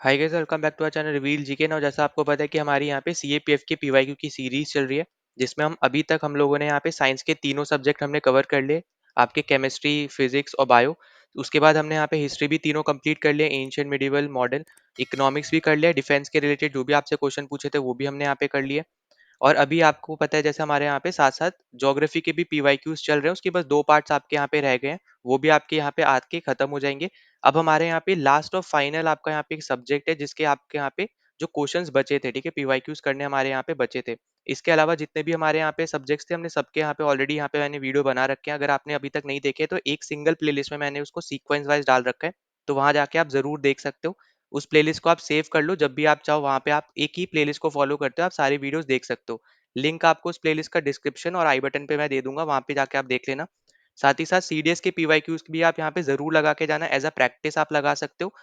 Hi guys, welcome back to our channel reveal GK. Now जैसा आपको पता है कि हमारी यहाँ पे सीएपीएफ के पीवाईक्यू की सीरीज चल रही है, जिसमें हम लोगों ने यहाँ पे साइंस के तीनों सब्जेक्ट हमने कवर कर लिए। आपके केमिस्ट्री, फिजिक्स और बायो। उसके बाद हमने यहाँ पे हिस्ट्री भी तीनों कंप्लीट कर लिया, एंशियंट, मिडिवल, मॉडर्न। इकोनॉमिक्स भी कर लिया, डिफेंस के रिलेटेड जो भी आपसे क्वेश्चन पूछे थे वो भी हमने यहाँ पे कर लिए। और अभी आपको पता है जैसे हमारे यहाँ पे साथ साथ ज्योग्राफी के भी पीवाईक्यूज चल रहे हैं, उसके बस 2 पार्ट्स आपके यहाँ पे रह गए हैं। वो भी आपके यहाँ पे आके खत्म हो जाएंगे। अब हमारे यहाँ पे लास्ट और फाइनल आपका यहाँ पे एक सब्जेक्ट है, जिसके आपके यहाँ पे जो क्वेश्चंस बचे थे, ठीक है, पीवाईक्यूज करने हमारे यहाँ पे बचे थे। इसके अलावा जितने भी हमारे यहाँ पे सब्जेक्ट्स थे, हमने सबके यहाँ पे ऑलरेडी यहाँ पे मैंने वीडियो बना रखे हैं। अगर आपने अभी तक नहीं देखे तो एक सिंगल प्लेलिस्ट में मैंने उसको सीक्वेंस वाइज डाल रखा है, तो वहां जाके आप जरूर देख सकते हो। उस प्लेलिस्ट को आप सेव कर लो, जब भी आप चाहो वहां पे आप एक ही प्लेलिस्ट को फॉलो करते हो आप सारी वीडियोस देख सकते हो। लिंक आपको उस प्लेलिस्ट का डिस्क्रिप्शन और आई बटन पे मैं दे दूंगा, वहां पे जाके आप देख लेना। साथ ही साथ सीडीएस के पीवाईक्यूज भी आप यहाँ पे जरूर लगा के जाना, एज अ प्रैक्टिस आप लगा सकते हो।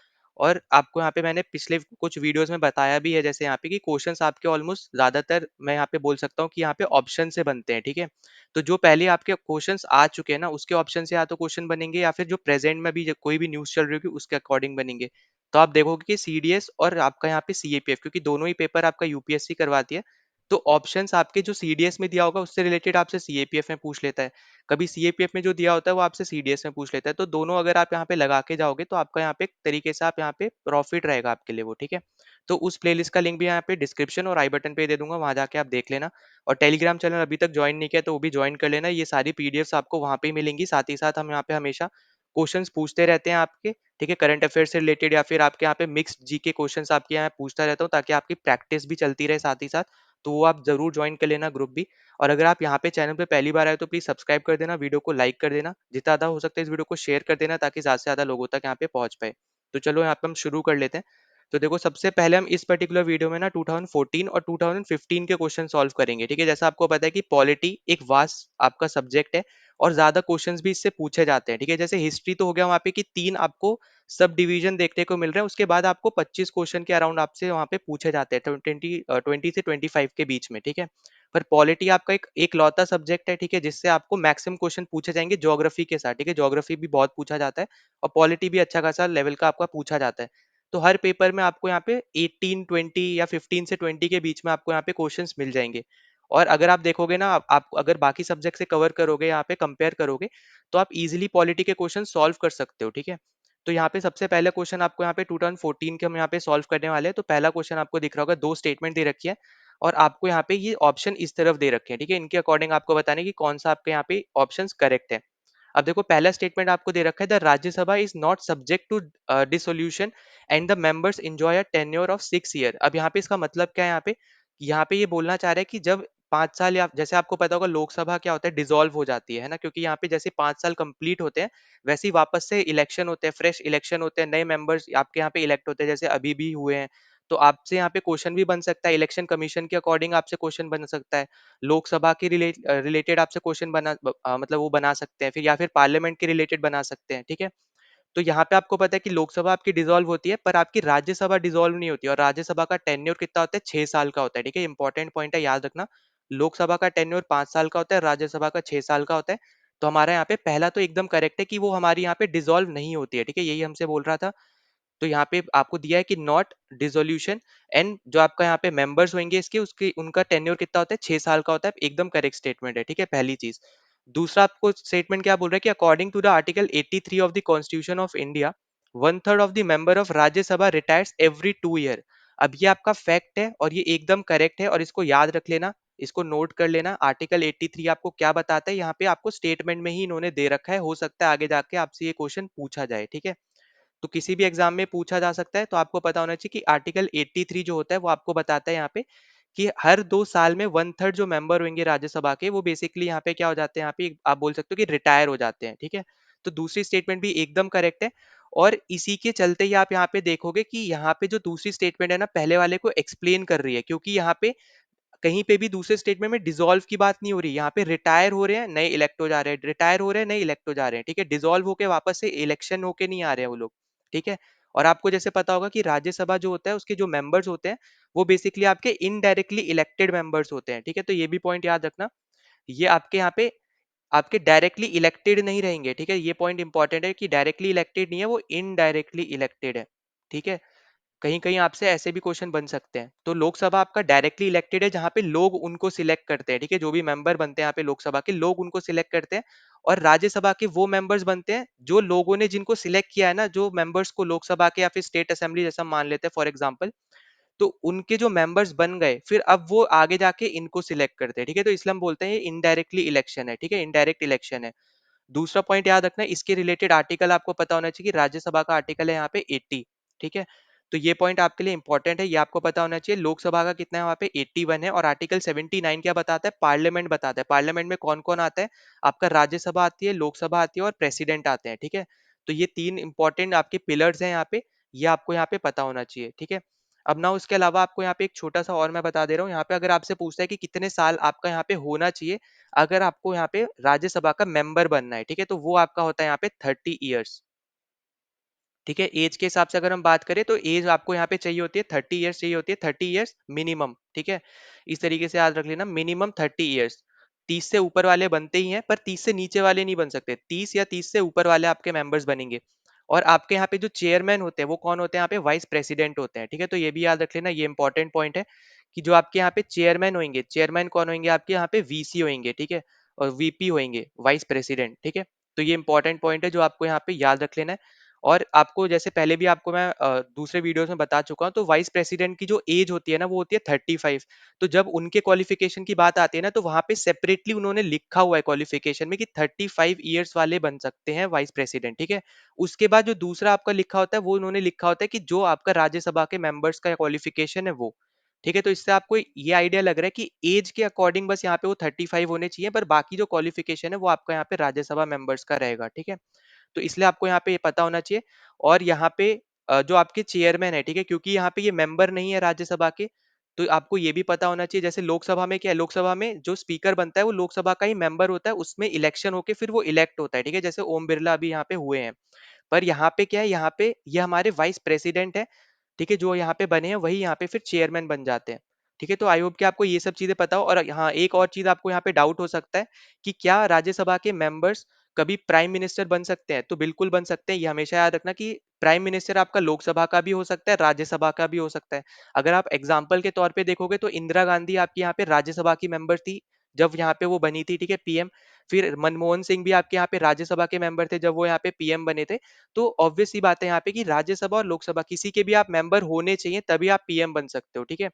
और आपको यहाँ पे मैंने पिछले कुछ वीडियोस में बताया भी है, जैसे यहाँ पे कि क्वेश्चंस आपके ऑलमोस्ट ज्यादातर मैं यहाँ पे बोल सकता हूँ कि यहाँ पे ऑप्शन से बनते हैं, ठीक है। तो जो पहले आपके क्वेश्चंस आ चुके हैं ना, उसके ऑप्शन से या तो क्वेश्चन बनेंगे, या फिर जो प्रेजेंट में भी कोई भी न्यूज चल रही होगी उसके अकॉर्डिंग बनेंगे। तो आप देखोगे कि सीडीएस और आपका यहाँ पे सीएपीएफ, क्योंकि दोनों ही पेपर आपका यूपीएससी करवाती है, तो ऑप्शंस आपके जो सीडीएस में दिया होगा उससे रिलेटेड आपसे सीएपीएफ में पूछ लेता है। कभी सीएपीएफ में जो दिया होता है वो आपसे सीडीएस में पूछ लेता है। तो दोनों अगर आप यहाँ पे लगा के जाओगे तो आपका यहाँ पे एक तरीके से आप यहाँ पे प्रॉफिट रहेगा आपके लिए वो, ठीक है। तो उस प्लेलिस्ट का लिंक भी यहाँ पे डिस्क्रिप्शन और आई बटन पे दे दूंगा, वहां जाके आप देख लेना। और टेलीग्राम चैनल अभी तक ज्वाइन नहीं किया तो वो भी ज्वाइन कर लेना, ये सारी पीडीएफ्स आपको वहां पे ही मिलेंगी। साथ ही साथ हम यहाँ पे हमेशा क्वेश्चंस पूछते रहते हैं आपके, ठीक है, करंट अफेयर से रिलेटेड, या फिर आपके यहाँ पे मिक्स जीके क्वेश्चंस आपके यहाँ पूछता रहता हूँ, ताकि आपकी प्रैक्टिस भी चलती रहे साथ ही साथ। तो वो आप जरूर ज्वाइन कर लेना ग्रुप भी। और अगर आप यहाँ पे चैनल पे पहली बार आए तो प्लीज सब्सक्राइब कर देना, वीडियो को लाइक कर देना, जितना ज्यादा हो सकता है इस वीडियो को शेयर कर देना, ताकि ज्यादा से ज्यादा लोगों तक यहाँ पे पहुंच पाए। तो चलो यहाँ पे हम शुरू कर लेते हैं। तो देखो, सबसे पहले हम इस पर्टिकुलर वीडियो में ना 2014 और 2015 के क्वेश्चन सॉल्व करेंगे, ठीक है। जैसा आपको पता है कि पॉलिटी एक वास्ट आपका सब्जेक्ट है, और ज्यादा क्वेश्चंस भी इससे पूछे जाते हैं, ठीक है। जैसे हिस्ट्री तो हो गया वहां पे कि 3 आपको सब डिवीजन देखने को मिल रहे हैं, उसके बाद आपको 25 क्वेश्चन के अराउंड आपसे वहां पे पूछे जाते हैं, 20 से 25 के बीच में, ठीक है। पर पॉलिटी आपका एक लौता सब्जेक्ट है, ठीक है, जिससे आपको मैक्सिमम क्वेश्चन पूछे जाएंगे ज्योग्राफी के साथ, ठीक है। ज्योग्राफी भी बहुत पूछा जाता है, और पॉलिटी भी अच्छा खासा लेवल का आपका पूछा जाता है। तो हर पेपर में आपको यहाँ पे 18 20 या 15 से 20 के बीच में आपको यहाँ पे क्वेश्चंस मिल जाएंगे। और अगर आप देखोगे ना, आप अगर बाकी सब्जेक्ट से कवर करोगे, यहाँ पे कंपेयर करोगे, तो आप इजीली पॉलिटी के क्वेश्चन सॉल्व कर सकते हो, ठीक है। तो यहाँ पे सबसे पहले क्वेश्चन आपको यहाँ पे 2014 के हम यहाँ पे सॉल्व करने वाले हैं। तो पहला क्वेश्चन आपको दिख रहा होगा, 2 स्टेटमेंट दे रखी है, और आपको यहाँ पे ये ऑप्शन इस तरफ दे रखे हैं, ठीक है। इनके अकॉर्डिंग आपको बताने की कौन सा आपके यहाँ पे ऑप्शन करेक्ट है। अब देखो, पहला स्टेटमेंट आपको दे रखा है, the Rajya Sabha is not subject to dissolution and the members enjoy a tenure of 6 year. अब यहाँ पे इसका मतलब क्या है, यहाँ पे ये बोलना चाह रहा है कि जब 5 साल, या जैसे आपको पता होगा लोकसभा क्या होता है, डिसॉल्व हो जाती है ना, क्योंकि यहाँ पे जैसे 5 साल कंप्लीट होते हैं, वैसे ही वापस से इलेक्शन होते हैं, फ्रेश इलेक्शन होते हैं, नए मेंबर्स आपके यहाँ पे इलेक्ट होते हैं, जैसे अभी भी हुए हैं। तो आपसे यहाँ पे क्वेश्चन भी बन सकता है, इलेक्शन कमीशन के अकॉर्डिंग आपसे क्वेश्चन बन सकता है, लोकसभा के रिलेटेड आपसे क्वेश्चन मतलब वो बना सकते हैं, फिर या फिर पार्लियामेंट के रिलेटेड बना सकते हैं, ठीक है। तो यहाँ पे आपको पता है कि लोकसभा आपकी डिसॉल्व होती है, पर आपकी राज्यसभा डिसॉल्व नहीं होती, और राज्यसभा का टेन्योर कितना होता है, 6 साल का होता है, ठीक है। इंपॉर्टेंट पॉइंट है, याद रखना। लोकसभा का टेन्योर 5 साल का होता है, राज्यसभा का 6 साल का होता है। तो हमारा यहाँ पे पहला तो एकदम करेक्ट है कि वो हमारी यहाँ पे डिसॉल्व नहीं होती है, ठीक है, यही हमसे बोल रहा था। तो यहाँ पे आपको दिया है कि नॉट डिसोल्यूशन, एंड जो आपका यहाँ पे मेंबर्स होंगे इसके, उसके उनका टेन्योर कितना होता है, 6 साल का होता है, एकदम करेक्ट स्टेटमेंट है, ठीक है, पहली चीज। दूसरा आपको स्टेटमेंट क्या बोल रहा है कि according to the article 83 of the constitution of India, 1/3 of the member of Rajya Sabha retires every 2 year. अब ये आपका फैक्ट है, और ये एकदम करेक्ट है, और इसको याद रख लेना, इसको नोट कर लेना। आर्टिकल 83 आपको क्या बताता है, यहाँ पे आपको स्टेटमेंट में ही इन्होंने दे रखा है, हो सकता है आगे जाके आपसे ये क्वेश्चन पूछा जाए, ठीक है। तो किसी भी एग्जाम में पूछा जा सकता है, तो आपको पता होना चाहिए कि आर्टिकल 83 जो होता है वो आपको बताता है यहाँ पे कि हर 2 साल में 1/3 जो मेंबर होंगे राज्यसभा के, वो बेसिकली यहाँ पे क्या हो जाते हैं, यहाँ पे आप बोल सकते हो कि रिटायर हो जाते हैं, ठीक है। तो दूसरी स्टेटमेंट भी एकदम करेक्ट है। और इसी के चलते ही आप यहाँ पे देखोगे कि यहाँ पे जो दूसरी स्टेटमेंट है ना, पहले वाले को एक्सप्लेन कर रही है, क्योंकि यहाँ पे कहीं पे भी दूसरे स्टेटमेंट में डिसॉल्व की बात नहीं हो रही, यहाँ पे रिटायर हो रहे हैं, नए इलेक्ट हो जा रहे हैं, रिटायर हो रहे हैं, नए इलेक्ट हो जा रहे हैं, ठीक है। डिसॉल्व होके वापस से इलेक्शन होके नहीं आ रहे हैं वो लोग, ठीक है। और आपको जैसे पता होगा कि राज्यसभा जो होता है उसके जो मेंबर्स होते हैं, वो बेसिकली आपके इनडायरेक्टली इलेक्टेड मेंबर्स होते हैं, ठीक है। तो ये भी पॉइंट याद रखना, ये आपके यहाँ पे आपके डायरेक्टली इलेक्टेड नहीं रहेंगे, ठीक है। ये पॉइंट इंपॉर्टेंट है कि डायरेक्टली इलेक्टेड नहीं है, वो इनडायरेक्टली इलेक्टेड है, ठीक है। कहीं कहीं आपसे ऐसे भी क्वेश्चन बन सकते हैं। तो लोकसभा आपका डायरेक्टली इलेक्टेड है, जहां पे लोग उनको सिलेक्ट करते हैं, ठीक है, जो भी मेंबर बनते हैं यहाँ पे लोकसभा के, लोग उनको सिलेक्ट करते हैं। और राज्यसभा के वो मेंबर्स बनते हैं जो लोगों ने जिनको सिलेक्ट किया है ना, जो मेंबर्स को लोकसभा के या फिर स्टेट असेंबली जैसा मान लेते हैं फॉर एग्जाम्पल, तो उनके जो मेंबर्स बन गए फिर अब वो आगे जाके इनको सिलेक्ट करते हैं, ठीक है। तो इसलिए हम बोलते हैं ये इनडायरेक्टली इलेक्शन है, ठीक है, इनडायरेक्ट इलेक्शन है। दूसरा पॉइंट याद रखना है, इसके रिलेटेड आर्टिकल आपको पता होना चाहिए कि राज्यसभा का आर्टिकल है यहाँ पे 80, ठीक है। तो ये पॉइंट आपके लिए इंपॉर्टेंट है, ये आपको पता होना चाहिए। लोकसभा का कितना है वहाँ पे 81 है, और आर्टिकल 79 क्या बताता है, पार्लियामेंट बताता है। पार्लियामेंट में कौन कौन आता है, आपका राज्यसभा आती है, लोकसभा आती है और प्रेसिडेंट आते हैं, ठीक है। तो ये तीन इंपॉर्टेंट आपके पिलर्स हैं यहाँ पे, ये आपको यहाँ पे पता होना चाहिए, ठीक है। अब ना उसके अलावा आपको यहाँ पे एक छोटा सा और मैं बता दे रहा हूँ, यहाँ पे अगर आपसे पूछता है कि कितने साल आपका यहाँ पे होना चाहिए अगर आपको यहाँ पे राज्यसभा का मेंबर बनना है, ठीक है, तो वो आपका होता है यहाँ पे 30 ईयर्स, ठीक है। एज के हिसाब से अगर हम बात करें तो एज आपको यहाँ पे चाहिए होती है 30 ईयर्स, चाहिए होती है 30 ईयर्स मिनिमम, ठीक है। इस तरीके से याद रख लेना, मिनिमम 30 ईयर्स। 30 से ऊपर वाले बनते ही हैं, पर 30 से नीचे वाले नहीं बन सकते, 30 या 30 से ऊपर वाले आपके मेंबर्स बनेंगे। और आपके यहाँ पे जो चेयरमैन होते हैं वो कौन होते हैं, यहाँ पे वाइस प्रेसिडेंट होते हैं, ठीक है। तो ये भी याद रख लेना, ये इंपॉर्टेंट पॉइंट है कि जो आपके यहाँ पे चेयरमैन होंगे, चेयरमैन कौन होंगे, आपके यहाँ पे वीसी होंगे, ठीक है, और वीपी होंगे, वाइस प्रेसिडेंट, ठीक है। तो ये इंपॉर्टेंट पॉइंट है जो आपको यहाँ पे याद रख लेना है। और आपको जैसे पहले भी आपको मैं दूसरे वीडियोस में बता चुका हूँ, तो वाइस प्रेसिडेंट की जो एज होती है ना वो होती है 35। तो जब उनके क्वालिफिकेशन की बात आती है ना, तो वहां पे सेपरेटली उन्होंने लिखा हुआ है क्वालिफिकेशन में कि 35 ईयर्स वाले बन सकते हैं वाइस प्रेसिडेंट, ठीक है। उसके बाद जो दूसरा आपका लिखा होता है वो उन्होंने लिखा होता है कि जो आपका राज्यसभा के मेंबर्स का क्वालिफिकेशन है वो, ठीक है। तो इससे आपको ये आइडिया लग रहा है कि एज के अकॉर्डिंग बस यहाँ पे वो 35 होने चाहिए, पर बाकी जो क्वालिफिकेशन है वो आपका यहाँ पे राज्यसभा मेंबर्स का रहेगा, ठीक है। तो इसलिए आपको यहाँ पे ये पता होना चाहिए। और यहाँ पे जो आपके चेयरमैन है, ठीक है, क्योंकि यहाँ पे ये मेंबर नहीं है राज्यसभा के, तो आपको ये भी पता होना चाहिए, जैसे लोकसभा में क्या है, लोकसभा में जो स्पीकर बनता है वो लोकसभा का ही मेंबर होता है, उसमें इलेक्शन होके फिर वो इलेक्ट होता है, ठीक है, जैसे ओम बिरला अभी यहाँ पे हुए हैं। पर यहाँ पे क्या है, यहाँ पे ये हमारे वाइस प्रेसिडेंट है, ठीक है, जो यहाँ पे बने हैं वही यहाँ पे फिर चेयरमैन बन जाते हैं, ठीक है। तो आई होप कि आपको ये सब चीजें पता हो। और हाँ, एक और चीज आपको यहाँ पे डाउट हो सकता है कि क्या राज्यसभा के मेंबर्स कभी प्राइम मिनिस्टर बन सकते हैं, तो बिल्कुल बन सकते हैं। ये हमेशा याद रखना कि प्राइम मिनिस्टर आपका लोकसभा का भी हो सकता है, राज्यसभा का भी हो सकता है। अगर आप एग्जाम्पल के तौर पे देखोगे तो इंदिरा गांधी आपकी यहाँ पे राज्यसभा की मेंबर थी जब यहाँ पे वो बनी थी, ठीक है, पीएम। फिर मनमोहन सिंह भी आपके यहाँ पे राज्यसभा के मेंबर थे जब वो यहाँ पे पीएम बने थे। तो ऑब्वियस सी बात है यहाँ पे कि राज्यसभा और लोकसभा किसी के भी आप मेंबर होने चाहिए, तभी आप पीएम बन सकते हो, ठीक है।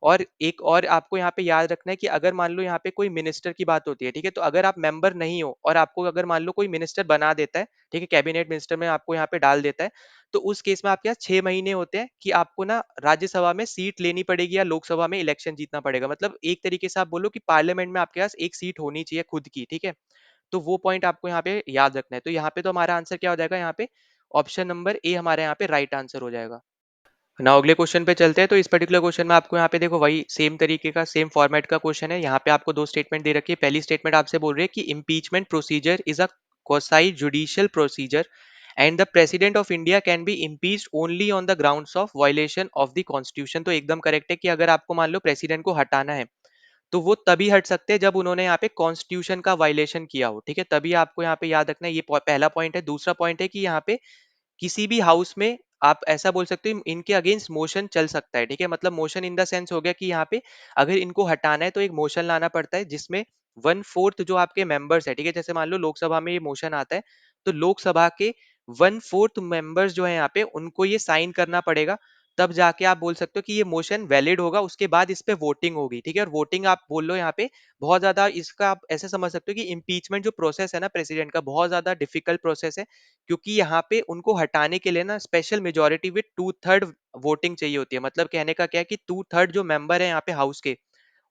और एक और आपको यहाँ पे याद रखना है कि अगर मान लो यहाँ पे कोई मिनिस्टर की बात होती है, ठीक है, तो अगर आप मेंबर नहीं हो और आपको अगर मान लो कोई मिनिस्टर बना देता है, ठीक है, कैबिनेट मिनिस्टर में आपको यहाँ पे डाल देता है, तो उस केस में आपके यहाँ 6 महीने होते हैं कि आपको ना राज्यसभा में सीट लेनी पड़ेगी या लोकसभा में इलेक्शन जीतना पड़ेगा। मतलब एक तरीके से आप बोलो कि पार्लियामेंट में आपके पास एक सीट होनी चाहिए खुद की, ठीक है। तो वो पॉइंट आपको यहाँ पे याद रखना है। तो यहाँ पे तो हमारा आंसर क्या हो जाएगा, यहाँ पे ऑप्शन नंबर ए हमारे यहाँ पे राइट आंसर हो जाएगा। ना अगले क्वेश्चन पे चलते हैं। तो इस पर्टिकुलर क्वेश्चन में आपको यहाँ पे देखो वही सेम तरीके का सेम फॉर्मेट का क्वेश्चन है। यहाँ पे आपको दो स्टेटमेंट दे रखी है। पहली स्टेटमेंट आपसे बोल रही है कि impeachment procedure is a quasi judicial procedure and the president of India can be impeached only on the grounds of violation of the constitution. तो एकदम करेक्ट है कि अगर आपको मान लो प्रेसिडेंट को हटाना है तो वो तभी हट सकते हैं जब उन्होंने यहाँ पे कॉन्स्टिट्यूशन का वायलेशन किया हो, ठीक है। तभी आपको यहाँ पे याद रखना है। ये पहला पॉइंट है। दूसरा पॉइंट है कि यहाँ पे किसी भी हाउस में आप ऐसा बोल सकते हो इनके अगेंस्ट मोशन चल सकता है, ठीक है। मतलब मोशन इन द सेंस हो गया कि यहाँ पे अगर इनको हटाना है तो एक मोशन लाना पड़ता है जिसमें 1/4 जो आपके मेंबर्स है, ठीक है, जैसे मान लो लोकसभा में ये मोशन आता है तो लोकसभा के 1/4 मेंबर्स जो है यहाँ पे उनको ये साइन करना पड़ेगा। तब जाके आप बोल सकते हो कि ये मोशन वैलिड होगा। उसके बाद इस पे वोटिंग होगी, ठीक है। और वोटिंग आप बोल लो यहाँ पे बहुत ज्यादा इसका आप ऐसे समझ सकते हो कि इम्पीचमेंट जो प्रोसेस है ना प्रेसिडेंट का, बहुत ज्यादा डिफिकल्ट प्रोसेस है, क्योंकि यहाँ पे उनको हटाने के लिए ना स्पेशल मेजोरिटी विद 2/3 वोटिंग चाहिए होती है। मतलब कहने का क्या है कि 2/3 जो मेंबर है यहाँ पे हाउस के,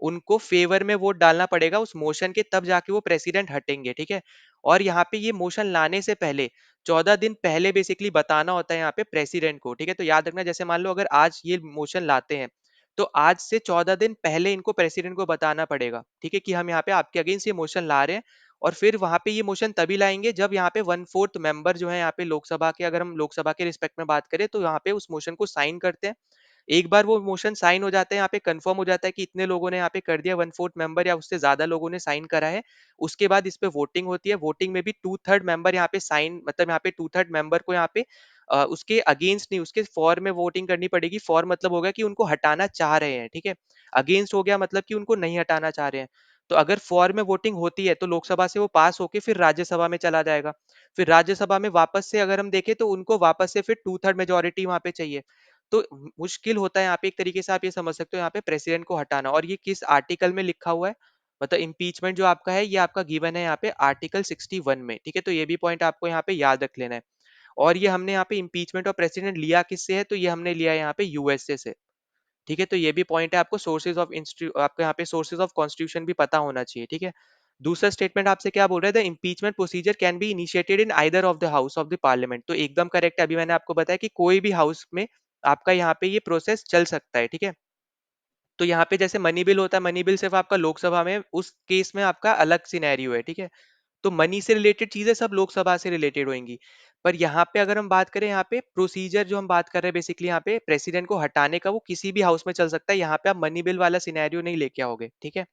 उनको फेवर में वोट डालना पड़ेगा उस मोशन के, तब जाके वो प्रेसिडेंट हटेंगे, ठीक है। और यहाँ पे ये मोशन लाने से पहले 14 दिन पहले बेसिकली बताना होता है यहाँ पे प्रेसिडेंट को, ठीक है। तो याद रखना, जैसे मान लो अगर आज ये मोशन लाते हैं तो आज से 14 दिन पहले इनको प्रेसिडेंट को बताना पड़ेगा, ठीक है, कि हम यहाँ पे आपके अगेंस्ट ये मोशन ला रहे हैं। और फिर वहां पे ये मोशन तभी लाएंगे जब यहाँ पे 1/4 मेंबर जो है यहाँ पे लोकसभा के, अगर हम लोकसभा के रिस्पेक्ट में बात करें तो यहाँ पे उस मोशन को साइन करते हैं। एक बार वो मोशन साइन हो जाता है, यहाँ पे कंफर्म हो जाता है कि इतने लोगों ने यहाँ पे कर दिया, 1/4 मेंबर या उससे ज्यादा लोगों ने साइन करा है। उसके बाद इस पे वोटिंग होती है। वोटिंग में भी 2/3 मेंबर यहाँ पे साइन, मतलब यहाँ पे 2/3 मेंबर को यहाँ पे उसके अगेंस्ट नहीं, उसके फॉर में वोटिंग करनी पड़ेगी। फॉर मतलब होगा कि उनको हटाना चाह रहे हैं, ठीक है। अगेंस्ट हो गया मतलब कि उनको नहीं हटाना चाह रहे हैं। तो अगर फॉर में वोटिंग होती है तो लोकसभा से वो पास होके फिर राज्यसभा में चला जाएगा। फिर राज्यसभा में वापस से अगर हम देखें तो उनको वापस से फिर 2/3 मेजोरिटी वहां पे चाहिए। तो मुश्किल होता है यहाँ पे, एक तरीके से आप ये समझ सकते हो यहाँ पे प्रेसिडेंट को हटाना। और ये किस आर्टिकल में लिखा हुआ है, मतलब इम्पीचमेंट जो आपका है ये आपका गिवन है यहाँ पे आर्टिकल 61 में, ठीक है। तो ये भी पॉइंट आपको यहाँ पे याद रख लेना है। और ये हमने यहाँ पे इम्पीचमेंट और प्रेसिडेंट लिया किससे है, तो ये हमने लिया है यहाँ पे यूएसए से, ठीक है। तो ये भी पॉइंट है, आपको सोर्सेज ऑफ आपको यहाँ पे सोर्सेज ऑफ कॉन्स्टिट्यूशन भी पता होना चाहिए, ठीक है। दूसरा स्टेटमेंट आपसे क्या बोल रहा है, the impeachment procedure can be initiated in either of the house of the parliament. तो एकदम करेक्ट है, अभी मैंने आपको बताया कि कोई भी हाउस में आपका यहाँ पे ये प्रोसेस चल सकता है, ठीक है। तो यहाँ पे जैसे मनी बिल होता है, मनी बिल सिर्फ आपका लोकसभा में, उस केस में आपका अलग सिनेरियो है, ठीक है। तो मनी से रिलेटेड चीजें सब लोकसभा से रिलेटेड होंगी। पर यहाँ पे अगर हम बात करें, यहाँ पे प्रोसीजर जो हम बात कर रहे हैं बेसिकली यहाँ पे प्रेसिडेंट को हटाने का, वो किसी भी हाउस में चल सकता है। यहाँ पे आप मनी बिल वाला सिनेरियो नहीं लेके आओगे, ठीक है।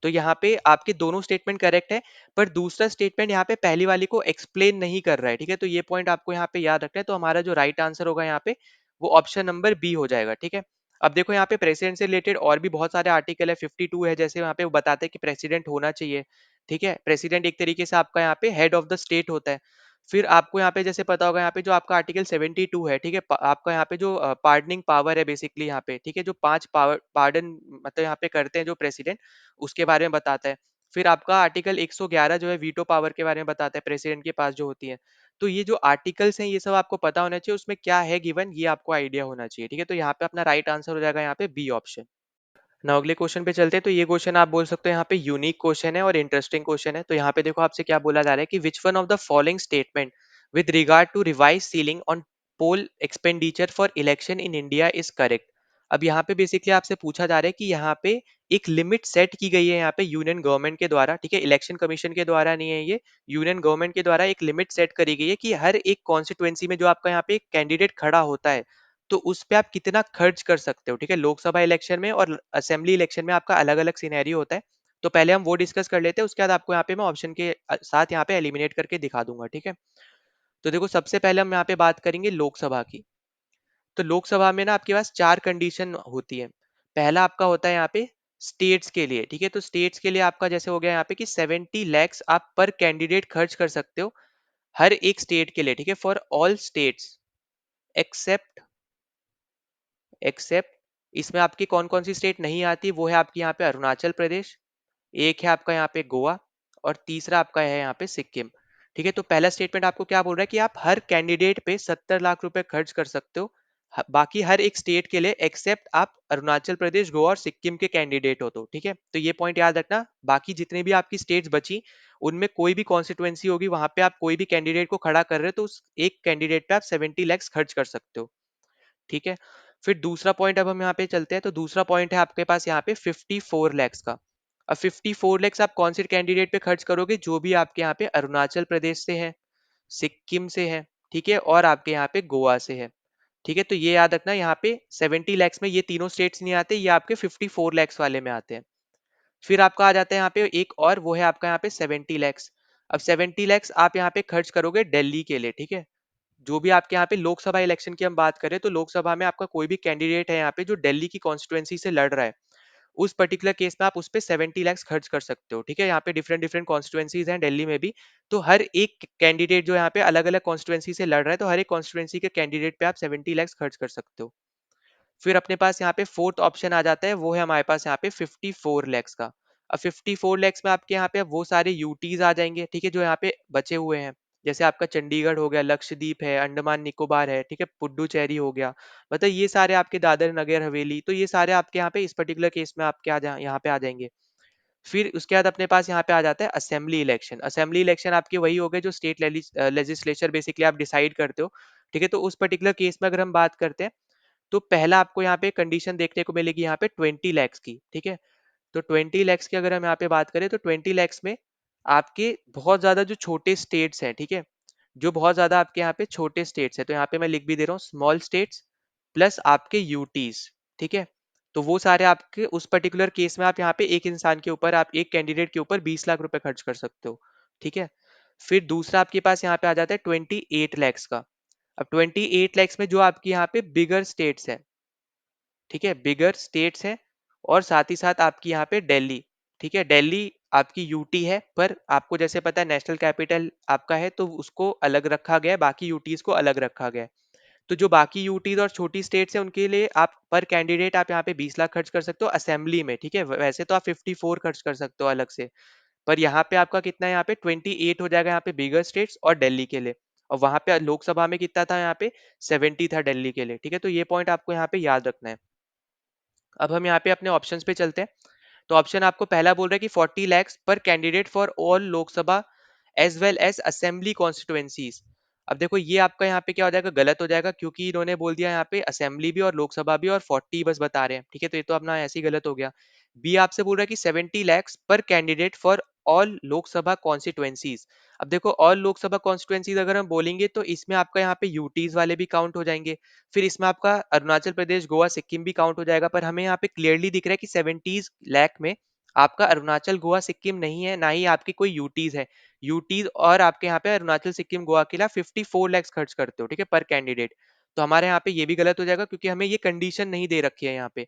तो यहाँ पे आपके दोनों स्टेटमेंट करेक्ट है। पर दूसरा स्टेटमेंट यहाँ पे पहली वाली को एक्सप्लेन नहीं कर रहा है, ठीक है। तो ये पॉइंट आपको यहाँ पे याद रखना है। तो हमारा जो राइट आंसर होगा यहाँ पे वो ऑप्शन नंबर बी हो जाएगा, ठीक है। अब देखो यहाँ पे प्रेसिडेंट से रिलेटेड और भी बहुत सारे आर्टिकल है, 52 है, जैसे यहाँ पे वो बताते हैं कि प्रेसिडेंट होना चाहिए, ठीक है। प्रेसिडेंट एक तरीके से आपका यहाँ पे हेड ऑफ द स्टेट होता है। फिर आपको यहाँ पे जैसे पता होगा यहाँ पे जो आपका आर्टिकल 72 है, ठीक है। आपका यहाँ पे जो पार्डनिंग पावर है बेसिकली यहाँ पे, ठीक है, जो 5 पावर पार्डन मतलब यहाँ पे करते हैं जो प्रेसिडेंट, उसके बारे में बताता है। फिर आपका आर्टिकल 111 जो है वीटो पावर के बारे में बताता है, प्रेसिडेंट के पास जो होती है। तो ये जो आर्टिकल्स हैं ये सब आपको पता होना चाहिए, उसमें क्या है गिवन ये आपको आइडिया होना चाहिए, ठीक है। तो यहाँ पे अपना राइट आंसर हो जाएगा यहाँ पे बी ऑप्शन। नाउ अगले क्वेश्चन पे चलते हैं। तो ये क्वेश्चन आप बोल सकते हो यहाँ पे यूनिक क्वेश्चन है और इंटरेस्टिंग क्वेश्चन है। तो यहाँ पे देखो आपसे क्या बोला जा रहा है कि which one of the following statement with regard to revise ceiling on poll expenditure for election in India is correct. अब यहाँ पे बेसिकली आपसे पूछा जा रहा है कि यहाँ पे एक लिमिट सेट की गई है यहाँ पे यूनियन गवर्नमेंट के द्वारा, ठीक है, इलेक्शन कमीशन के द्वारा नहीं है ये, यूनियन गवर्नमेंट के द्वारा एक लिमिट सेट करी गई है कि हर एक कॉन्स्टिट्युएंसी में जो आपका यहाँ पे कैंडिडेट खड़ा होता है तो उस पे आप कितना खर्च कर सकते हो, ठीक है। लोकसभा इलेक्शन में और असेंबली इलेक्शन में आपका अलग अलग सिनेरियो होता है। तो पहले हम वो डिस्कस कर लेते हैं, उसके बाद आपको यहाँ पे मैं ऑप्शन के साथ यहाँ पे एलिमिनेट करके दिखा दूंगा, ठीक है। तो देखो सबसे पहले हम यहाँ पे बात करेंगे लोकसभा की। तो लोकसभा में ना आपके पास 4 कंडीशन होती है। पहला आपका होता है यहाँ पे स्टेट्स के लिए, ठीक है। तो स्टेट्स के लिए आपका जैसे हो गया यहाँ पे कि 70 lakhs आप पर कैंडिडेट खर्च कर सकते हो हर एक स्टेट के लिए, ठीक है, for all states except except इसमें आपकी कौन कौन सी स्टेट नहीं आती, वो है आपकी यहाँ पे अरुणाचल प्रदेश, एक है आपका यहाँ पे गोवा, और तीसरा आपका है यहाँ पे सिक्किम, ठीक है। तो पहला स्टेटमेंट आपको क्या बोल रहा है कि आप हर कैंडिडेट पे 70 लाख रुपए खर्च कर सकते हो, बाकी हर एक स्टेट के लिए एक्सेप्ट आप अरुणाचल प्रदेश, गोवा और सिक्किम के कैंडिडेट हो, तो ठीक है। तो ये पॉइंट याद रखना, बाकी जितने भी आपकी स्टेट्स बची उनमें कोई भी कॉन्स्टिट्युएंसी होगी वहां पे आप कोई भी कैंडिडेट को खड़ा कर रहे हो तो उस एक कैंडिडेट पे आप 70 lakhs खर्च कर सकते हो, ठीक है। फिर दूसरा पॉइंट अब हम यहाँ पे चलते हैं। तो दूसरा पॉइंट है आपके पास यहाँ पे 54 lakhs का। अब 54 lakhs आप कौन से कैंडिडेट पे खर्च करोगे, जो भी आपके यहाँ पे अरुणाचल प्रदेश से है, सिक्किम से है, ठीक है, और आपके यहाँ पे गोवा से है, ठीक है। तो ये याद रखना, यहाँ पे 70 lakhs में ये तीनों स्टेट्स नहीं आते, ये आपके 54 lakhs वाले में आते हैं। फिर आपका आ जाता है यहाँ पे एक और, वो है आपका यहाँ पे 70 lakhs। अब 70 lakhs आप यहाँ पे खर्च करोगे दिल्ली के लिए, ठीक है। जो भी आपके यहाँ पे लोकसभा इलेक्शन की हम बात करें तो लोकसभा में आपका कोई भी कैंडिडेट है यहाँ पे जो दिल्ली की कॉन्स्टिट्युएंसी से लड़ रहा है, उस पर्टिकुलर केस में आप उस पे 70 lakhs खर्च कर सकते हो, ठीक है। यहाँ पे डिफरेंट डिफरेंट कॉन्स्टिट्युएंसीज हैं दिल्ली में भी। तो हर एक कैंडिडेट जो यहाँ पे अलग अलग कॉन्स्टिट्युएंसी से लड़ रहा है, तो हर एक कॉन्स्टिट्युएंसी के कैंडिडेट पे आप 70 lakhs खर्च कर सकते हो। फिर अपने पास यहाँ पे फोर्थ ऑप्शन आ जाता है, वो है हमारे पास यहाँ पे 54 lakhs का। अब 54 lakhs में आपके यहाँ पे वो सारे यूटीज आ जाएंगे, ठीक है, जो यहाँ पे बचे हुए हैं। जैसे आपका चंडीगढ़ हो गया, लक्षद्वीप है, अंडमान निकोबार है, ठीक है, पुडुचेरी हो गया, मतलब ये सारे आपके दादर नगर हवेली, तो ये सारे आपके यहाँ पे इस पर्टिकुलर केस में आपके यहाँ पे आ जाएंगे। फिर उसके बाद अपने पास यहाँ पे आ जाता है असेंबली इलेक्शन। असेंबली इलेक्शन आपके वही हो गए जो स्टेट लेजिस्लेचर बेसिकली आप डिसाइड करते हो, ठीक है। तो उस पर्टिकुलर केस में अगर हम बात करते हैं तो पहला आपको यहाँ पे कंडीशन देखने को मिलेगी यहाँ पे 20 lakhs की, ठीक है। तो 20 lakhs की अगर हम यहाँ पे बात करें तो 20 lakhs में आपके बहुत ज्यादा जो छोटे स्टेट्स हैं, ठीक है, जो बहुत ज्यादा आपके यहाँ पे छोटे स्टेट्स है, तो यहाँ पे मैं लिख भी दे रहा हूँ स्मॉल स्टेट्स प्लस आपके यूटीज, ठीक है। तो वो सारे आपके उस पर्टिकुलर केस में आप यहाँ पे एक इंसान के ऊपर, आप एक कैंडिडेट के ऊपर 20 लाख रुपए खर्च कर सकते हो, ठीक है। फिर दूसरा आपके पास यहाँ पे आ जाता है 28 lakhs का। अब 28 lakhs में जो आपकी यहाँ पे बिगर स्टेट्स है, ठीक है, बिगर स्टेट्स है, और साथ ही साथ आपकी यहाँ पे दिल्ली, ठीक है, दिल्ली आपकी यूटी है, पर आपको जैसे पता है नेशनल कैपिटल आपका है तो उसको अलग रखा गया है, बाकी यूटीज को अलग रखा गया है। तो जो बाकी यूटीज और छोटी स्टेट्स हैं उनके लिए आप पर कैंडिडेट आप यहाँ पे 20 लाख खर्च कर सकते हो असेंबली में, ठीक है, वैसे तो आप 54 खर्च कर सकते हो अलग से, पर यहाँ पे आपका कितना है, यहाँ पे 28 हो जाएगा यहाँ पे बिगर स्टेट्स और दिल्ली के लिए, और वहां पे लोकसभा में कितना था, यहाँ पे 70 था दिल्ली के लिए, ठीक है, तो ये पॉइंट आपको यहाँ पे याद रखना है। अब हम यहाँ पे अपने ऑप्शंस पे चलते हैं। तो ऑप्शन आपको पहला बोल रहा है कि 40 lakhs पर candidate for all Lok Sabha as well as assembly constituencies. अब देखो ये आपका यहाँ पे क्या हो जाएगा, गलत हो जाएगा, क्योंकि इन्होंने बोल दिया यहाँ पे असेंबली भी और लोकसभा भी और 40 बस बता रहे हैं, ठीक है, तो ये तो अपना ऐसे ही गलत हो गया। बी आपसे बोल रहा है कि 70 lakhs पर candidate for all Lok Sabha constituencies. अब देखो ऑल लोकसभा कॉन्स्टिट्युएंसीज अगर हम बोलेंगे तो इसमें आपका यहाँ पे यूटीज वाले भी काउंट हो जाएंगे, फिर इसमें आपका अरुणाचल प्रदेश, गोवा, सिक्किम भी काउंट हो जाएगा, पर हमें यहाँ पे क्लियरली दिख रहा है कि 70 लाख में आपका अरुणाचल, गोवा, सिक्किम नहीं है, ना ही आपकी कोई यूटीज है। यूटीज और आपके यहाँ पे अरुणाचल, सिक्किम, गोवा के लिए 54 lakhs खर्च करते हो, ठीक है, पर कैंडिडेट। तो हमारे यहाँ पे ये भी गलत हो जाएगा, क्योंकि हमें ये कंडीशन नहीं दे रखी है यहाँ पे।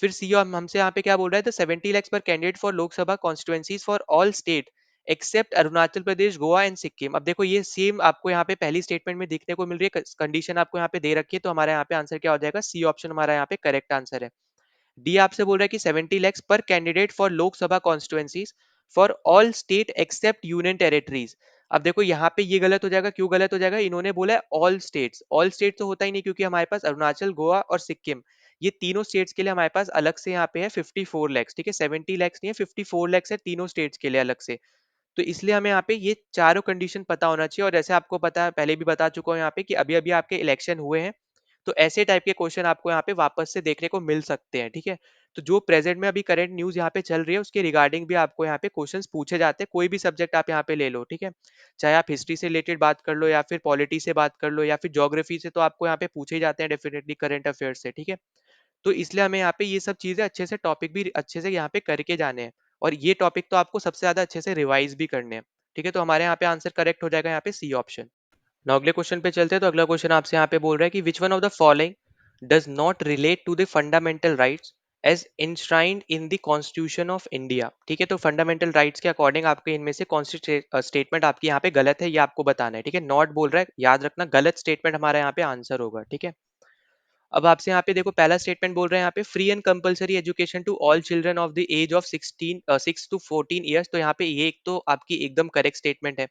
फिर सी हमसे यहाँ पे क्या बोल रहा है, द 70 lakhs पर candidate for Lok Sabha constituencies for all state except Arunachal Pradesh, Goa and Sikkim. अब देखो ये सेम आपको यहाँ पे पहली स्टेटमेंट में देखने को मिल रही है, कंडीशन आपको यहाँ पे दे रखी है, तो हमारा यहाँ पे आंसर क्या हो जाएगा, सी ऑप्शन हमारा यहाँ पे करेक्ट आंसर है। डी आपसे बोल रहा है कि 70 lakhs पर candidate for Lok Sabha constituencies for all state except union territories. अब देखो यहाँ पे ये गलत हो जाएगा, क्यों गलत हो जाएगा, इन्होंने बोला है ऑल स्टेट्स, ऑल स्टेट तो होता ही नहीं, क्योंकि हमारे पास अरुणाचल, गोवा और सिक्किम, ये तीनों स्टेट्स के लिए हमारे पास अलग से यहाँ पे है 54 lakhs, ठीक है, 70 lakhs नहीं है, 54 lakhs है तीनों स्टेट्स के लिए अलग से। तो इसलिए हमें यहाँ पे ये चारों कंडीशन पता होना चाहिए, और जैसे आपको पता है, पहले भी बता चुका हूँ यहाँ पे कि अभी अभी आपके इलेक्शन हुए हैं, तो ऐसे टाइप के क्वेश्चन आपको यहाँ पे वापस से देखने को मिल सकते हैं, ठीक है। तो जो प्रेजेंट में अभी करंट न्यूज यहाँ पे चल रही है उसके रिगार्डिंग भी आपको यहाँ पे क्वेश्चंस पूछे जाते हैं, कोई भी सब्जेक्ट आप यहाँ पे ले लो, ठीक है, चाहे आप हिस्ट्री से रिलेटेड बात कर लो या फिर पॉलिटी से बात कर लो या फिर ज्योग्राफी से, तो आपको यहाँ पे पूछे ही जाते हैं डेफिनेटली करंट अफेयर्स से, ठीक है। तो इसलिए हमें यहाँ पे ये सब चीजें अच्छे से, टॉपिक भी अच्छे से यहाँ पे करके जाने हैं, और ये टॉपिक तो आपको सबसे ज्यादा अच्छे से रिवाइज भी करने हैं, ठीक है, तो हमारे यहाँ पे आंसर करेक्ट हो जाएगा यहाँ पे सी ऑप्शन। नाउ अगले क्वेश्चन पे चलते हैं। तो अगला क्वेश्चन आपसे यहाँ पे बोल रहा है कि which one of the following does not relate to the fundamental rights as enshrined in the constitution of India. ठीक है, तो फंडामेंटल राइट्स के अकॉर्डिंग आपके इनमें से कौन सी स्टेटमेंट आपकी यहाँ पे गलत है, ये आपको बताना है, ठीक है, नॉट बोल रहा है, याद रखना गलत स्टेटमेंट हमारा यहाँ पे आंसर होगा, ठीक है। अब आपसे यहाँ पे देखो पहला स्टेटमेंट बोल रहे हैं यहाँ पे free and compulsory education to all children of the age of 6 to 14 years. तो यहाँ पे ये एक तो आपकी एकदम करेक्ट स्टेटमेंट है।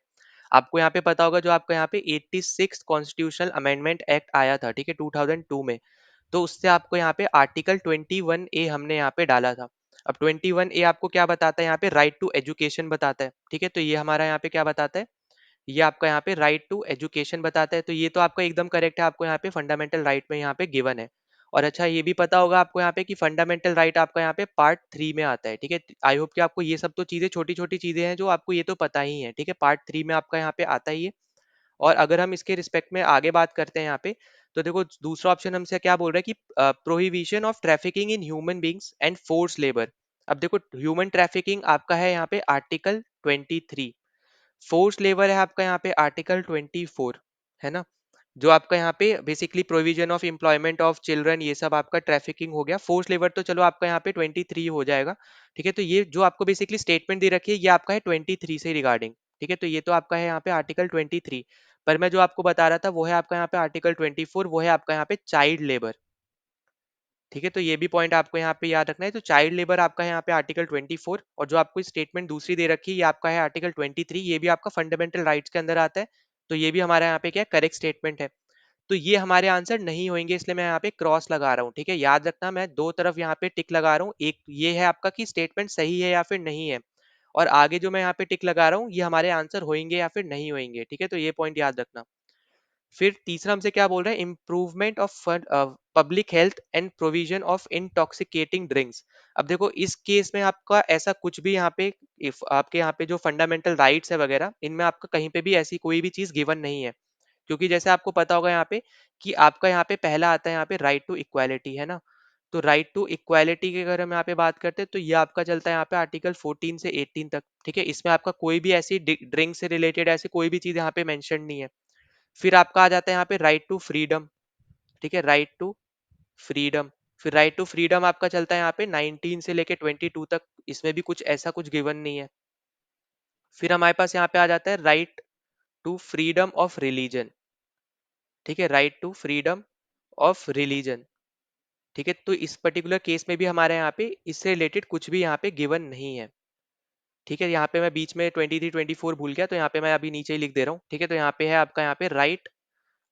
आपको यहाँ पे पता होगा जो आपका यहाँ पे 86 कॉन्स्टिट्यूशनल अमेंडमेंट एक्ट आया था, ठीक है, 2002 में, तो उससे आपको यहाँ पे आर्टिकल 21A हमने यहाँ पे डाला था। अब 21A आपको क्या बताता है, यहाँ पे राइट टू एजुकेशन बताता है, ठीक है, तो ये हमारा यहाँ पे क्या बताता है, ये आपका यहाँ पे राइट टू एजुकेशन बताता है, तो ये तो आपका एकदम करेक्ट है, आपको यहाँ पे फंडामेंटल राइट में यहाँ पे गिवन है। और अच्छा ये भी पता होगा आपको यहाँ पे कि फंडामेंटल राइट आपका यहाँ पे पार्ट 3 में आता है, ठीक है, आई होप कि आपको ये सब तो चीजें, छोटी छोटी चीजें हैं जो आपको ये तो पता ही है, ठीक है, पार्ट 3 में आपका यहाँ पे आता ही है। और अगर हम इसके रिस्पेक्ट में आगे बात करते हैं यहाँ पे, तो देखो दूसरा ऑप्शन हमसे क्या बोल रहा है कि prohibition of trafficking in human beings and force labour. अब देखो ह्यूमन ट्रैफिकिंग आपका है यहाँ पे आर्टिकल 23, फोर्स लेबर है आपका यहाँ पे आर्टिकल 24, है ना, जो आपका यहाँ पे basically provision of employment of children, ये सब आपका ट्रैफिकिंग हो गया। फोर्स लेबर तो चलो आपका यहाँ पे 23 हो जाएगा, ठीक है, तो ये जो आपको बेसिकली स्टेटमेंट दे रखी है ये आपका है 23 से रिगार्डिंग, ठीक है, तो ये तो आपका है यहाँ पे आर्टिकल 23। पर मैं जो आपको बता रहा था वो है आपका यहाँ पे आर्टिकल 24, वो है आपका यहाँ पे चाइल्ड लेबर, ठीक है, तो ये भी पॉइंट आपको यहाँ पे याद रखना है। तो चाइल्ड लेबर आपका है यहाँ पे आर्टिकल 24, और जो आपको स्टेटमेंट दूसरी दे रखी है ये आपका है आर्टिकल 23, ये भी आपका फंडामेंटल राइट्स के अंदर आता है, तो ये भी हमारा यहाँ पे क्या करेक्ट स्टेटमेंट है। तो ये हमारे आंसर नहीं होंगे, इसलिए मैं यहाँ पे क्रॉस लगा रहा हूँ, ठीक है, याद रखना मैं दो तरफ यहाँ पे टिक लगा रहा हूँ, एक ये है आपका कि स्टेटमेंट सही है या फिर नहीं है, और आगे जो मैं यहाँ पे टिक लगा रहा हूँ ये हमारे आंसर होंगे या फिर नहीं होंगे, ठीक है, तो ये पॉइंट याद रखना। फिर तीसरा हमसे क्या बोल रहा है, improvement of public health and provision of intoxicating drinks. अब देखो इस केस में आपका ऐसा कुछ भी यहाँ पे, इफ आपके यहाँ पे जो फंडामेंटल राइट्स है वगैरह, इनमें आपका कहीं पे भी ऐसी कोई भी चीज गिवन नहीं है, क्योंकि जैसे आपको पता होगा यहाँ पे कि आपका यहाँ पे पहला आता है यहाँ पे राइट टू इक्वालिटी, है ना, तो राइट टू इक्वालिटी की अगर हम यहाँ पे बात करते हैं तो ये आपका चलता है यहाँ पे आर्टिकल 14 से 18 तक, ठीक है, इसमें आपका कोई भी ऐसी ड्रिंक से रिलेटेड ऐसी कोई भी चीज यहाँ पे मेंशन नहीं है। फिर आपका आ जाता है यहाँ पे राइट टू फ्रीडम, ठीक है, राइट टू फ्रीडम। फिर राइट टू फ्रीडम आपका चलता है यहाँ पे 19 से लेके 22 तक, इसमें भी कुछ ऐसा कुछ गिवन नहीं है। फिर हमारे पास यहाँ पे आ जाता है right to freedom of religion, ठीक है, right to freedom of religion, ठीक है। तो इस पर्टिकुलर केस में भी हमारे यहाँ पे इससे रिलेटेड कुछ भी यहाँ पे गिवन नहीं है, ठीक है। यहाँ पे मैं बीच में 23 24 भूल गया, तो यहाँ पे मैं अभी नीचे ही लिख दे रहा हूँ, ठीक है। तो यहाँ पे है आपका यहाँ पे राइट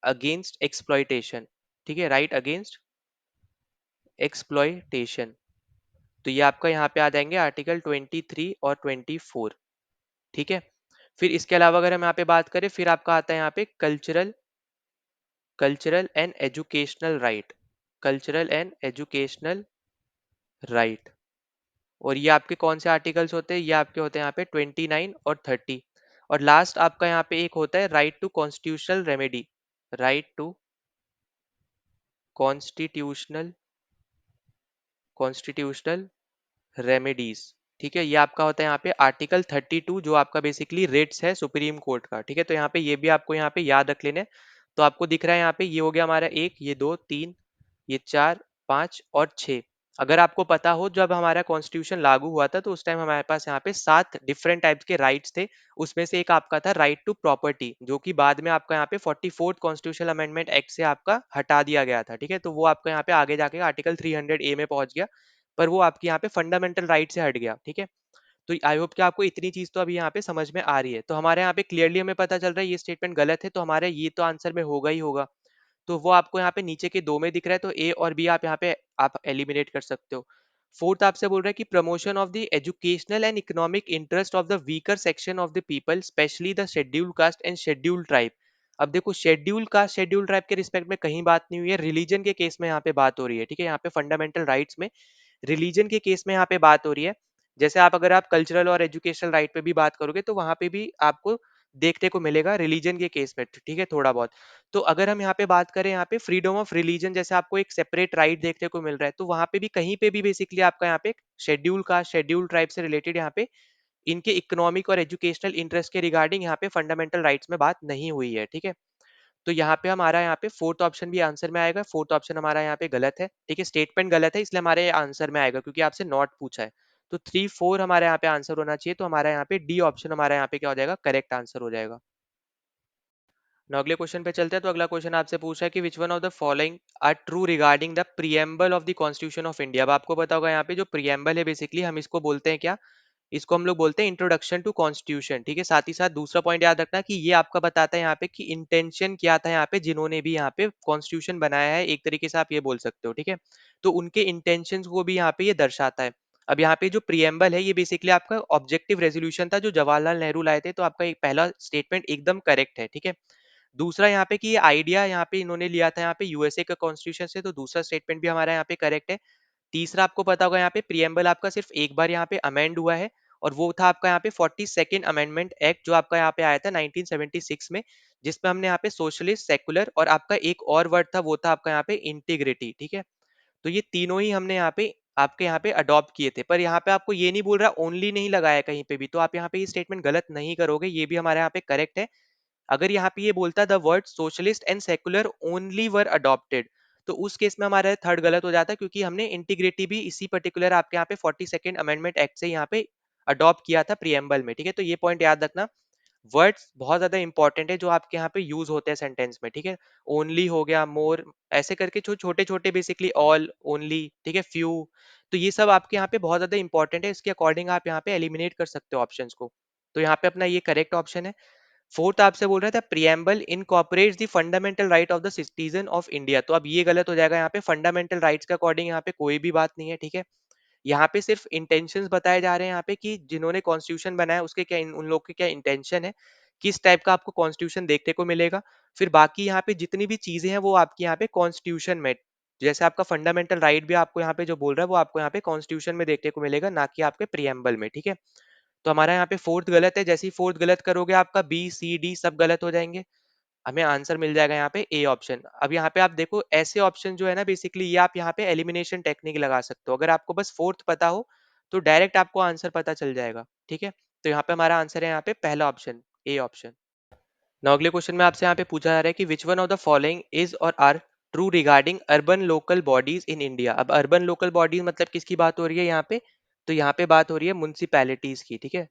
अगेंस्ट एक्सप्लॉयटेशन, ठीक है, राइट अगेंस्ट एक्सप्लॉयटेशन। तो ये आपका यहाँ पे आ जाएंगे आर्टिकल 23 और 24, ठीक है। फिर इसके अलावा अगर हम यहाँ पे बात करें, फिर आपका आता है यहाँ पे cultural cultural and educational right, cultural and educational right. और ये आपके कौन से आर्टिकल्स होते हैं, ये आपके होते हैं यहाँ पे 29 और 30। और लास्ट आपका यहाँ पे एक होता है right to constitutional remedy, right to constitutional constitutional remedies, ठीक है। ये आपका होता है यहाँ पे आर्टिकल 32, जो आपका बेसिकली रेट्स है सुप्रीम कोर्ट का, ठीक है। तो यहाँ पे ये भी आपको यहाँ पे याद रख लेने। तो आपको दिख रहा है यहाँ पे, ये हो गया हमारा एक, ये दो, तीन, ये चार, पांच और छह। अगर आपको पता हो, जब हमारा कॉन्स्टिट्यूशन लागू हुआ था तो उस टाइम हमारे पास यहाँ पे 7 डिफरेंट टाइप्स के राइट्स थे। उसमें से एक आपका था राइट टू प्रॉपर्टी, जो कि बाद में आपका यहाँ पे 44th कॉन्स्टिट्यूशनल अमेंडमेंट एक्ट से आपका हटा दिया गया था, ठीक है। तो वो आपका यहाँ पे आगे जाके आर्टिकल 300A में पहुंच गया, पर वो आपके यहाँ पे फंडामेंटल राइट से हट गया, ठीक है। तो आई होप कि आपको इतनी चीज तो अभी यहाँ पे समझ में आ रही है। तो हमारे यहाँ पे क्लियरली हमें पता चल रहा है ये स्टेटमेंट गलत है, तो हमारे ये तो आंसर में होगा ही होगा। तो वो आपको यहाँ पे नीचे के दो में दिख रहा है, तो ए और बी आप यहाँ पे आप एलिमिनेट कर सकते हो। फोर्थ आपसे बोल रहा है कि promotion of the educational and economic interest of the weaker section of the people, specially the scheduled caste and scheduled tribe. अब देखो, शेड्यूल्ड कास्ट शेड्यूल्ड ट्राइब के रिस्पेक्ट में कहीं बात नहीं हुई है, रिलीजन के केस में यहाँ पे बात हो रही है, ठीक है। यहाँ पे फंडामेंटल राइट्स में रिलीजन के केस में यहाँ पे बात हो रही है। जैसे आप अगर आप कल्चरल और एजुकेशनल राइट पे भी बात करोगे, तो वहां पे भी आपको देखने को मिलेगा रिलीजन के केस में, ठीक है, थोड़ा बहुत। तो अगर हम यहाँ पे बात करें, यहाँ पे फ्रीडम ऑफ रिलीजन जैसे आपको एक सेपरेट राइट देखने को मिल रहा है, तो वहां पे भी कहीं पे भी बेसिकली आपका यहाँ पे शेड्यूल का शेड्यूल ट्राइब से रिलेटेड यहाँ पे इनके इकोनॉमिक और एजुकेशनल इंटरेस्ट के रिगार्डिंग यहाँ पे फंडामेंटल राइट्स में बात नहीं हुई है, ठीक है। तो यहाँ पे हमारा यहाँ पे फोर्थ ऑप्शन भी आंसर में आएगा, फोर्थ ऑप्शन हमारा यहाँ पे गलत है, ठीक है। स्टेटमेंट गलत है, इसलिए हमारे आंसर में आएगा क्योंकि आपसे नॉट पूछा है। तो 3 4 हमारे यहाँ पे आंसर होना चाहिए, तो हमारा यहाँ पे डी ऑप्शन हमारा यहाँ पे क्या हो जाएगा, करेक्ट आंसर हो जाएगा। ना अगले क्वेश्चन पे चलते हैं। तो अगला क्वेश्चन आपसे पूछा है कि which one of the following are true regarding the preamble of the constitution of India. अब आपको पता होगा यहाँ पे जो प्रीएम्बल है बेसिकली हम इसको बोलते हैं क्या, इसको हम लोग बोलते हैं इंट्रोडक्शन टू कॉन्स्टिट्यूशन, ठीक है। साथ ही साथ दूसरा पॉइंट याद रखना कि ये आपका बताता है यहाँ पे कि इंटेंशन क्या था यहाँ पे जिन्होंने भी यहाँ पे कॉन्स्टिट्यूशन बनाया है, एक तरीके से आप ये बोल सकते हो, ठीक है। तो उनके इंटेंशन को भी यहाँ पे ये दर्शाता है। अब यहाँ पे जो प्रीएम्बल है ये बेसिकली आपका ऑब्जेक्टिव रेजोल्यूशन था जो जवाहरलाल नेहरू लाए थे, तो आपका एक पहला स्टेटमेंट एकदम करेक्ट है, ठीक है। दूसरा यहाँ पे कि ये आइडिया यहाँ पे इन्होंने लिया था यहाँ पे यूएसए का कॉन्स्टिट्यूशन से, तो दूसरा स्टेटमेंट भी हमारा यहाँ पे करेक्ट है। तीसरा आपको पता होगा यहाँ पे प्रीएम्बल आपका सिर्फ एक बार यहाँ पे अमेंड हुआ है, और वो था आपका यहाँ पे 42nd अमेंडमेंट एक्ट जो आपका यहाँ पे आया था 1976 में, जिसमें हमने यहाँ पे सोशलिस्ट, सेकुलर और आपका एक और वर्ड था वो था आपका यहाँ पे इंटीग्रिटी, ठीक है। तो ये तीनों ही हमने यहाँ पे आपके यहाँ पे अडॉप्ट किए थे, पर यहाँ पे आपको ये नहीं बोल रहा ओनली नहीं लगाया कहीं पे भी, तो आप यहाँ पे ये स्टेटमेंट गलत नहीं करोगे, ये भी हमारे यहाँ पे करेक्ट है। अगर यहाँ पे ये बोलता the word socialist and secular only were adopted, तो उस केस में हमारा थर्ड गलत हो जाता है, क्योंकि हमने इंटीग्रिटी भी इसी पर्टिकुलर आपके यहाँ पे 42nd अमेंडमेंट एक्ट से यहाँ पे अडॉप्ट किया था प्रीएम्बल में, ठीक है। तो ये पॉइंट याद रखना। वर्ड्स बहुत ज्यादा इंपॉर्टेंट है जो आपके यहाँ पे यूज होते हैं सेंटेंस में, ठीक है। ओनली हो गया, मोर, ऐसे करके जो छोटे छोटे बेसिकली ऑल, ओनली, ठीक है, फ्यू, तो ये सब आपके यहाँ पे बहुत ज्यादा इंपॉर्टेंट है, इसके अकॉर्डिंग आप यहाँ पे एलिमिनेट कर सकते हो ऑप्शंस को। तो यहाँ पे अपना ये करेक्ट ऑप्शन है। फोर्थ आपसे बोल रहा था preamble incorporates the fundamental right of the citizen of India, तो अब ये गलत हो जाएगा, यहाँ पे फंडामेंटल राइट्स के अकॉर्डिंग यहाँ पे कोई भी बात नहीं है, ठीक है। यहाँ पे सिर्फ इंटेंशंस बताए जा रहे हैं यहाँ पे कि जिन्होंने कॉन्स्टिट्यूशन बनाया उसके क्या उन लोग के क्या इंटेंशन है, किस टाइप का आपको कॉन्स्टिट्यूशन देखने को मिलेगा। फिर बाकी यहाँ पे जितनी भी चीजें हैं वो आपकी यहाँ पे कॉन्स्टिट्यूशन में, जैसे आपका फंडामेंटल राइट भी आपको यहाँ पे जो बोल रहा है वो आपको यहाँ पे कॉन्स्टिट्यूशन में देखने को मिलेगा, ना कि आपके प्रियम्बल में, ठीक है। तो हमारा यहाँ पे फोर्थ गलत है, जैसे ही फोर्थ गलत करोगे आपका बी सी डी सब गलत हो जाएंगे, हमें आंसर मिल जाएगा यहाँ पे ए ऑप्शन। अब यहाँ पे आप देखो ऐसे ऑप्शन जो है ना बेसिकली ये आप यहाँ पे एलिमिनेशन टेक्निक लगा सकते हो, अगर आपको बस फोर्थ पता हो तो डायरेक्ट आपको आंसर पता चल जाएगा, ठीक है। तो यहाँ पे हमारा आंसर है यहाँ पे पहला ऑप्शन, ए ऑप्शन। नाउ अगले क्वेश्चन में आपसे यहाँ पे पूछा जा रहा है कि which one of the following is or are true regarding urban local bodies in India. अब अर्बन लोकल बॉडीज मतलब किसकी बात हो रही है यहाँ पे? तो यहाँ पे बात हो रही है म्युनिसिपैलिटीज की, ठीक है।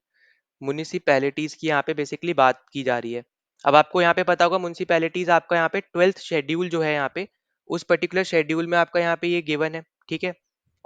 म्युनिसिपैलिटीज की यहाँ पे बेसिकली बात की जा रही है। अब आपको यहाँ पे पता होगा म्युनिसिपैलिटीज आपका यहाँ पे 12th शेड्यूल जो है यहाँ पे, उस पर्टिकुलर शेड्यूल में आपका यहाँ पे ये गिवन है, ठीक है।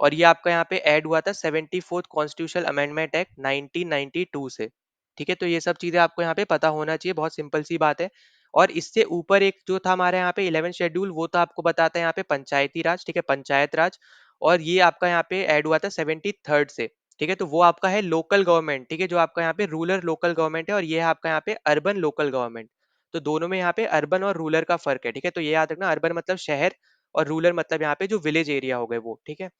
और ये आपका यहाँ पे ऐड हुआ था 74th कॉन्स्टिट्यूशनल अमेंडमेंट एक्ट 1992 से, ठीक है। तो ये सब चीजें आपको यहाँ पे पता होना चाहिए, बहुत सिंपल सी बात है। और इससे ऊपर एक जो था हमारे यहाँ पे 11 शेड्यूल, वो तो आपको बताता है यहाँ पे पंचायती राज, ठीक है, पंचायत राज। और ये आपका यहाँ पे ऐड हुआ था 73rd से, ठीक है। तो वो आपका है लोकल गवर्नमेंट, ठीक है, जो आपका यहाँ पे रूरल लोकल गवर्नमेंट है, और ये है आपका यहाँ पे अर्बन लोकल गवर्नमेंट। तो दोनों में यहाँ पे अर्बन और रूरल का फर्क है, ठीक है। तो ये याद रखना, अर्बन मतलब शहर और रूरल मतलब यहाँ पे जो विलेज एरिया हो गए वो, ठीक है।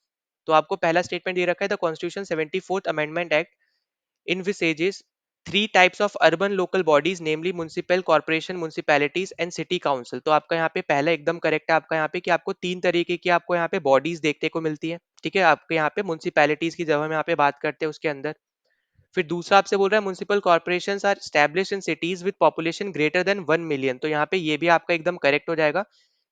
तो आपको पहला स्टेटमेंट ये रखा है, the constitution 74th amendment act envisages three types of urban local bodies namely municipal corporation, municipalities and city council। तो आपका यहाँ पे पहला एकदम करेक्ट है आपका यहाँ पे कि आपको तीन तरीके की आपको यहाँ पे बॉडीज देखने को मिलती है, ठीक है। आपके यहाँ पे म्युनिसिपैलिटीज की जब हम यहाँ पे बात करते हैं उसके अंदर। फिर दूसरा आपसे बोल रहा है municipal corporations are established in cities with population greater than 1 million. तो यहाँ पे ये भी आपका एकदम करेक्ट हो जाएगा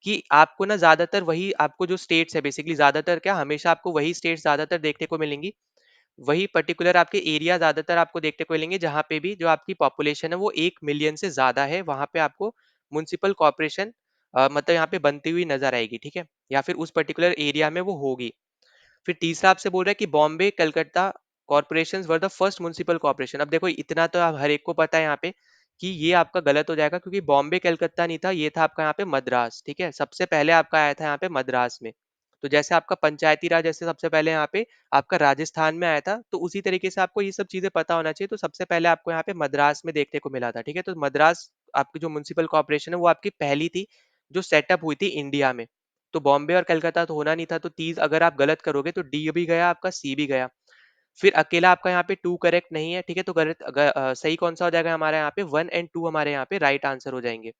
कि आपको ना ज्यादातर वही आपको जो स्टेट्स है, बेसिकली ज्यादातर क्या, हमेशा आपको वही स्टेट्स ज्यादातर देखने को मिलेंगी, वही पर्टिकुलर आपके एरिया ज्यादातर आपको देखने को मिलेंगे जहां पे भी जो आपकी पॉपुलेशन है वो 1 मिलियन से ज्यादा है, वहां पे आपको म्युनिसिपल कॉर्पोरेशन मतलब यहाँ पे बनती हुई नजर आएगी, ठीक है, या फिर उस पर्टिकुलर एरिया में वो होगी। फिर तीसरा आपसे बोल रहा है कि Bombay Calcutta corporation were the first municipal corporation. अब देखो इतना तो आप हर एक को पता है यहाँ पे कि ये आपका गलत हो जाएगा, क्योंकि बॉम्बे कलकत्ता नहीं था, ये था आपका यहाँ पे मद्रास, ठीक है। सबसे पहले आपका आया था यहाँ पे मद्रास में। तो जैसे आपका पंचायती राज जैसे सबसे पहले यहाँ पे आपका राजस्थान में आया था, तो उसी तरीके से आपको ये सब चीजें पता होना चाहिए। तो सबसे पहले आपको यहाँ पे मद्रास में देखने को मिला था, ठीक है। तो मद्रास आपकी जो म्युनिसिपल कॉर्पोरेशन है वो आपकी पहली थी जो सेटअप हुई थी इंडिया में। तो बॉम्बे और कलकत्ता तो होना नहीं था, तो तीस अगर आप गलत करोगे तो डी भी गया आपका, सी भी गया। फिर अकेला आपका यहाँ पे टू करेक्ट नहीं है, ठीक है। तो गलत सही कौन सा हो जाएगा हमारे यहाँ पे, वन एंड टू हमारे यहाँ पे राइट आंसर हो जाएंगे,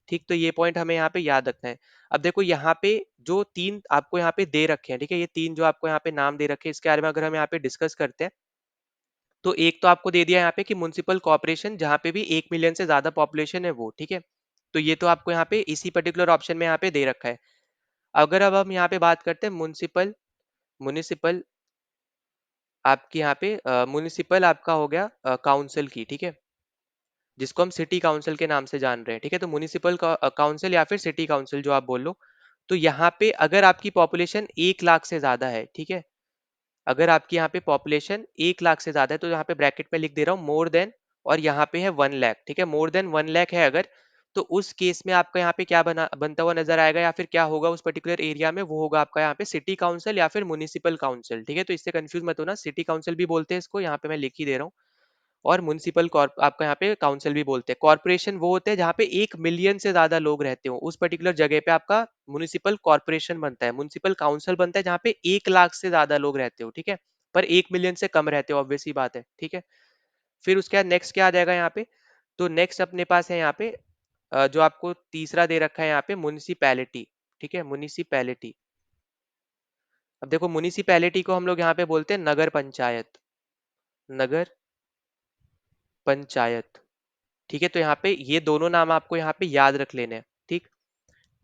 ठीक। तो ये पॉइंट हमें यहाँ पे याद रखना है। अब देखो यहाँ पे जो तीन आपको यहाँ पे दे रखे हैं, ठीक है, ये तीन जो आपको यहाँ पे नाम दे रखे हैं, इसके बारे में अगर हम यहाँ पे डिस्कस करते हैं, तो एक तो आपको दे दिया यहाँ पे कि म्युनिसिपल कॉर्पोरेशन जहाँ पे भी 1 मिलियन से ज्यादा पॉपुलेशन है वो, ठीक है। तो ये तो आपको यहाँ पे इसी पर्टिकुलर ऑप्शन में यहाँ पे दे रखा है। अगर अब हम यहाँ पे बात करते हैं म्युनिसिपल म्युनिसिपल आपकी यहाँ पे म्युनिसिपल आपका हो गया काउंसिल की, ठीक है, जिसको हम सिटी काउंसिल के नाम से जान रहे हैं, ठीक है। तो म्युनिसिपल काउंसिल या फिर सिटी काउंसिल जो आप बोल लो, तो यहाँ पे अगर आपकी पॉपुलेशन 1 लाख से ज्यादा है, ठीक है, अगर आपकी यहाँ पे पॉपुलेशन 1 लाख से ज्यादा है, तो यहाँ पे ब्रैकेट में लिख दे रहा हूँ मोर देन, और यहाँ पे है 1 लाख, ठीक है। मोर देन 1 लाख है अगर, तो उस केस में आपका यहाँ पे क्या बनता हुआ नजर आएगा या फिर क्या होगा उस पर्टिकुलर एरिया में, वो होगा आपका यहाँ पे सिटी काउंसिल या फिर म्युनिसिपल काउंसिल, ठीक है। तो इससे कंफ्यूज मत होना, सिटी काउंसिल भी बोलते हैं इसको, यहाँ पे मैं लिख ही दे रहा हूँ। और म्युनिसिपल कॉर्प आपका यहाँ पे काउंसिल भी बोलते हैं। कॉर्पोरेशन वो होते हैं जहाँ पे 1 मिलियन से ज्यादा लोग रहते हो, उस पर्टिकुलर जगह पे आपका म्युनिसिपल कॉर्पोरेशन बनता है। म्युनिसिपल काउंसिल बनता है जहाँ पे 1 लाख से ज्यादा लोग रहते हो, ठीक है, पर 1 मिलियन से कम रहते हो, ऑब्वियस सी बात है, ठीक है। फिर उसके बाद नेक्स्ट क्या आ जाएगा यहाँ पे, तो नेक्स्ट अपने पास है यहाँ पे जो आपको तीसरा दे रखा है यहाँ पे म्युनिसिपैलिटी, ठीक है, म्युनिसिपैलिटी। अब देखो म्युनिसिपैलिटी को हम लोग यहाँ पे बोलते हैं नगर पंचायत, नगर पंचायत, ठीक है। तो यहाँ पे ये दोनों नाम आपको यहाँ पे याद रख लेने हैं, ठीक।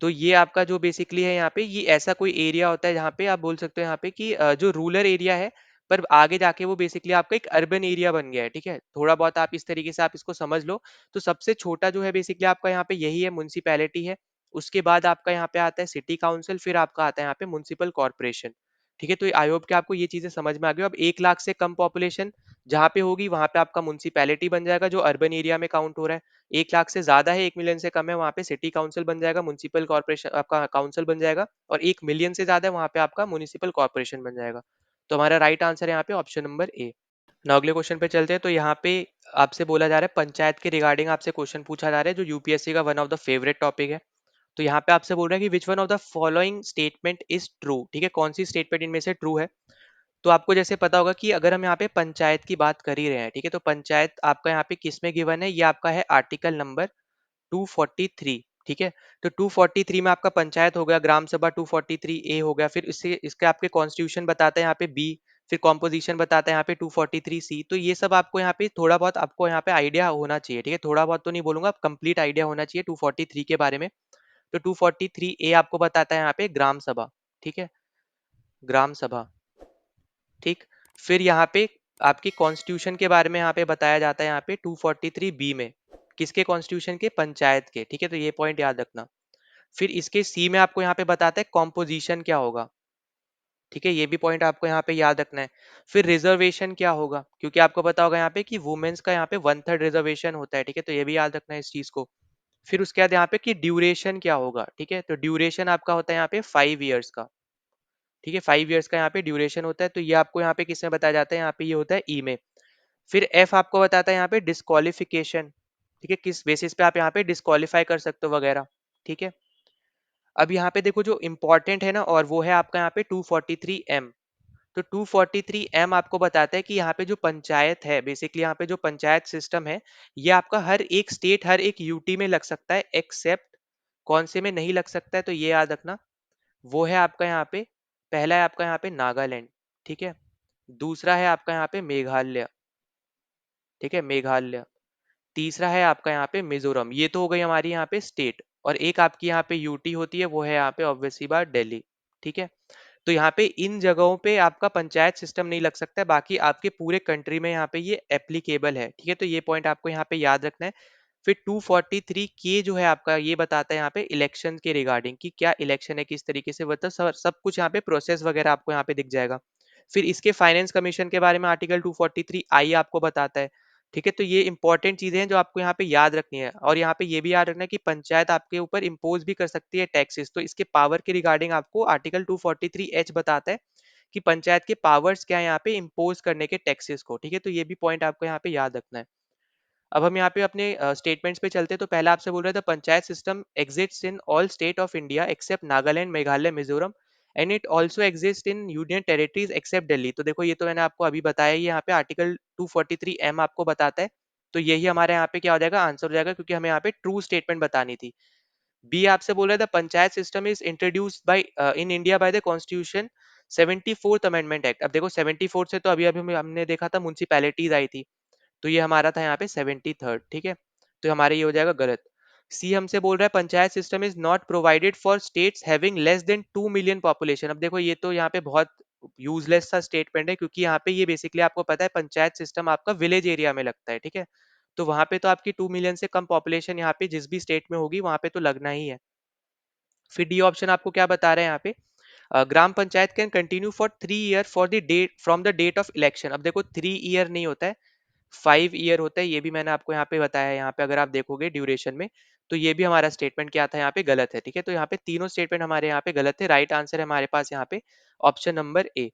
तो ये आपका जो बेसिकली है यहाँ पे, ये ऐसा कोई एरिया होता है जहाँ पे आप बोल सकते हो यहाँ पे कि जो रूरल एरिया है, पर आगे जाके वो बेसिकली आपका एक अर्बन एरिया बन गया है, ठीक है। थोड़ा बहुत आप इस तरीके से आप इसको समझ लो। तो सबसे छोटा जो है बेसिकली आपका यहाँ पे यही है, म्युनिसिपैलिटी है। उसके बाद आपका यहाँ पे आता है सिटी काउंसिल, फिर आपका आता है यहाँ पे म्युनिसिपल कॉर्पोरेशन, ठीक है। तो आई होप कि आपको ये चीजें समझ में आ गई। अब 1 लाख से कम पॉपुलेशन जहाँ पे होगी वहां पे आपका म्युनिसिपैलिटी बन जाएगा जो अर्बन एरिया में काउंट हो रहा है। 1 लाख से ज्यादा है, 1 मिलियन से कम है, वहां पे सिटी काउंसिल बन जाएगा, म्युनिसिपल कॉर्पोरेशन आपका काउंसिल बन जाएगा। और 1 मिलियन से ज्यादा है वहां पे आपका म्युनिसिपल कॉर्पोरेशन बन जाएगा। तो हमारा राइट आंसर है यहाँ पे ऑप्शन नंबर ए। ना अगले क्वेश्चन पे चलते हैं। तो यहाँ पे आपसे बोला जा रहा है पंचायत के रिगार्डिंग आपसे क्वेश्चन पूछा जा रहा है, जो यूपीएससी का one of the favourite topic है। तो यहाँ पे आपसे बोल रहा है कि which one of the following statement is true, ठीक है, कौन सी स्टेटमेंट इनमें से ट्रू है। तो आपको जैसे पता होगा कि अगर हम यहाँ पे पंचायत की बात कर ही रहे हैं, ठीक है, तो पंचायत आपका यहाँ पे किस में गिवन है, ये आपका है आर्टिकल नंबर 243, ठीक है। तो 243 में आपका पंचायत हो गया, ग्राम सभा 243 ए हो गया, फिर इससे इसके आपके कॉन्स्टिट्यूशन बताता है यहाँ पे बी, फिर कॉम्पोजिशन बताता है यहाँ पे 243C। तो ये सब आपको यहाँ पे थोड़ा बहुत आपको यहाँ पे आइडिया होना चाहिए, ठीक है, थोड़ा बहुत तो नहीं बोलूंगा, कंप्लीट आइडिया होना चाहिए 243 के बारे में। तो 243A आपको बताता है यहाँ पे ग्राम सभा, ठीक है, ग्राम सभा, ठीक। फिर यहाँ पे आपकी कॉन्स्टिट्यूशन के बारे में यहाँ पे बताया जाता है यहाँ पे 243B में, किसके कॉन्स्टिट्यूशन के, पंचायत के, ठीक है, तो ये पॉइंट याद रखना। फिर इसके सी में आपको यहाँ पे बताता है कॉम्पोजिशन क्या होगा, ठीक है, ये भी पॉइंट आपको यहाँ पे याद रखना है। फिर रिजर्वेशन क्या होगा, क्योंकि आपको पता होगा यहाँ पे कि वुमेन्स का यहाँ पे 1/3 रिजर्वेशन होता है, ठीक है, तो ये भी याद रखना है इस चीज को। फिर उसके बाद यहाँ पे कि ड्यूरेशन क्या होगा, ठीक है, तो ड्यूरेशन आपका होता है यहाँ पे 5 ईयर्स का, ठीक है, 5 ईयर्स का यहाँ पे ड्यूरेशन होता है। तो ये आपको यहाँ पे किसमें बताया जाता है, यहाँ पे ये होता है ई में। फिर एफ आपको बताता है यहाँ पे डिस्क्वालिफिकेशन, ठीक है, किस बेसिस पे आप यहाँ पे डिस्क्वालीफाई कर सकते हो वगैरह, ठीक है। अब यहाँ पे देखो जो इंपॉर्टेंट है ना, और वो है आपका यहाँ पे 243M। तो 243M आपको बताता है कि यहाँ पे जो पंचायत है, बेसिकली यहाँ पे जो पंचायत सिस्टम है, ये आपका हर एक स्टेट, हर एक यूटी में लग सकता है, एक्सेप्ट कौन से में नहीं लग सकता है, तो ये याद रखना। वो है आपका यहाँ पे, पहला है आपका यहाँ पे नागालैंड, ठीक है, दूसरा है आपका यहाँ पे मेघालय, ठीक है, मेघालय, तीसरा है आपका यहाँ पे मिजोरम। ये तो हो गई हमारी यहाँ पे स्टेट, और एक आपकी यहाँ पे यूटी होती है, वो है यहाँ पे ऑब्वियसली बात दिल्ली, ठीक है। तो यहाँ पे इन जगहों पे आपका पंचायत सिस्टम नहीं लग सकता है, बाकी आपके पूरे कंट्री में यहाँ पे ये एप्लीकेबल है, ठीक है, तो ये पॉइंट आपको यहाँ पे याद रखना है। फिर 243 के जो है आपका, ये बताता है यहाँ पे इलेक्शन के रिगार्डिंग कि क्या इलेक्शन है, किस तरीके से, मतलब सब कुछ यहाँ पे प्रोसेस वगैरह आपको यहाँ पे दिख जाएगा। फिर इसके फाइनेंस कमीशन के बारे में आर्टिकल 243 आई आपको बताता है, ठीक है, तो ये इंपॉर्टेंट चीजें हैं जो आपको यहाँ पे याद रखनी है। और यहाँ पे ये भी याद रखना है कि पंचायत आपके ऊपर इम्पोज भी कर सकती है टैक्सेस, तो इसके पावर के रिगार्डिंग आपको आर्टिकल 243H बताता है कि पंचायत के पावर्स क्या है यहाँ पे इम्पोज करने के टैक्सेस को, ठीक है, तो ये भी पॉइंट आपको यहाँ पे याद रखना है। अब हम यहाँ पे अपने स्टेटमेंट्स पे चलते हैं। तो पहला आपसे बोल रहा था panchayat system exist in all state of India except Nagaland, Meghalaya, Mizoram, and it also exist in union territories except Delhi. तो देखो ये तो मैंने आपको अभी बताया ही, यहाँ पे आर्टिकल 243M आपको बताता है। तो यही हमारे यहाँ पे क्या हो जाएगा, आंसर हो जाएगा, क्योंकि हमें यहाँ पे ट्रू स्टेटमेंट बतानी थी। बी आपसे बोल रहा था panchayat system is introduced by in India by the constitution 74th amendment act. अब देखो 74 से तो अभी अभी हमने देखा था म्यूनसिपैलिटीज आई थी, तो ये हमारा था यहाँ पे 73rd, ठीक है, तो हमारे ये हो जाएगा गलत। सी हमसे बोल रहा है panchayat system is not provided for states having less than 2 million population. अब देखो ये तो यहाँ पे बहुत यूजलेस सा स्टेटमेंट है, क्योंकि यहाँ पे ये बेसिकली आपको पता है पंचायत सिस्टम आपका विलेज एरिया में लगता है, ठीक है, तो वहां पे तो आपकी 2 मिलियन से कम पॉपुलेशन यहाँ पे जिस भी स्टेट में होगी वहां पे तो लगना ही है। फिर डी ऑप्शन आपको क्या बता रहे हैं यहाँ पे, gram panchayat can continue for 3 year for the date from the date of election. अब देखो 3 ईयर नहीं होता है, 5 ईयर होता है, ये भी मैंने आपको यहाँ पे बताया है। यहाँ पे अगर आप देखोगे ड्यूरेशन में, तो ये भी हमारा स्टेटमेंट क्या था यहाँ पे गलत है, ठीक है, तो यहाँ पे तीनों स्टेटमेंट हमारे यहाँ पे गलत है। राइट आंसर है हमारे पास यहाँ पे ऑप्शन नंबर ए।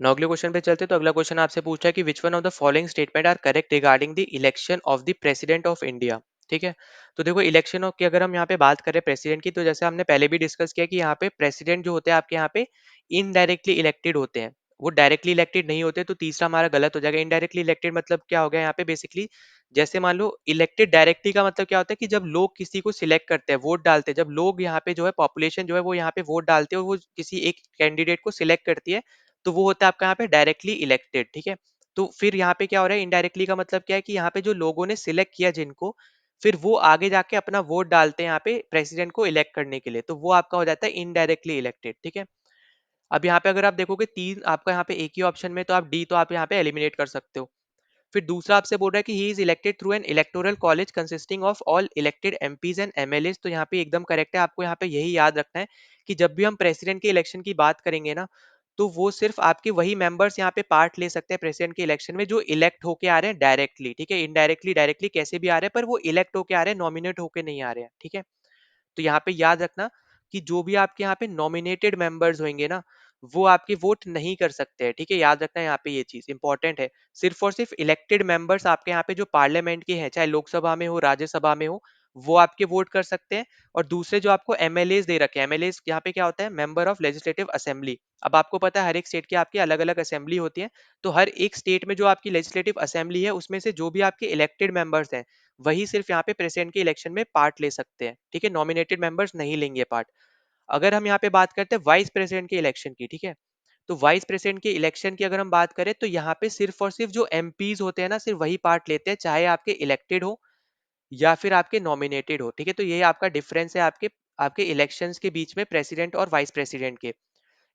नौ अगले क्वेश्चन पे चलते, तो अगला क्वेश्चन आपसे पूछा है कि which one of the following statement are correct regarding the election of the president of India, ठीक है। तो देखो इलेक्शन की अगर हम यहाँ पे बात करें प्रेसिडेंट की, तो जैसे हमने पहले भी डिस्कस किया कि यहाँ पे प्रेसिडेंट जो होते हैं आपके यहाँ पे इनडायरेक्टली इलेक्टेड होते हैं, वो डायरेक्टली इलेक्टेड नहीं होते, तो तीसरा हमारा गलत हो जाएगा। इनडायरेक्टली इलेक्टेड मतलब क्या हो गया यहाँ पे, बेसिकली जैसे मान लो इलेक्टेड डायरेक्टली का मतलब क्या होता है कि जब लोग किसी को सिलेक्ट करते हैं, वोट डालते हैं, जब लोग यहाँ पे जो है पॉपुलेशन जो है वो यहाँ पे वोट डालते हैं और वो किसी एक कैंडिडेट को सिलेक्ट करती है, तो वो होता है आपका यहाँ पे डायरेक्टली इलेक्टेड, ठीक है। तो फिर यहाँ पे क्या हो रहा है, इनडायरेक्टली का मतलब क्या है कि यहाँ पे जो लोगों ने सिलेक्ट किया जिनको, फिर वो आगे जाके अपना वोट डालते हैं यहाँ पे प्रेसिडेंट को इलेक्ट करने के लिए, तो वो आपका हो जाता है इनडायरेक्टली इलेक्टेड, ठीक है। अब यहाँ पे अगर आप देखोगे तीन आपका यहाँ पे एक ही ऑप्शन में, तो आप डी तो आप यहाँ पे एलिमिनेट कर सकते हो। फिर दूसरा आपसे बोल रहा है कि he is elected through an electoral college consisting of all elected MPs and MLAs. तो यहाँ पे एकदम करेक्ट है, आपको यहाँ पे यही याद रखना है कि जब भी हम प्रेसिडेंट के इलेक्शन की बात करेंगे ना, तो वो सिर्फ आपके वही मेंबर्स यहाँ पे पार्ट ले सकते हैं प्रेसिडेंट के इलेक्शन में जो इलेक्ट होके आ रहे हैं डायरेक्टली, ठीक है, इनडायरेक्टली डायरेक्टली कैसे भी आ रहे हैं, पर वो इलेक्ट होके आ रहे हैं, नॉमिनेट होके नहीं आ रहे हैं, ठीक है। तो यहाँ पे याद रखना कि जो भी आपके यहाँ पे नॉमिनेटेड मेंबर्स होंगे ना, वो आपके वोट नहीं कर सकते हैं, ठीक है, याद रखना यहाँ पे ये चीज इंपॉर्टेंट है। सिर्फ और सिर्फ इलेक्टेड मेंबर्स आपके यहाँ पे जो पार्लियामेंट के हैं, चाहे लोकसभा में हो राज्यसभा में हो, वो आपके वोट कर सकते हैं। और दूसरे जो आपको एमएलएज दे रखे हैं, एमएलएज यहाँ पे क्या होता है, मेंबर ऑफ लेजिस्लेटिव असेंबली। अब आपको पता है हर एक स्टेट की आपकी अलग अलग असेंबली होती है, तो हर एक स्टेट में जो आपकी लेजिस्लेटिव असेंबली है उसमें से जो भी आपके इलेक्टेड मेंबर्स हैं, वही सिर्फ यहाँ पे प्रेसिडेंट के इलेक्शन में पार्ट ले सकते हैं, ठीक है, नॉमिनेटेड मेंबर्स नहीं लेंगे पार्ट। अगर हम यहाँ पे बात करते हैं वाइस प्रेसिडेंट के इलेक्शन की, ठीक है, तो वाइस प्रेसिडेंट के इलेक्शन की अगर हम बात करें तो यहाँ पे सिर्फ और सिर्फ जो एमपीज होते हैं ना, सिर्फ वही पार्ट लेते हैं, चाहे आपके इलेक्टेड हो या फिर आपके नॉमिनेटेड हो। ठीक है, तो ये आपका डिफरेंस है आपके आपके इलेक्शंस के बीच में, प्रेसिडेंट और वाइस प्रेसिडेंट के।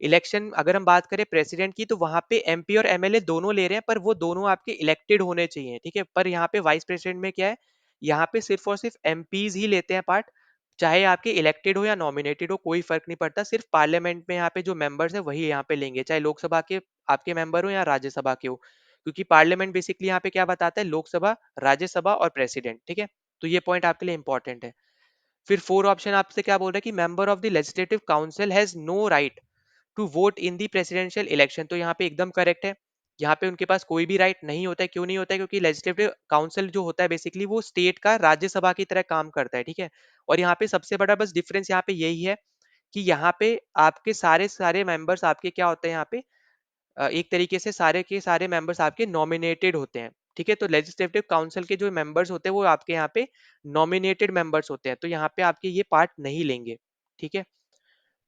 इलेक्शन अगर हम बात करें प्रेसिडेंट की, तो वहां पे एमपी और एमएलए दोनों ले रहे हैं, पर वो दोनों आपके इलेक्टेड होने चाहिए। ठीक है, पर यहाँ पे वाइस प्रेसिडेंट में क्या है, यहाँ पे सिर्फ और सिर्फ एमपीज ही लेते हैं पार्ट, चाहे आपके इलेक्टेड हो या नॉमिनेटेड हो, कोई फर्क नहीं पड़ता। सिर्फ पार्लियामेंट में यहाँ पे जो मेंबर्स है वही यहाँ पे लेंगे, चाहे लोकसभा के आपके मेंबर हो या राज्यसभा के हो, क्योंकि पार्लियामेंट बेसिकली यहाँ पे क्या बताता है, लोकसभा, राज्यसभा और प्रेसिडेंट। ठीक है, तो ये पॉइंट आपके लिए इंपॉर्टेंट है। फिर फोर ऑप्शन आपसे क्या बोल रहा है कि member of the legislative council has no right to vote in the presidential election. तो यहाँ पे एकदम करेक्ट है, यहाँ पे उनके पास कोई भी राइट नहीं होता है। क्यों नहीं होता है? क्योंकि लेजिस्लेटिव काउंसिल जो होता है बेसिकली वो स्टेट का राज्यसभा की तरह काम करता है। ठीक है, और यहाँ पे सबसे बड़ा बस डिफरेंस यहाँ पे यही है कि यहाँ पे आपके सारे सारे मेंबर्स आपके क्या होते हैं, यहाँ पे एक तरीके से सारे के सारे मेंबर्स आपके नॉमिनेटेड होते हैं। ठीक है, तो लेजिस्लेटिव काउंसिल के जो मेंबर्स होते हैं वो आपके यहाँ पे नॉमिनेटेड मेंबर्स होते हैं, तो यहाँ पे आपके ये पार्ट नहीं लेंगे। ठीक है,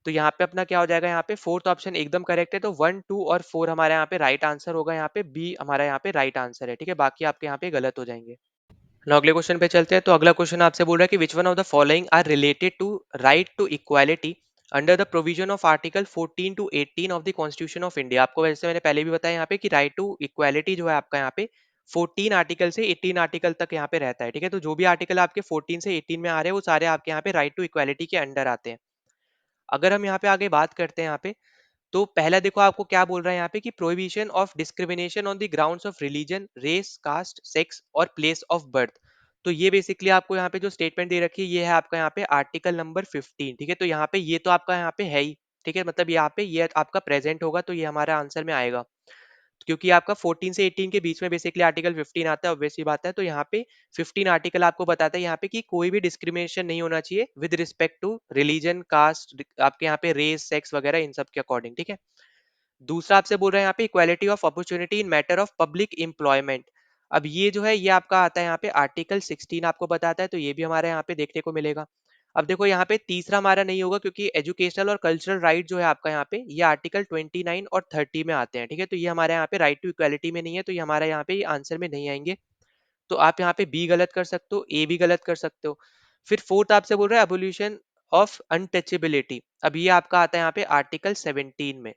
तो यहाँ पे अपना क्या हो जाएगा, यहाँ पे फोर्थ ऑप्शन एकदम करेक्ट है, तो 1, 2 और 4 हमारे यहाँ पे राइट आंसर होगा, यहाँ पे बी हमारा यहाँ पे राइट आंसर है। ठीक है, बाकी आपके यहाँ पे गलत हो जाएंगे। ना अगले क्वेश्चन पे चलते हैं। तो अगला क्वेश्चन आपसे बोल रहा है कि which one of the following are related to right to equality under the provision of article 14 to 18 of the constitution of India. आपको वैसे मैंने पहले भी बताया यहाँ पे कि राइट टू इक्वालिटी जो है आपका यहाँ पे 14 आर्टिकल से 18 आर्टिकल तक यहाँ पे रहता है। ठीक है, तो जो भी आर्टिकल आपके 14 से 18 में आ रहे हैं वो सारे आपके यहाँ पे राइट टू इक्वालिटी के अंडर आते हैं। अगर हम यहाँ पे आगे बात करते हैं यहाँ पे, तो पहला देखो आपको क्या बोल रहा है यहाँ पे कि prohibition of discrimination on the grounds of religion, race, caste, sex और प्लेस ऑफ बर्थ। तो ये बेसिकली आपको यहाँ पे जो स्टेटमेंट दे रखी है ये है आपका यहाँ पे आर्टिकल नंबर 15। ठीक है, तो यहाँ पे ये तो आपका यहाँ पे है ही। ठीक है, मतलब यहाँ पे ये आपका प्रेजेंट होगा, तो ये हमारा आंसर में आएगा, क्योंकि आपका 14 से 18 के बीच में बेसिकली आर्टिकल 15 आता है, ऑब्वियस सी बात है। तो यहाँ पे 15 आर्टिकल आपको बताता है यहाँ पे कि कोई भी डिस्क्रिमिनेशन नहीं होना चाहिए with respect to religion, caste, आपके यहाँ पे रेस, सेक्स वगैरह, इन सब के अकॉर्डिंग। ठीक है, दूसरा आपसे बोल रहे हैं यहाँ पे equality of opportunity in matter of public employment. अब ये जो है ये आपका आता है यहाँ पे आर्टिकल 16 आपको बताता है, तो ये भी हमारे यहाँ पे देखने को मिलेगा। अब देखो यहाँ पे तीसरा हमारा नहीं होगा, क्योंकि एजुकेशनल और कल्चरल राइट जो है आपका यहाँ पे ये आर्टिकल 29 और 30 में आते हैं। ठीक है, तो ये हमारे यहाँ पे राइट टू इक्वालिटी में नहीं है, तो ये हमारे यहाँ पे आंसर में नहीं आएंगे। तो आप यहाँ पे बी गलत कर सकते हो, ए भी गलत कर सकते हो। फिर फोर्थ आपसे बोल रहा है एबोल्यूशन ऑफ अनटचेबिलिटी। अब ये आपका आता है यहाँ पे आर्टिकल 17 में।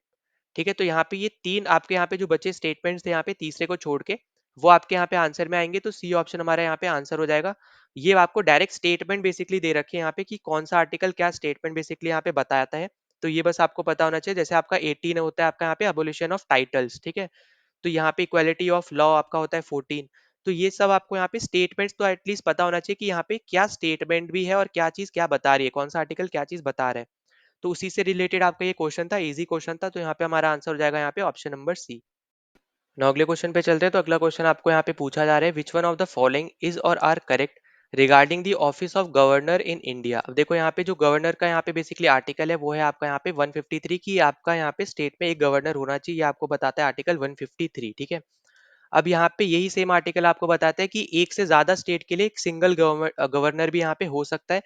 ठीक है, तो यहाँ पे ये तीन आपके यहाँ पे जो बचे स्टेटमेंट्स थे यहाँ पे तीसरे को छोड़ के, वो आपके यहाँ पे आंसर में आएंगे, तो सी ऑप्शन हमारा यहाँ पे आंसर हो जाएगा। ये आपको डायरेक्ट स्टेटमेंट बेसिकली दे रखे हैं यहाँ पे कि कौन सा आर्टिकल क्या स्टेटमेंट बेसिकली यहाँ पे बताता है। तो ये बस आपको पता होना चाहिए। जैसे आपका 18 होता है आपका यहाँ पे एबोलिशन ऑफ टाइटल्स। ठीक है, तो यहाँ पे इक्वालिटी ऑफ लॉ आपका होता है 14। तो ये सब आपको यहाँ पे स्टेटमेंट्स तो एटलीस्ट पता होना चाहिए कि यहाँ पे क्या स्टेटमेंट भी है और क्या चीज क्या बता रही है, कौन सा आर्टिकल क्या चीज बता रहा है। तो उसी से रिलेटेड आपका ये क्वेश्चन था, इजी क्वेश्चन था, तो यहाँ पे हमारा आंसर हो जाएगा यहाँ पे ऑप्शन नंबर सी। now अगले क्वेश्चन पे चलते हैं। तो अगला क्वेश्चन आपको यहाँ पे पूछा जा रहा है, which one of the following is or are correct regarding the office of governor in India. अब देखो यहाँ पे जो गवर्नर का यहाँ पे बेसिकली आर्टिकल है वो है आपका यहाँ पे 153 की, आपका यहाँ पे स्टेट में एक गवर्नर होना चाहिए, ये आपको बताता है आर्टिकल 153। ठीक है, अब यहाँ पे यही सेम आर्टिकल आपको बताता है कि एक से ज्यादा स्टेट के लिए एक सिंगल गवर्नर भी यहाँ पे हो सकता है।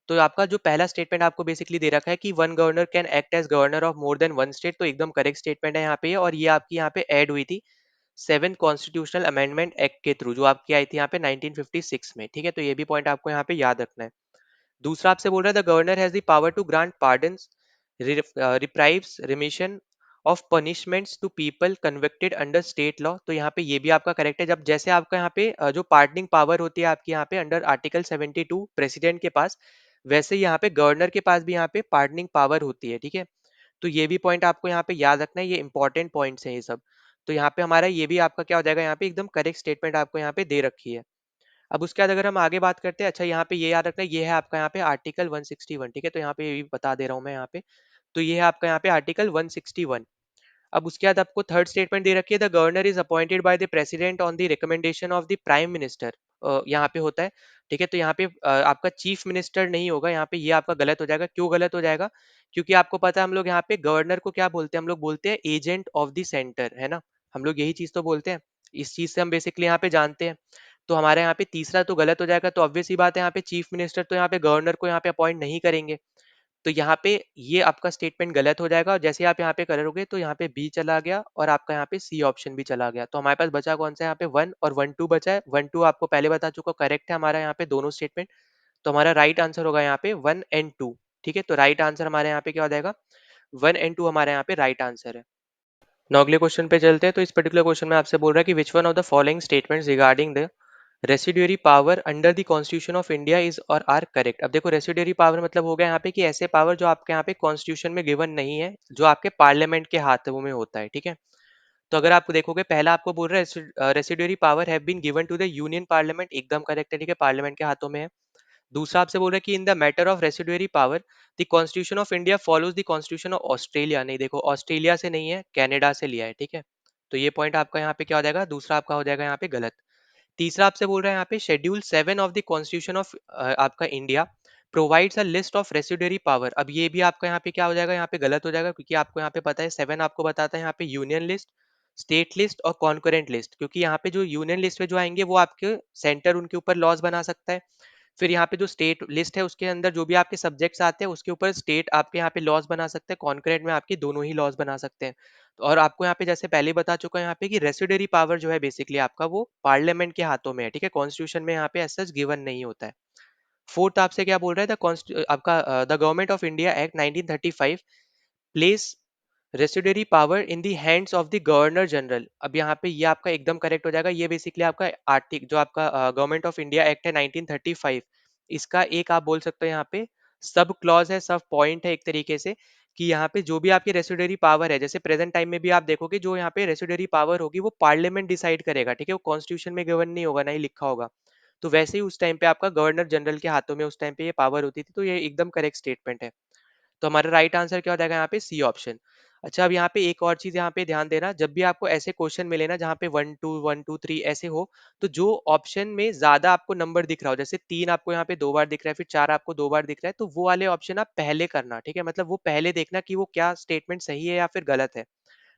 तो आपका जो पहला स्टेटमेंट आपको बेसिकली दे रखा है कि one governor can act as governor of more than one state, तो एकदम करेक्ट स्टेटमेंट है यहाँ पे, और ये आपकी यहाँ पे ऐड हुई थी 7 कॉन्स्टिट्यूशनल अमेंडमेंट एक्ट के थ्रू, जो आपकी आई थी यहाँ पे 1956 में। ठीक है, तो ये भी पॉइंट आपको यहाँ पे याद रखना है। दूसरा आपसे बोल रहा है the governor has the power to grant pardons, reprieves, remission of punishments to people convicted under state law. तो यहाँ पे ये भी आपका करेक्ट है। जब जैसे आपका यहाँ पे जो पार्डनिंग पावर होती है आपकी यहाँ पे अंडर आर्टिकल 72 प्रेसिडेंट के पास, वैसे ही यहाँ पे गवर्नर के पास भी यहाँ पे पार्डनिंग पावर होती है। ठीक है, तो ये भी पॉइंट आपको यहाँ पे याद रखना है, ये इंपॉर्टेंट पॉइंट्स हैं ये सब। तो यहाँ पे हमारा ये भी आपका क्या हो जाएगा, यहाँ पे एकदम करेक्ट स्टेटमेंट आपको यहाँ पे दे रखी है। अब उसके बाद अगर हम आगे बात करते हैं, अच्छा यहाँ पे ये याद रखना है, ये है आपका यहाँ पे आर्टिकल 161। ठीक है, तो यहाँ पे ये भी बता दे रहा हूँ मैं यहाँ पे, तो ये है आपका यहाँ पे आर्टिकल 161। अब उसके बाद आपको थर्ड स्टेटमेंट दे रखी है, the governor is appointed by the president on the recommendation of the prime minister. यहाँ पे होता है। ठीक है, तो यहाँ पे आपका चीफ मिनिस्टर नहीं होगा यहाँ पे, ये आपका गलत हो जाएगा। क्यों गलत हो जाएगा? क्योंकि आपको पता है हम लोग यहाँ पे गवर्नर को क्या बोलते हैं, हम लोग बोलते हैं एजेंट ऑफ द सेंटर, है ना। हम लोग यही चीज तो बोलते हैं, इस चीज से हम बेसिकली यहाँ पे जानते हैं। तो हमारे यहाँ पे तीसरा तो गलत हो जाएगा, तो ऑब्वियस ही बात है यहाँ पे चीफ मिनिस्टर तो यहाँ पे गवर्नर को यहाँ पे अपॉइंट नहीं करेंगे। तो यहाँ पे ये आपका स्टेटमेंट गलत हो जाएगा, और जैसे आप यहाँ पे करोगे तो यहाँ पे बी चला गया और आपका यहाँ पे सी ऑप्शन भी चला गया। तो हमारे पास बचा कौन सा यहाँ पे 1 और 1 2 बचा है। 1 2 आपको पहले बता चुका, करेक्ट है हमारा यहाँ पे दोनों स्टेटमेंट। तो हमारा राइट आंसर होगा यहाँ पे 1 एंड 2। ठीक है, तो राइट आंसर हमारे यहाँ पे क्या हो जाएगा, 1 एंड 2 हमारे यहाँ पे राइट आंसर है। now अगले क्वेश्चन पे चलते हैं। तो इस पर्टिकुलर क्वेश्चन में आपसे बोल रहा है कि which one of the following statements regarding the residuary power under the constitution of India is or are correct. अब देखो रेसिड्यूरी पावर मतलब हो गया यहाँ पे कि ऐसे पावर जो आपके यहाँ पे कॉन्स्टिट्यूशन में गिवन नहीं है, जो आपके पार्लियामेंट के हाथों में होता है। ठीक है, तो अगर आप देखोगे पहला आपको बोल रहा है residuary power have been given to the union parliament, एकदम करेक्ट है। ठीक है, पार्लियामेंट के हाथों में है। दूसरा आपसे बोल रहा है कि in the matter of residuary power the constitution of India follows the constitution of Australia. नहीं, देखो ऑस्ट्रेलिया से नहीं है, कनाडा से लिया है। ठीक है, तो ये पॉइंट आपका यहाँ पे क्या हो जाएगा, दूसरा आपका हो जाएगा यहाँ पे गलत। तीसरा आपसे बोल रहा है यहाँ पे schedule 7 of the constitution of आपका India provides a list of residuary power. अब ये भी आपका यहाँ पे क्या हो जाएगा, यहाँ पे गलत हो जाएगा, क्योंकि आपको यहाँ पे पता है 7 आपको बताता है यहाँ पे यूनियन लिस्ट, स्टेट लिस्ट और कॉन्करेंट लिस्ट। क्योंकि यहाँ पे जो यूनियन लिस्ट में जो आएंगे वो आपके सेंटर उनके ऊपर लॉज बना सकता है। फिर यहाँ पे जो स्टेट लिस्ट है उसके अंदर जो भी आपके सब्जेक्ट्स आते हैं उसके ऊपर स्टेट आपके यहाँ पे लॉज बना सकते हैं, कॉन्करेंट में आपके दोनों ही लॉज बना सकते हैं। और आपको यहाँ पे जैसे पहले बता चुका है यहाँ पे कि रेसिडरी पावर जो है बेसिकली आपका वो पार्लियामेंट के हाथों में है। ठीक है, कॉन्स्टिट्यूशन में यहाँ पे एज सच गिवन नहीं होता है। फोर्थ आपसे क्या बोल रहा है, आपका the government of India act 1935 place residuary power in the hands of the governor general. अब यहाँ पे ये आपका एकदम करेक्ट हो जाएगा। ये बेसिकली आपका आर्टिक जो आपका गवर्नमेंट ऑफ इंडिया एक्ट है 1935, इसका एक आप बोल सकते हो यहाँ पे सब क्लॉज है, सब पॉइंट है एक तरीके से, कि यहाँ पे जो भी आपकी रेसिडरी पावर है, जैसे प्रेजेंट टाइम में भी आप देखोगे जो यहाँ पे रेसिडरी पावर होगी वो पार्लियामेंट डिसाइड करेगा। ठीक है, वो कॉन्स्टिट्यूशन में गवर्न नहीं होगा, ना ही लिखा होगा। तो वैसे ही उस टाइम पे आपका गवर्नर जनरल के हाथों में उस टाइम पे ये पावर होती थी। तो ये एकदम करेक्ट स्टेटमेंट है। तो हमारा राइट आंसर क्या हो जाएगा यहाँ पे, सी ऑप्शन। अच्छा, अब यहाँ पे एक और चीज यहाँ पे ध्यान देना, जब भी आपको ऐसे क्वेश्चन मिले ना जहाँ पे 1 2 1 2 3 ऐसे हो, तो जो ऑप्शन में ज्यादा आपको नंबर दिख रहा हो, जैसे 3 आपको यहाँ पे 2 बार दिख रहा है, फिर 4 आपको 2 बार दिख रहा है, तो वो वाले ऑप्शन आप पहले करना। ठीक है, मतलब वो पहले देखना कि वो क्या स्टेटमेंट सही है या फिर गलत है।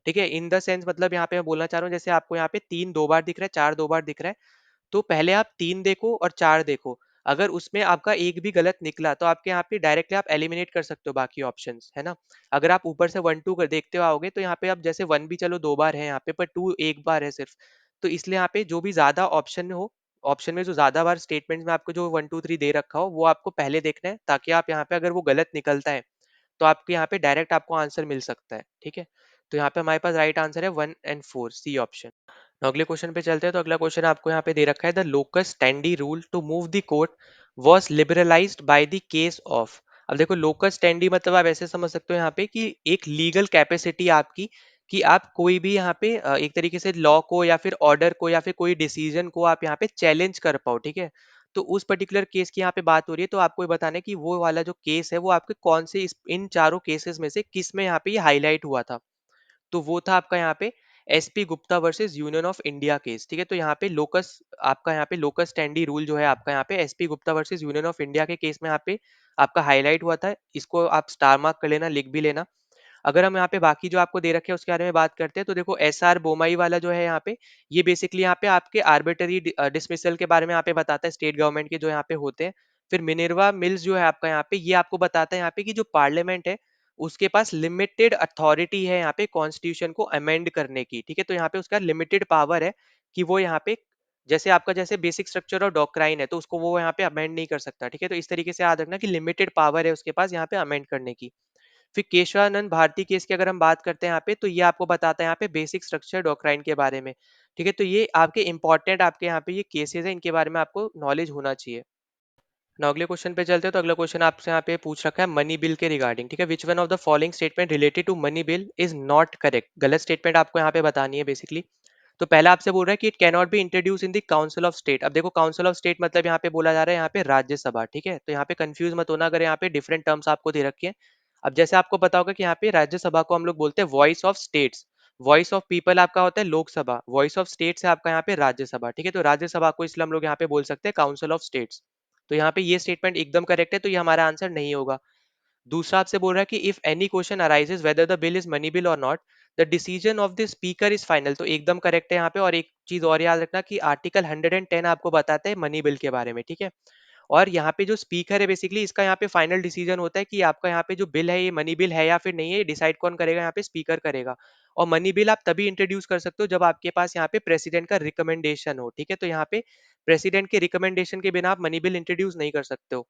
ठीक है, इन द सेंस मतलब यहाँ पे मैं बोलना चाह रहा हूँ, जैसे आपको यहाँ पे 3 2 बार दिख रहा है, 4 2 बार दिख रहा है, तो पहले आप 3 देखो और 4 देखो। अगर उसमें आपका एक भी गलत निकला तो आपके यहाँ पे डायरेक्टली आप एलिमिनेट कर सकते हो बाकी ऑप्शंस, है ना। अगर आप ऊपर से 1 2 कर देखते हो आओगे तो यहाँ पे आप जैसे 1 भी चलो 2 बार है यहाँ पे, पर 2 एक बार है सिर्फ। तो इसलिए यहाँ पे जो भी ज्यादा ऑप्शन हो, ऑप्शन में जो ज्यादा बार स्टेटमेंट में आपको जो 1 2 3 दे रखा हो वो आपको पहले देखना है, ताकि आप यहाँ पे अगर वो गलत निकलता है तो आपके यहाँ पे डायरेक्ट आपको आंसर मिल सकता है। ठीक है, तो यहाँ पे हमारे पास राइट आंसर है 1 and 4, सी ऑप्शन। अगले क्वेश्चन पे चलते हैं। तो अगला क्वेश्चन आपको यहाँ पे दे रखा है, the locus standi rule to move the court was liberalised by the case of. अब देखो लोकस स्टैंडी मतलब आप ऐसे समझ सकते हो यहाँ पे कि एक लीगल कैपेसिटी आपकी, कि आप कोई भी यहाँ पे एक तरीके से लॉ को या फिर ऑर्डर को या फिर कोई डिसीजन को आप यहाँ पे चैलेंज कर पाओ। ठीक है, तो उस पर्टिकुलर केस की यहाँ पे बात हो रही है। तो आपको ये बताना है कि वो वाला जो केस है वो आपके कौन से इन चारों केसेस में से किस में यहाँ पे ये हाईलाइट हुआ था। तो वो था आपका यहाँ पे SP Gupta versus union of India case. ठीक है, तो यहाँ पे लोकस आपका यहाँ पे लोकस स्टैंडी रूल जो है आपका यहाँ पे SP Gupta versus union of India के केस में यहाँ पे आपका हाईलाइट हुआ था। इसको आप स्टार मार्क कर लेना, लिख भी लेना। अगर हम यहाँ पे बाकी जो आपको दे रखे हैं उसके बारे में बात करते हैं, तो देखो एस आर बोमई वाला जो है यहाँ पे, ये बेसिकली यहाँ पे आपके आर्बिटरी डिसमिसल के बारे में यहाँ पे बताता है, स्टेट गवर्नमेंट के जो यहाँ पे होते हैं। फिर मिनर्वा मिल्स जो है आपका यहाँ पे, ये आपको बताता है यहाँ पे कि जो पार्लियामेंट है उसके पास लिमिटेड अथॉरिटी है यहाँ पे कॉन्स्टिट्यूशन को अमेंड करने की। ठीक है, तो यहाँ पे उसका लिमिटेड पावर है कि वो यहाँ पे जैसे आपका जैसे बेसिक स्ट्रक्चर और डॉक्ट्राइन है तो उसको वो यहाँ पे अमेंड नहीं कर सकता। ठीक है, तो इस तरीके से याद रखना कि लिमिटेड पावर है उसके पास यहाँ पे अमेंड करने की। फिर केशवानंद भारती केस की अगर हम बात करते हैं यहाँ पे, तो ये आपको बताता है यहाँ पे बेसिक स्ट्रक्चर डॉक्ट्राइन के बारे में। ठीक है, तो ये आपके इंपॉर्टेंट आपके यहाँ पे ये केसेस है, इनके बारे में आपको नॉलेज होना चाहिए। ना अगले क्वेश्चन पे चलते हैं। तो अगला क्वेश्चन आपसे यहाँ पे पूछ रखा है मनी बिल के रिगार्डिंग। ठीक है, which one of the following statement related to money bill is not correct. गलत स्टेटमेंट आपको यहाँ पे बतानी है बेसिकली। तो पहला आपसे बोल रहा है कि it can not be introduce in the council of state. अब देखो काउंसिल ऑफ स्टेट मतलब यहाँ पे बोला जा रहा है यहाँ पे राज्यसभा। ठीक है, तो यहाँ पे कंफ्यूज मत होना अगर यहाँ पे डिफरेंट टर्म्स आपको दे रखे हैं। अब जैसे आपको पता होगा कि यहाँ पे राज्यसभा को हम लोग बोलते हैं voice of states, voice of people आपका होता है लोकसभा, वॉइस ऑफ स्टेट्स है आपका यहाँ पे राज्यसभा। ठीक है, तो राज्यसभा को इसलिए हम लोग यहाँ पे बोल सकते हैं काउंसिल ऑफ स्टेट्स। तो यहाँ पे ये स्टेटमेंट एकदम करेक्ट है, तो ये हमारा आंसर नहीं होगा। दूसरा आपसे बोल रहा है कि if any question arises whether the bill is money bill or not, the decision of the speaker is final. तो एकदम करेक्ट है यहाँ पे। और एक चीज और याद रखना कि आर्टिकल 110 आपको बताता है मनी बिल के बारे में। ठीक है, और यहाँ पे जो स्पीकर है बेसिकली इसका यहाँ पे फाइनल डिसीजन होता है कि आपका यहाँ पे जो बिल है ये मनी बिल है या फिर नहीं है, ये डिसाइड कौन करेगा, यहाँ पे स्पीकर करेगा। और मनी बिल आप तभी इंट्रोड्यूस कर सकते हो जब आपके पास यहाँ पे प्रेसिडेंट का रिकमेंडेशन हो, ठीक है। तो यहाँ पे प्रेसिडेंट के रिकमेंडेशन के बिना आप मनी बिल इंट्रोड्यूस नहीं कर सकते हो।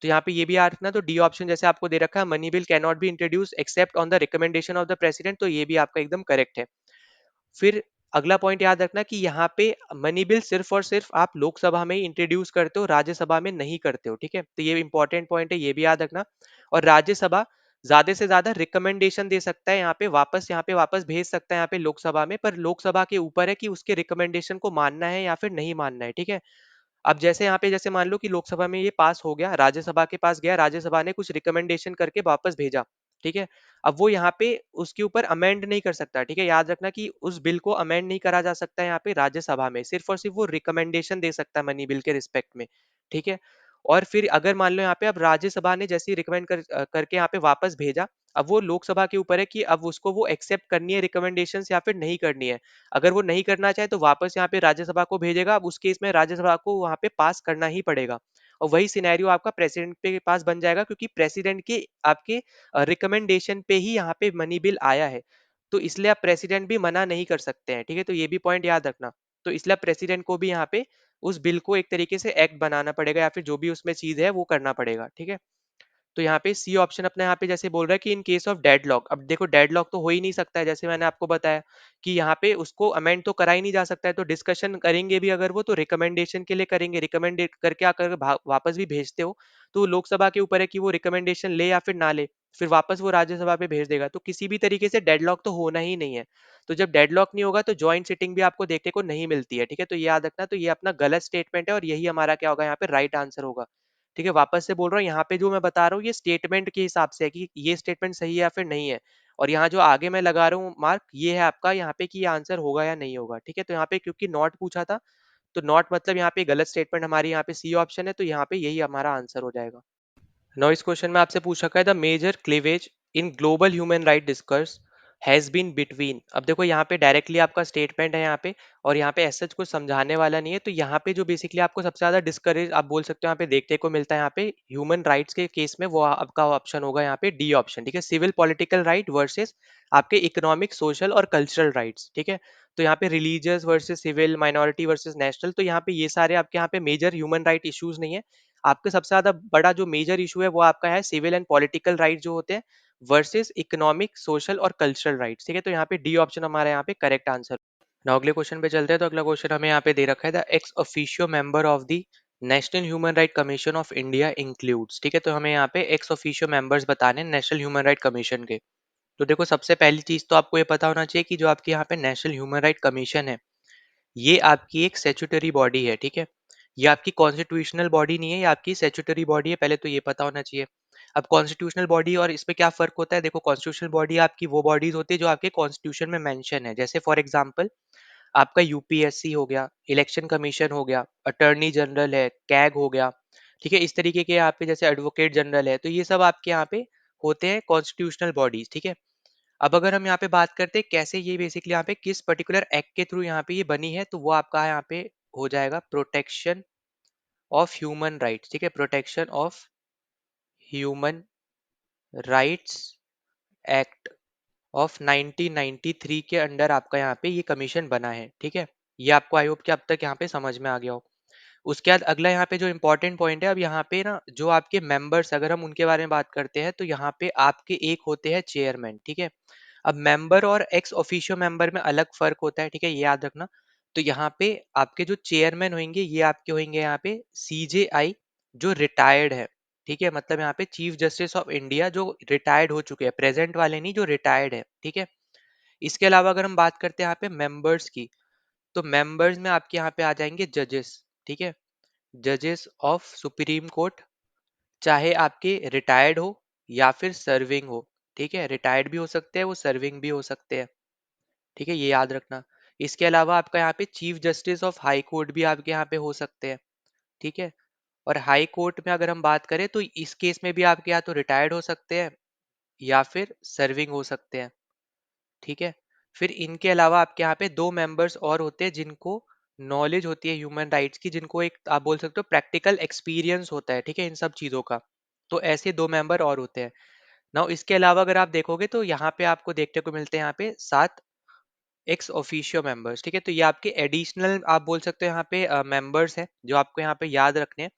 तो यहाँ पे ये भी याद रखना, तो डी ऑप्शन जैसे आपको दे रखा है, money bill can not be introduce except on the recommendation of the president, तो ये भी आपका एकदम करेक्ट है। फिर अगला पॉइंट याद रखना कि यहाँ पे मनी बिल सिर्फ और सिर्फ आप लोकसभा में ही इंट्रोड्यूस करते हो, राज्यसभा में नहीं करते हो, ठीक है। तो ये इंपॉर्टेंट पॉइंट है, ये भी याद रखना। और राज्यसभा ज्यादा से ज्यादा रिकमेंडेशन दे सकता है, यहाँ पे वापस भेज सकता है यहाँ पे लोकसभा में, पर लोकसभा के ऊपर है कि उसके रिकमेंडेशन को मानना है या फिर नहीं मानना है, ठीक है। अब जैसे यहाँ पे जैसे मान लो कि लोकसभा में ये पास हो गया, राज्यसभा के पास गया, राज्यसभा ने कुछ रिकमेंडेशन करके वापस भेजा, ठीक है। अब वो यहाँ पे उसके ऊपर अमेंड नहीं कर सकता, ठीक है। याद रखना कि उस बिल को अमेंड नहीं करा जा सकता है यहाँ पे राज्यसभा में, सिर्फ और सिर्फ वो रिकमेंडेशन दे सकता है मनी बिल के रिस्पेक्ट में, ठीक है। और फिर अगर मान लो यहाँ पे अब राज्यसभा ने जैसे रिकमेंड करके यहाँ पे वापस भेजा, अब वो लोकसभा के ऊपर है कि अब उसको वो एक्सेप्ट करनी है रिकमेंडेशंस या फिर नहीं करनी है। अगर वो नहीं करना चाहे तो वापस यहाँ पे राज्यसभा को भेजेगा, अब उस केस में राज्यसभा को वहां पे पास करना ही पड़ेगा। और वही सिनेरियो आपका प्रेसिडेंट के पास बन जाएगा, क्योंकि प्रेसिडेंट के आपके रिकमेंडेशन पे ही यहाँ पे मनी बिल आया है। तो इसलिए आप प्रेसिडेंट भी मना नहीं कर सकते हैं, ठीक है। तो ये भी पॉइंट याद रखना। तो इसलिए प्रेसिडेंट को भी यहाँ पे उस बिल को एक तरीके से एक्ट बनाना पड़ेगा, या फिर जो भी उसमें चीज है वो करना पड़ेगा, ठीक है। तो यहाँ पे सी ऑप्शन अपना यहाँ पे जैसे बोल रहा है कि इन केस ऑफ डेडलॉक, अब देखो डेडलॉक तो हो ही नहीं सकता है, जैसे मैंने आपको बताया कि यहाँ पे उसको अमेंड तो करा ही नहीं जा सकता है, तो डिस्कशन करेंगे भी अगर वो तो रिकमेंडेशन के लिए करेंगे, रिकमेंड करके अगर वापस भी भेजते हो तो लोकसभा के ऊपर है कि वो रिकमेंडेशन ले या फिर ना ले, फिर वापस वो राज्यसभा पे भेज देगा, तो किसी भी तरीके से डेडलॉक तो होना ही नहीं है। तो जब डेडलॉक नहीं होगा तो ज्वाइंट सिटिंग भी आपको देखने को नहीं मिलती है, ठीक है। तो ये याद रखना, तो ये अपना गलत स्टेटमेंट है और यही हमारा क्या होगा यहाँ पे राइट आंसर होगा, ठीक है। वापस से बोल रहा हूँ, यहाँ पे जो मैं बता रहा हूँ ये स्टेटमेंट के हिसाब से है कि ये स्टेटमेंट सही है या फिर नहीं है। और यहाँ जो आगे मैं लगा रहा हूँ मार्क, ये है आपका यहाँ पे कि ये आंसर होगा या नहीं होगा, ठीक है। तो यहाँ पे क्योंकि नॉट पूछा था, तो नॉट मतलब यहाँ पे गलत स्टेटमेंट, हमारी यहाँ पे सी ऑप्शन है, तो यहाँ पे यही हमारा आंसर हो जाएगा। नाउ इस क्वेश्चन में आपसे पूछ रखा है, the major cleavage in global human right discourse has been between. अब देखो यहाँ पे डायरेक्टली आपका स्टेटमेंट है यहाँ पे, और यहाँ पे ऐसा कुछ समझाने वाला नहीं है, तो यहाँ पे जो बेसिकली आपको सबसे ज्यादा डिस्करेज आप बोल सकते हो यहाँ पे देखने को मिलता है यहाँ पे ह्यूमन राइट्स के केस में, वो आपका ऑप्शन होगा यहाँ पे डी ऑप्शन, ठीक है। सिविल पॉलिटिकल राइट वर्सेस आपके इकोनॉमिक सोशल और कल्चरल राइट्स, ठीक है। तो यहाँ पे religious versus civil, minority versus national, तो यहाँ पे ये सारे आपके यहाँ पे मेजर ह्यूमन राइट इश्यूज नहीं है। आपके सबसे ज्यादा बड़ा जो मेजर इशू है वो आपका है सिविल एंड पॉलिटिकल राइट जो होते हैं वर्सेस इकोनॉमिक सोशल और कल्चरल राइट्स, ठीक है। तो यहाँ पे डी ऑप्शन हमारे यहाँ पे करेक्ट आंसर। नाउ अगले क्वेश्चन पे चलते हैं, तो अगला क्वेश्चन हमें यहाँ पे दे रखा है, the ex officio member of the national human right commission of India includes, ठीक है। तो हमें यहाँ पे एक्स ऑफिशियो मेंबर्स बताने हैं नेशनल ह्यूमन राइट कमीशन के। तो देखो सबसे पहली चीज तो आपको ये पता होना चाहिए कि जो आपके यहाँ पे नेशनल ह्यूमन राइट कमीशन है, ये आपकी एक स्टैट्यूटरी बॉडी है, ठीक है। ये आपकी कॉन्स्टिट्यूशनल बॉडी नहीं है, ये आपकी स्टैट्यूटरी बॉडी है, पहले तो ये पता होना चाहिए। अब कॉन्स्टिट्यूशनल बॉडी और इसमें क्या फर्क होता है, देखो कॉन्स्टिट्यूशनल बॉडी आपकी वो बॉडीज होती है जो आपके कॉन्स्टिट्यूशन में मेंशन है, जैसे फॉर एग्जांपल आपका यूपीएससी हो गया, इलेक्शन कमीशन हो गया, अटर्नी जनरल है, कैग हो गया, ठीक है। इस तरीके के यहाँ पे जैसे एडवोकेट जनरल है, तो ये सब आपके यहाँ पे होते हैं कॉन्स्टिट्यूशनल बॉडीज, ठीक है। अब अगर हम यहाँ पे बात करते हैं कैसे ये बेसिकली यहाँ पे किस पर्टिकुलर एक्ट के थ्रू यहाँ पे ये बनी है, तो वो आपका यहाँ पे हो जाएगा प्रोटेक्शन ऑफ ह्यूमन राइट्स, ठीक है। Protection of human rights act of 1993 के अंडर आपका यहाँ पे ये कमीशन बना है, ठीक है। ये आपको आई होप कि अब तक यहाँ पे समझ में आ गया हो। उसके बाद अगला यहाँ पे जो इम्पोर्टेंट पॉइंट है, अब यहाँ पे ना जो आपके मेंबर्स अगर हम उनके बारे में बात करते हैं, तो यहाँ पे आपके एक होते हैं चेयरमैन, ठीक है। अब मेंबर और एक्स ऑफिशियो मेंबर में अलग फर्क होता है, ठीक है, ये याद रखना। तो यहाँ पे आपके जो चेयरमैन होंगे ये आपके होंगे यहाँ पे सीजेआई जो रिटायर्ड है, ठीक है। मतलब यहाँ पे चीफ जस्टिस ऑफ इंडिया जो रिटायर्ड हो चुके हैं, प्रेजेंट वाले नहीं, जो रिटायर्ड है, ठीक है। इसके अलावा अगर हम बात करते हैं यहाँ पे मेंबर्स की, तो मेंबर्स में आपके यहाँ पे आ जाएंगे जजेस, ठीक है। जजेस ऑफ सुप्रीम कोर्ट, चाहे आपके रिटायर्ड हो या फिर सर्विंग हो, ठीक है। रिटायर्ड भी हो सकते हैं वो, सर्विंग भी हो सकते हैं, ठीक है, ये याद रखना। इसके अलावा आपका यहाँ पे chief justice of high court भी आपके यहाँ पे हो सकते हैं, ठीक है। और हाई कोर्ट में अगर हम बात करें तो इस केस में भी आपके यहाँ तो रिटायर्ड हो सकते हैं या फिर सर्विंग हो सकते हैं, ठीक है। फिर इनके अलावा आपके यहाँ पे दो मेंबर्स और होते हैं जिनको नॉलेज होती है ह्यूमन राइट्स की, जिनको एक आप बोल सकते हो प्रैक्टिकल एक्सपीरियंस होता है, ठीक है, इन सब चीज़ों का। तो ऐसे 2 मेंबर और होते हैं। नाउ इसके अलावा अगर आप देखोगे तो यहाँ पे आपको देखने को मिलते हैं यहाँ पे 7 एक्स ऑफिशियो मेंबर्स, ठीक है। तो ये आपके एडिशनल आप बोल सकते हो यहाँ पे मेंबर्स हैं, जो आपको यहाँ पे याद रखने हैं।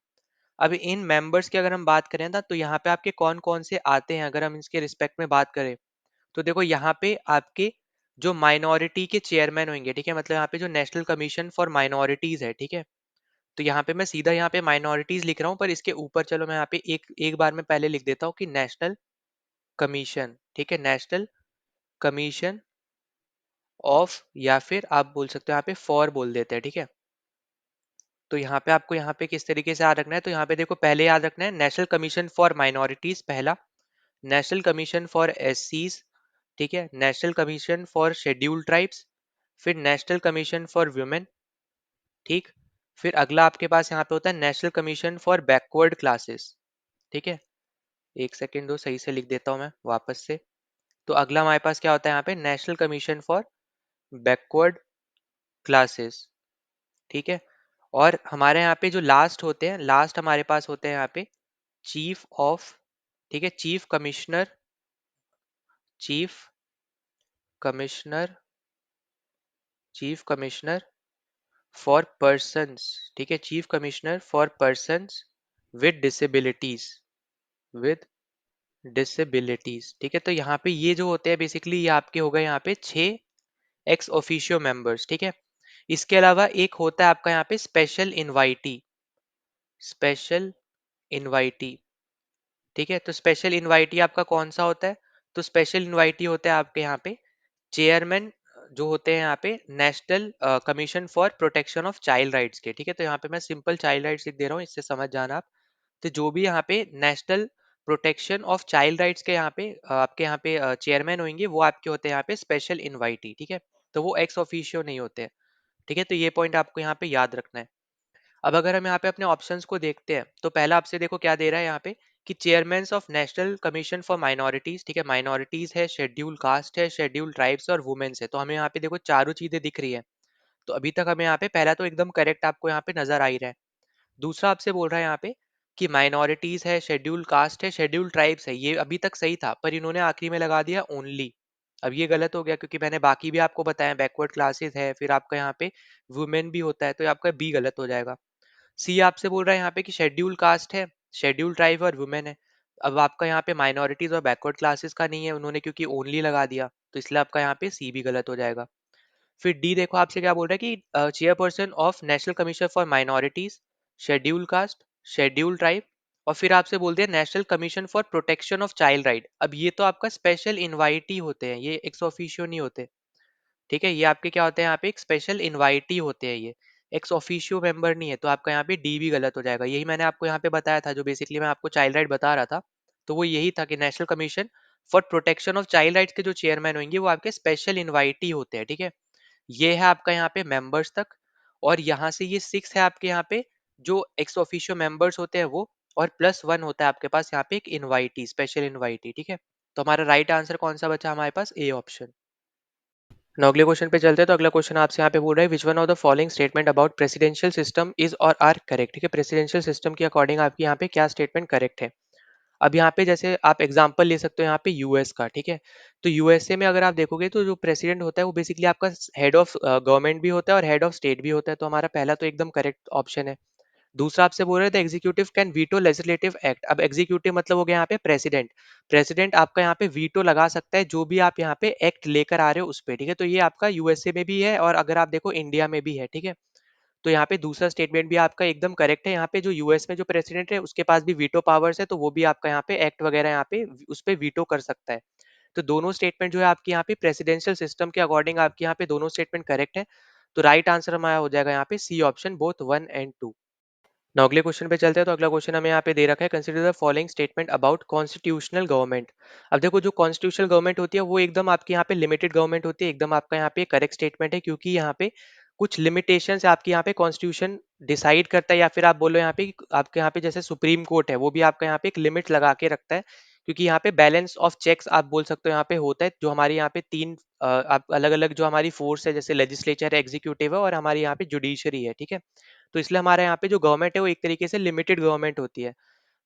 अब इन मेंबर्स की अगर हम बात करें ना, तो यहाँ पे आपके कौन-कौन से आते हैं, अगर हम इसके रिस्पेक्ट में बात करें, तो देखो यहाँ पे आपके जो माइनॉरिटी के चेयरमैन होंगे, ठीक है, मतलब यहाँ पे जो नेशनल कमीशन फॉर माइनॉरिटीज है, ठीक है। तो यहाँ पे मैं सीधा यहाँ पे माइनॉरिटीज लिख रहा हूँ, पर इसके ऊपर चलो मैं यहाँ पे एक एक बार में पहले लिख देता हूँ कि नेशनल कमीशन, ठीक है, नेशनल कमीशन ऑफ, या फिर आप बोल सकते हो यहाँ पे फॉर बोल देते हैं, ठीक है। तो यहाँ पे आपको यहाँ पे किस तरीके से याद रखना है, तो यहाँ पे देखो पहले याद रखना है नेशनल कमीशन फॉर माइनॉरिटीज पहला, नेशनल कमीशन फॉर एससीज, ठीक है, national commission for scheduled tribes, फिर नेशनल कमीशन फॉर वुमेन, ठीक। फिर अगला आपके पास यहाँ पे होता है national commission for backward classes, ठीक है। एक सेकेंड दो, सही से लिख देता हूँ मैं वापस से। तो अगला हमारे पास क्या होता है यहाँ पे, national commission for backward classes, ठीक है। और हमारे यहाँ पे जो लास्ट होते हैं, लास्ट हमारे पास होते हैं यहाँ पे चीफ ऑफ, ठीक है, chief commissioner chief commissioner for persons, ठीक है, chief commissioner for persons with disabilities, with disabilities, ठीक है। तो यहाँ पे ये जो होते हैं बेसिकली, ये आपके हो गए यहाँ पे 6 एक्स ऑफिशियो मेंबर्स, ठीक है। इसके अलावा एक होता है आपका यहाँ पे स्पेशल इनवाइटी, स्पेशल इनवाइटी, ठीक है। तो स्पेशल इनवाइटी आपका कौन सा होता है, तो स्पेशल इनवाइटी होता है आपके यहाँ पे चेयरमैन, जो होते हैं यहाँ पे national commission for protection of child rights के, ठीक है। तो यहाँ पे मैं सिंपल चाइल्ड राइट्स लिख दे रहा हूँ, इससे समझ जाना आप। तो जो भी यहाँ पे national protection of child rights के यहाँ पे आपके यहाँ पे चेयरमैन होंगे, वो आपके होते हैं यहाँ पे स्पेशल इनवाइटी, ठीक है। तो वो एक्स ऑफिशियो नहीं होते हैं, ठीक है। तो ये पॉइंट आपको यहाँ पे याद रखना है। अब अगर हम यहाँ पे अपने ऑप्शंस को देखते हैं, तो पहला आपसे देखो क्या दे रहा है यहाँ पे कि chairman of national commission for minorities, ठीक है, माइनॉरिटीज है, शेड्यूल कास्ट है, शेड्यूल ट्राइब्स और वुमेन्स है। तो हमें यहाँ पे देखो चारों चीजें दिख रही है। तो अभी तक हमें यहाँ पे पहला तो एकदम करेक्ट आपको यहाँ पे नजर आ ही रहा है। दूसरा आपसे बोल रहा है यहाँ पे कि माइनॉरिटीज है, शेड्यूल कास्ट है, शेड्यूल ट्राइब्स है, ये अभी तक सही था, पर इन्होंने आखिरी में लगा दिया ओनली। अब ये गलत हो गया, क्योंकि मैंने बाकी भी आपको बताया, बैकवर्ड क्लासेस है, फिर आपका यहाँ पे वुमेन भी होता है, तो आपका बी गलत हो जाएगा। सी आपसे बोल रहा है यहाँ पे कि शेड्यूल कास्ट है, शेड्यूल ट्राइब और वुमेन है। अब आपका यहाँ पे माइनॉरिटीज और बैकवर्ड क्लासेस का नहीं है उन्होंने, क्योंकि ओनली लगा दिया, तो इसलिए आपका यहाँ पे सी भी गलत हो जाएगा। फिर डी देखो आपसे क्या बोल रहा है कि chairperson of national commission for minorities, schedule caste, schedule tribe, और फिर आपसे बोल दिया national commission for protection of child right. अब ये तो आपका स्पेशल इनवाइटी होते हैं, ये एक्स ऑफिशियो नहीं होते, ठीक है। ये आपके क्या होते हैं यहाँ पे, एक स्पेशल इनवाइटी होते हैं, ये एक्स ऑफिशियो मेंबर नहीं है। तो आपका यहाँ पे डी भी गलत हो जाएगा। यही मैंने आपको यहाँ पे बताया था, जो बेसिकली मैं आपको चाइल्ड राइट बता रहा था, तो वो यही था कि national commission for protection of child rights के जो चेयरमैन होंगे वो आपके स्पेशल इनवाइटी होते हैं, ठीक है। ये है आपका यहाँ पे मेंबर्स तक, और यहाँ से ये 6 है आपके यहाँ पे जो एक्स ऑफिशियो मेंबर्स होते हैं वो, और +1 होता है आपके पास यहाँ पे एक इनवाइटी, स्पेशल इनवाइटी, ठीक है। तो हमारा राइट आंसर कौन सा बचा हमारे पास, ए ऑप्शन। ना अगले क्वेश्चन पे चलते हैं। तो अगला क्वेश्चन आपसे यहाँ पे बोल रहा है, which one of the following statement about presidential system is or are correct, ठीक है। प्रेसिडेंशियल सिस्टम के अकॉर्डिंग आपकी यहाँ पे क्या स्टेटमेंट करेक्ट है। अब यहाँ पे जैसे आप एग्जांपल ले सकते हो यहाँ पे यूएस का, ठीक है। तो यूएसए में अगर आप देखोगे तो जो प्रेसिडेंट होता है वो बेसिकली आपका हेड ऑफ गवर्नमेंट भी होता है और हेड ऑफ स्टेट भी होता है। तो हमारा पहला तो एकदम करेक्ट ऑप्शन है। दूसरा आपसे बोल रहे थे executive can veto legislative act. अब एग्जीक्यूटिव मतलब हो गया यहाँ पे प्रेसिडेंट। प्रेसिडेंट आपका यहाँ पे वीटो लगा सकता है जो भी आप यहाँ पे एक्ट लेकर आ रहे हो उस पे, ठीक है। तो ये आपका यूएसए में भी है और अगर आप देखो इंडिया में भी है, ठीक है। तो यहाँ पे दूसरा स्टेटमेंट भी आपका एकदम करेक्ट है। यहाँ पे जो यूएस में जो प्रेसिडेंट है उसके पास भी वीटो पावर्स है, तो वो भी आपका यहाँ पे एक्ट वगैरह यहाँ पे उस पे वीटो कर सकता है। तो दोनों स्टेटमेंट जो है आपकी यहाँ पे प्रेसिडेंशियल सिस्टम के अकॉर्डिंग आपके यहाँ पे दोनों स्टेटमेंट करेक्ट है। तो राइट आंसर हमारा हो जाएगा यहाँ पे सी ऑप्शन, बोथ 1 एंड 2। ना अगले क्वेश्चन पे चलते हैं। तो अगला क्वेश्चन हमें यहाँ पे दे रखा है, consider the following statement about constitutional government. अब देखो जो कॉन्स्टिट्यूशनल गवर्नमेंट होती है वो एकदम आपके यहाँ पे लिमिटेड गवर्नमेंट होती है, एकदम आपका यहाँ पे करेक्ट स्टेटमेंट है, क्योंकि यहाँ पे कुछ लिमिटेशंस आपके यहाँ पे कॉन्स्टिट्यूशन डिसाइड करता है, या फिर आप बोलो यहाँ पे आपके यहाँ पे जैसे सुप्रीम कोर्ट है वो भी आपका यहाँ पे एक लिमिट लगा के रखता है क्योंकि यहाँ पे बैलेंस ऑफ चेक्स आप बोल सकते हो यहाँ पे होता है, जो हमारे यहाँ पे तीन आप अलग अलग जो हमारी फोर्स है, जैसे लेजिस्लेचर है, एग्जीक्यूटिव है और हमारी यहाँ पे जुडिशरी है, ठीक है। तो इसलिए हमारे यहाँ पे जो गवर्नमेंट है वो एक तरीके से लिमिटेड गवर्नमेंट होती है।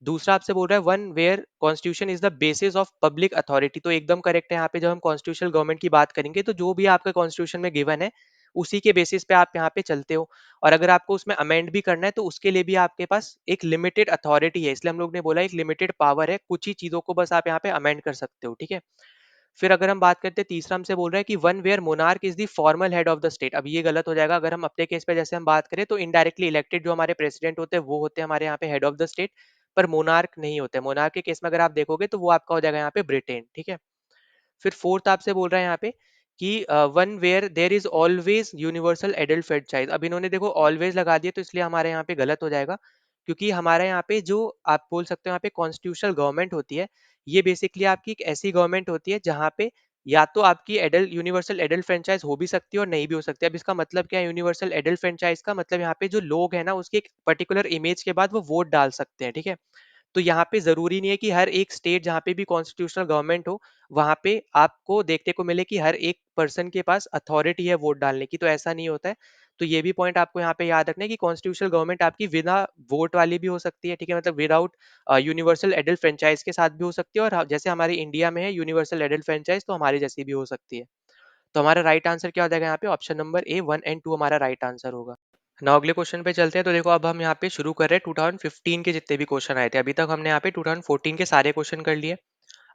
दूसरा आपसे बोल रहा है one where constitution is the basis of public authority, तो एकदम करेक्ट है। यहाँ पे जब हम कॉन्स्टिट्यूशनल गवर्नमेंट की बात करेंगे तो जो भी आपका कॉन्स्टिट्यूशन में गिवन है उसी के बेसिस पे आप यहाँ पे चलते हो। और अगर आपको उसमें अमेंड भी करना है तो उसके लिए भी आपके पास एक लिमिटेड अथॉरिटी है, इसलिए हम लोग ने बोला एक लिमिटेड पावर है, कुछ ही चीजों को बस आप यहाँ पे अमेंड कर सकते हो, ठीक है। फिर अगर हम बात करते हैं, तीसरा हमसे बोल रहा है कि one where monarch is the formal head of the state. अब ये गलत हो जाएगा, अगर हम अपने केस पे जैसे हम बात करें तो इनडायरेक्टली इलेक्टेड जो हमारे प्रेसिडेंट होते हैं वो होते हैं हमारे यहाँ पे हेड ऑफ द स्टेट, पर मोनार्क नहीं होते। मोनार्क के केस में अगर आप देखोगे तो वो आपका हो जाएगा यहाँ पे ब्रिटेन, ठीक है। फिर फोर्थ आपसे बोल रहा है यहाँ पे कि one where there is always universal adult franchise. अब इन्होंने देखो ऑलवेज लगा दिया तो इसलिए हमारे यहाँ पे गलत हो जाएगा, क्योंकि हमारे यहाँ पे जो आप बोल सकते हो यहाँ पे कॉन्स्टिट्यूशनल गवर्नमेंट होती है, ये बेसिकली आपकी एक ऐसी गवर्नमेंट होती है जहाँ पे या तो आपकी एडल्ट यूनिवर्सल एडल्ट फ्रेंचाइज हो भी सकती है और नहीं भी हो सकती है। अब इसका मतलब क्या है यूनिवर्सल एडल्ट फ्रेंचाइज का मतलब, यहाँ पे जो लोग हैं ना उसके एक पर्टिकुलर इमेज के बाद वो वोट डाल सकते हैं, ठीक है। तो यहाँ पे ज़रूरी नहीं है कि हर एक स्टेट जहाँ पे भी कॉन्स्टिट्यूशनल गवर्नमेंट हो, वहाँ पे आपको देखने को मिले कि हर एक पर्सन के पास अथॉरिटी है वोट डालने की, तो ऐसा नहीं होता है। तो ये भी पॉइंट आपको यहाँ पे याद रखना है कि कॉन्स्टिट्यूशनल गवर्नमेंट आपकी बिना वोट वाली भी हो सकती है, ठीक है, मतलब विदाउट यूनिवर्सल एडल्ट फ्रेंचाइज के साथ भी हो सकती है, और जैसे हमारे इंडिया में है यूनिवर्सल एडल्ट फ्रेंचाइज, तो हमारे जैसी भी हो सकती है। तो हमारा राइट आंसर क्या हो जाएगा यहाँ पे, ऑप्शन नंबर ए 1 एंड 2 हमारा राइट आंसर होगा। नाउ अगले क्वेश्चन पे चलते हैं। तो देखो अब हम यहाँ पे शुरू कर रहे हैं 2015 के जितने भी क्वेश्चन आए थे, अभी तक हमने यहाँ पे 2014 के सारे क्वेश्चन कर लिए।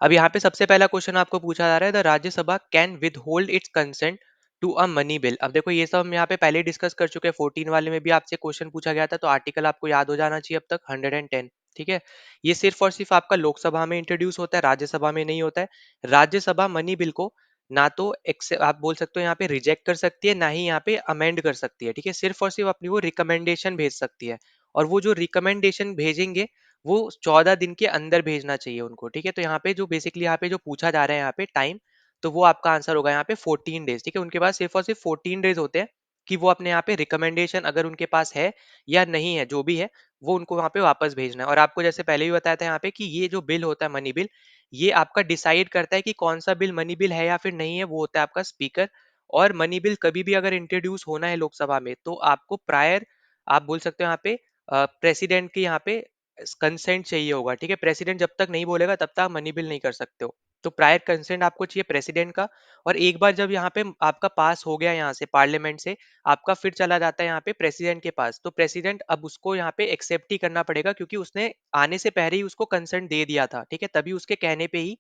अब यहाँ पे सबसे पहला क्वेश्चन आपको पूछा जा रहा है, the Rajya Sabha can withhold its consent to a money bill. अब देखो ये सब हम यहाँ पे पहले डिस्कस कर चुके हैं, 14 वाले में भी आपसे क्वेश्चन पूछा गया था, तो आर्टिकल आपको याद हो जाना चाहिए अब तक 110, ठीक है। ये सिर्फ और सिर्फ आपका लोकसभा में इंट्रोड्यूस होता है, राज्यसभा में नहीं होता है। राज्यसभा मनी बिल को ना तो आप बोल सकते हो यहाँ पे रिजेक्ट कर सकती है, ना ही यहाँ पे अमेंड कर सकती है, ठीक है। सिर्फ और सिर्फ अपनी वो रिकमेंडेशन भेज सकती है, और वो जो रिकमेंडेशन भेजेंगे वो 14 दिन के अंदर भेजना चाहिए उनको, ठीक है। तो यहाँ पे जो बेसिकली यहाँ पे जो पूछा जा रहा है यहाँ पे टाइम, तो वो आपका आंसर होगा यहाँ पे 14 डेज, ठीक है। उनके पास सिर्फ और सिर्फ 14 डेज होते हैं कि वो अपने यहाँ पे रिकमेंडेशन अगर उनके पास है या नहीं है, जो भी है वो उनको वहाँ पे वापस भेजना है। और आपको जैसे पहले भी बताया था यहाँ पे कि ये जो बिल होता है मनी बिल, ये आपका डिसाइड करता है कि कौन सा बिल मनी बिल है या फिर नहीं है, वो होता है आपका स्पीकर। और मनी बिल कभी भी अगर इंट्रोड्यूस होना है लोकसभा में तो आपको प्रायर आप बोल सकते हो यहाँ पे प्रेसिडेंट की यहाँ पे कंसेंट चाहिए होगा, ठीक है। प्रेसिडेंट जब तक नहीं बोलेगा तब तक आप मनी बिल नहीं कर सकते हो, तो प्रायर कंसेंट आपको चाहिए प्रेसिडेंट का। और एक बार जब यहाँ पे आपका पास हो गया यहाँ से पार्लियामेंट से, आपका फिर चला जाता है यहाँ पे प्रेसिडेंट के पास, तो प्रेसिडेंट अब उसको यहाँ पे एक्सेप्ट ही करना पड़ेगा, क्योंकि उसने आने से पहले ही उसको कंसेंट दे दिया था, ठीक है। तभी उसके कहने पे ही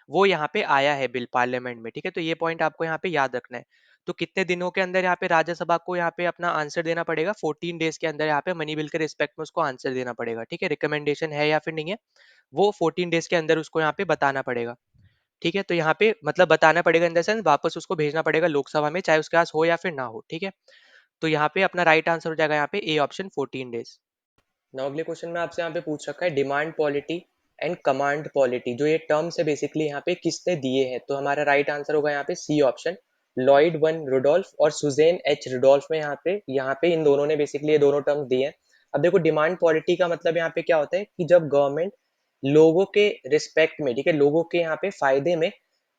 वो यहाँ पे आया है बिल पार्लियामेंट में, ठीक है। तो ये पॉइंट आपको यहाँ पे याद रखना है। तो कितने दिनों के अंदर यहाँ पे राज्यसभा को यहाँ पे अपना आंसर देना पड़ेगा, 14 डेज के अंदर यहाँ पे मनी बिल के रिस्पेक्ट में उसको आंसर देना पड़ेगा, ठीक है। रिकमेंडेशन है या फिर नहीं है, वो 14 डेज के अंदर उसको यहाँ पे बताना पड़ेगा, ठीक है। तो यहाँ पे मतलब बताना पड़ेगा इन द सेंस वापस उसको भेजना पड़ेगा लोकसभा में, चाहे उसके पास हो या फिर ना हो, ठीक है। तो यहाँ पे अपना राइट आंसर हो जाएगा यहाँ पे ए ऑप्शन 14 डेज। नाउ अगले क्वेश्चन में आपसे यहाँ पे पूछ रखा है demand polity and command polity, जो ये टर्म्स है बेसिकली यहाँ पे किसने दिए हैं, तो हमारा राइट आंसर होगा यहाँ पे C option, Lloyd von Rudolph और सुजेन एच रुडोल्फ में यहाँ पे इन दोनों ने बेसिकली ये दोनों टर्म्स दिए हैं। अब देखो डिमांड पॉलिटी का मतलब यहाँ पे क्या होता है कि जब गवर्नमेंट लोगों के रिस्पेक्ट में, ठीक है, लोगों के यहाँ पे फायदे में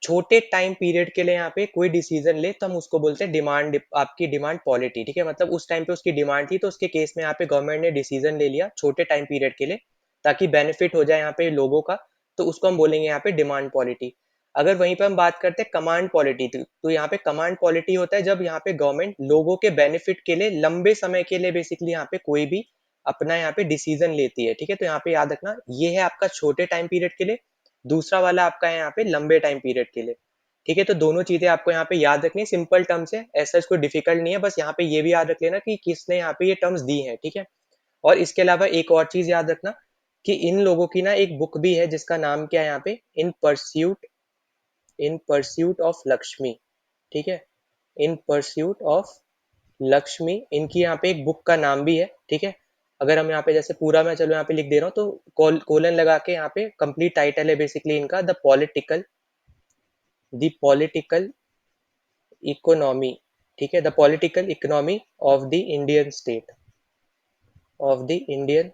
छोटे टाइम पीरियड के लिए यहाँ पे कोई डिसीजन ले, तो हम उसको बोलते हैं डिमांड, आपकी डिमांड पॉलिटी, ठीक है। मतलब उस टाइम पे उसकी डिमांड थी तो उसके केस में यहाँ पे गवर्नमेंट ने डिसीजन ले लिया छोटे टाइम पीरियड के लिए ताकि बेनिफिट हो जाए यहाँ पे लोगों का, तो उसको हम बोलेंगे यहाँ पे डिमांड पॉलिटी। अगर वहीं पे हम बात करते हैं कमांड पॉलिटी, तो यहाँ पे कमांड पॉलिटी होता है जब यहाँ पे गवर्नमेंट लोगों के बेनिफिट के लिए लंबे समय के लिए बेसिकली यहाँ पे कोई भी अपना यहाँ पे डिसीजन लेती है, ठीक है। तो यहाँ पे याद रखना ये है आपका छोटे टाइम पीरियड के लिए, दूसरा वाला आपका है यहाँ पे लंबे टाइम पीरियड के लिए, ठीक है। तो दोनों चीजें आपको यहाँ पे याद रखनी है, सिंपल टर्म्स है, ऐसा कोई डिफिकल्ट नहीं है, बस यहाँ पे ये भी याद रख लेना कि किसने यहाँ पे ये टर्म्स दी है, ठीक है। और इसके अलावा एक और चीज याद रखना कि इन लोगों की ना एक बुक भी है जिसका नाम क्या है यहाँ पे, इन परस्यूट ऑफ लक्ष्मी, ठीक है। इन परस्यूट ऑफ लक्ष्मी, इनकी यहाँ पे एक बुक का नाम भी है, ठीक है। अगर हम यहाँ पे जैसे पूरा मैं चलो यहाँ पे लिख दे रहा हूँ तो कोलन लगा के यहाँ पे कंप्लीट टाइटल है बेसिकली इनका, द पॉलिटिकल इकोनॉमी, ठीक है, the political economy of the Indian state, of the Indian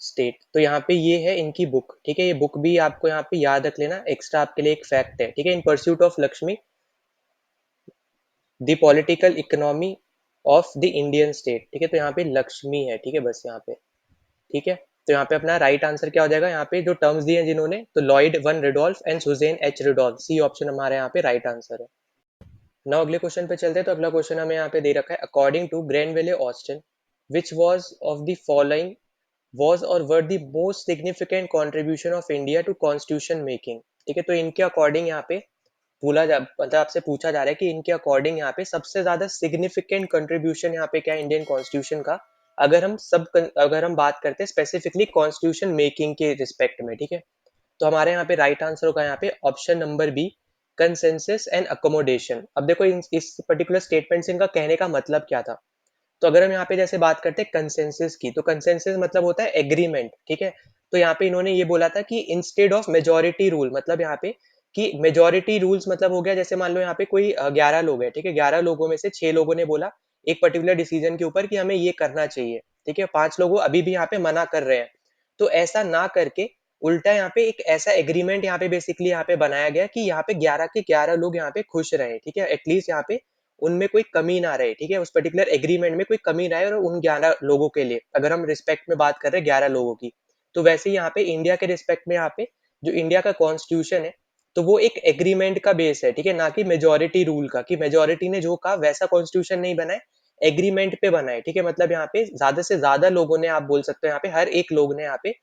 state. तो यहाँ पे ये है इनकी बुक, ठीक है, ये बुक भी आपको यहाँ पे याद रख लेना, एक्स्ट्रा आपके लिए एक फैक्ट है, ठीक है। In pursuit of Lakshmi, the political economy of the Indian state, ठीक है। तो यहाँ पे लक्ष्मी है, ठीक है, बस यहाँ पे, ठीक है। तो यहाँ पे अपना राइट आंसर क्या हो जाएगा, यहाँ पे जो टर्म्स दिए हैं जिन्होंने, तो Lloyd von Rudolph and Susanne H Rudolph, C option हमारे यहाँ पे राइट आंसर है। नाउ अगले क्वेश्चन पे चलते हैं। तो अगला क्वेश्चन हमें यहाँ पे दे रखा है, according to Granville Austin, which was of the following was or were the most significant contribution of India to constitution making, ठीक है। तो इनके अकॉर्डिंग यहाँ पे मतलब आपसे पूछा जा रहा है कि इनके अकॉर्डिंग यहाँ पे सबसे ज्यादा सिग्निफिकेंट कंट्रीब्यूशन यहाँ पे क्या है इंडियन कॉन्स्टिट्यूशन का, अगर हम बात करते हैं स्पेसिफिकली कॉन्स्टिट्यूशन मेकिंग के रिस्पेक्ट में, ठीक है। तो हमारे यहाँ पे राइट आंसर होगा यहाँ पे option number B, consensus and accommodation. अब देखो इस पर्टिकुलर स्टेटमेंट से इनका कहने का मतलब क्या था। तो अगर हम यहाँ पे जैसे बात करते हैं कंसेंसस की, तो कंसेंसस मतलब होता है एग्रीमेंट, ठीक है। तो यहाँ पे इन्होंने ये बोला था कि इंस्टेड ऑफ मेजोरिटी रूल, मतलब यहाँ पे कि मेजोरिटी रूल्स मतलब हो गया, जैसे मान लो यहाँ पे कोई 11 लोग हैं, ठीक है, 11 लोगों में से 6 लोगों ने बोला एक पर्टिकुलर डिसीजन के ऊपर कि हमें ये करना चाहिए, ठीक है, 5 लोग अभी भी यहाँ पे मना कर रहे हैं। तो ऐसा ना करके उल्टा यहाँ पे एक ऐसा एग्रीमेंट यहाँ पे बेसिकली यहाँ पे बनाया गया कि यहाँ पे 11 के 11 लोग यहाँ पे खुश रहे, ठीक है, एटलीस्ट यहाँ पे उनमें कोई कमी ना रहे, ठीक है, उस पर्टिकुलर एग्रीमेंट में कोई कमी ना रहे, और उन 11 लोगों के लिए अगर हम रिस्पेक्ट में बात कर रहे हैं 11 लोगों की, तो वैसे ही यहाँ पे इंडिया के रिस्पेक्ट में यहाँ पे जो इंडिया का कॉन्स्टिट्यूशन है, तो वो एक एग्रीमेंट का बेस है, ठीक है, ना कि मेजोरिटी रूल का, कि मेजोरिटी ने जो कहा वैसा कॉन्स्टिट्यूशन नहीं बना है, एग्रीमेंट पे बना है, ठीक है। मतलब यहाँ पे ज्यादा से ज्यादा लोगों ने, आप बोल सकते हो यहाँ पे हर एक लोग ने यहाँ पे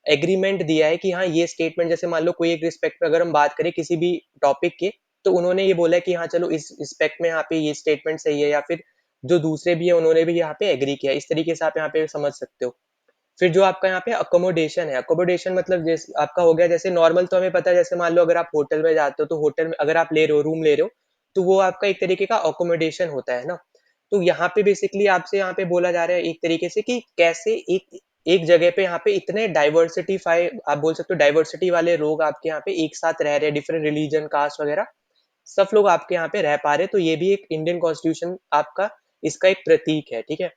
एग्रीमेंट दिया है कि हाँ ये स्टेटमेंट, जैसे मान लो कोई एक रिस्पेक्ट में अगर हम बात करें किसी भी टॉपिक के, तो उन्होंने ये बोला कि हाँ चलो इस रिस्पेक्ट में यहाँ पे ये स्टेटमेंट सही है, या फिर जो दूसरे भी है उन्होंने भी यहाँ पे एग्री किया, इस तरीके से आप यहाँ पे समझ सकते हो। फिर जो आपका यहाँ पे अकोमोडेशन है, अकोमोडेशन मतलब जैसे आपका हो गया, जैसे नॉर्मल तो हमें पता है, जैसे मान लो अगर आप होटल में जाते हो, तो होटल में अगर आप ले रहे हो, रूम ले रहे हो, तो वो आपका एक तरीके का अकोमोडेशन होता है ना। तो यहाँ पे बेसिकली आपसे यहाँ पे बोला जा रहा है एक तरीके से कि कैसे एक एक जगह पे यहाँ पे इतने डाइवर्सिटीफाई, आप बोल सकते हो डाइवर्सिटी वाले लोग आपके यहाँ पे एक साथ रह रहे हैं, डिफरेंट रिलीजन कास्ट वगैरह सब लोग आपके यहाँ पे रह पा रहे, तो ये भी एक इंडियन कॉन्स्टिट्यूशन आपका इसका एक प्रतीक है, ठीक है।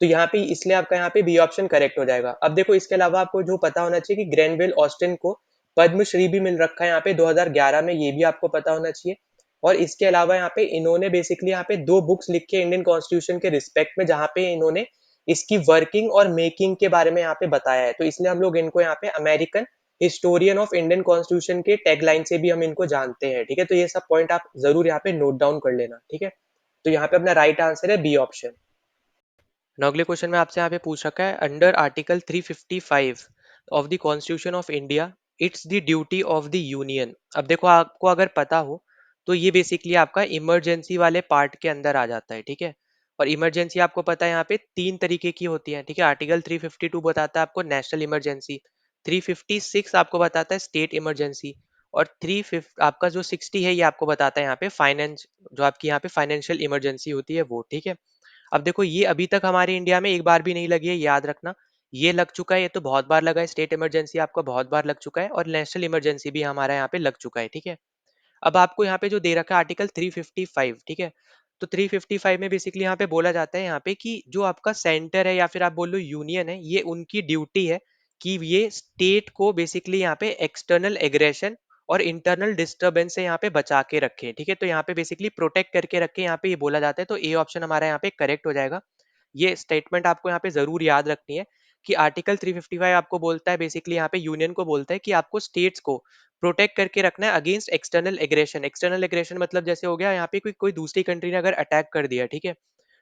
तो यहाँ पे इसलिए आपका यहाँ पे बी ऑप्शन करेक्ट हो जाएगा। अब देखो इसके अलावा आपको जो पता होना चाहिए कि ग्रेनविल ऑस्टिन को पद्मश्री भी मिल रखा है यहाँ पे 2011 में, ये भी आपको पता होना चाहिए। और इसके अलावा यहाँ पे इन्होंने बेसिकली यहाँ पे 2 बुक्स लिखी है इंडियन कॉन्स्टिट्यूशन के रिस्पेक्ट में, जहाँ पे इन्होंने इसकी वर्किंग और मेकिंग के बारे में यहाँ पे बताया है, तो इसलिए हम लोग इनको यहाँ पे American historian of Indian constitution के टैगलाइन से भी हम इनको जानते हैं, ठीक है। तो ये सब पॉइंट आप जरूर यहाँ पे नोट डाउन कर लेना, ठीक है। तो यहाँ पे अपना राइट आंसर है बी ऑप्शन। Now, अगले क्वेश्चन में आपसे यहाँ पे पूछ रखा है, under article 355 of the constitution of India, it's the duty of the union. अब देखो आपको अगर पता हो, तो ये बेसिकली आपका इमरजेंसी वाले पार्ट के अंदर आ जाता है, ठीक है। और इमरजेंसी आपको पता है यहाँ पे 3 तरीके की होती है, ठीक है। आर्टिकल 352 बताता है आपको नेशनल इमरजेंसी, 356 आपको बताता है स्टेट इमरजेंसी, और थ्री फिफ्थ आपका जो 60 है ये आपको बताता है यहाँ पे फाइनेंस, जो आपकी यहाँ पे फाइनेंशियल इमरजेंसी होती है वो, ठीक है। अब देखो ये अभी तक हमारे इंडिया में एक बार भी नहीं लगी है, याद रखना। ये लग चुका है, ये तो बहुत बार लगा है, स्टेट इमरजेंसी आपका बहुत बार लग चुका है, और नेशनल इमरजेंसी भी हमारा यहाँ पे लग चुका है, ठीक है। अब आपको यहाँ पे जो दे रखा है आर्टिकल 355, ठीक है। तो 355 में बेसिकली यहाँ पे बोला जाता है यहाँ पे कि जो आपका सेंटर है या फिर आप बोल लो यूनियन है, ये उनकी ड्यूटी है कि ये स्टेट को बेसिकली यहाँ पे एक्सटर्नल एग्रेशन और इंटरनल डिस्टर्बेंस से यहाँ पे बचा के रखे, ठीक है। तो यहाँ पे बेसिकली प्रोटेक्ट करके रखे, यहाँ पे ये बोला जाता है। तो ए ऑप्शन हमारा यहाँ पे करेक्ट हो जाएगा। ये स्टेटमेंट आपको यहाँ पे जरूर याद रखनी है कि आर्टिकल 355 आपको बोलता है बेसिकली यहाँ पे यूनियन को बोलता है कि आपको स्टेट्स को प्रोटेक्ट करके रखना है against external aggression. External aggression मतलब जैसे हो गया यहाँ पे कोई कोई दूसरी कंट्री ने अगर अटैक कर दिया, ठीक है।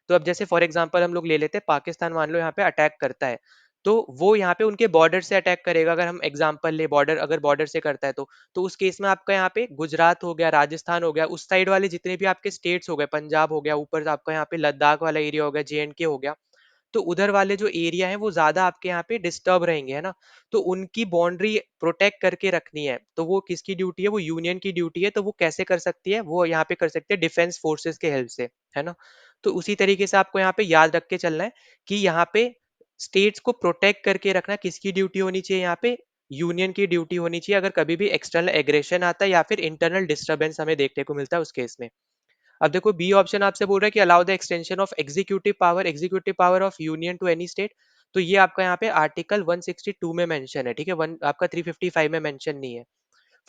तो अब जैसे फॉर एग्जांपल हम लोग ले लेते हैं, पाकिस्तान मान लो यहाँ पे अटैक करता है, तो वो यहाँ पे उनके बॉर्डर से अटैक करेगा। अगर हम एग्जांपल ले बॉर्डर, अगर बॉर्डर से करता है तो उस केस में आपका यहाँ पे गुजरात हो गया, राजस्थान हो गया, उस साइड वाले जितने भी आपके स्टेट्स हो गए, पंजाब हो गया, ऊपर से आपका यहाँ पे लद्दाख वाला एरिया हो गया, JNK हो गया, तो उधर वाले जो एरिया है वो ज्यादा आपके यहाँ पे डिस्टर्ब रहेंगे, है ना। तो उनकी बाउंड्री प्रोटेक्ट करके रखनी है, तो वो किसकी ड्यूटी है, वो यूनियन की ड्यूटी है। तो वो कैसे कर सकती है, वो यहाँ पे कर सकते हैं डिफेंस फोर्सेस के हेल्प से, है ना। तो उसी तरीके से आपको यहाँ पे याद रख के चलना है कि यहाँ पे स्टेट्स को प्रोटेक्ट करके रखना किसकी ड्यूटी होनी चाहिए, यहाँ पे यूनियन की ड्यूटी होनी चाहिए, अगर कभी भी एक्सटर्नल एग्रेशन आता है या फिर इंटरनल डिस्टर्बेंस हमें देखने को मिलता है उस केस में। अब देखो बी ऑप्शन आपसे बोल रहा है कि allow the extension of executive power of union to any state. तो ये आपका यहाँ पे आर्टिकल 162 में मेंशन है, ठीक है, वन आपका 355 में मेंशन नहीं है।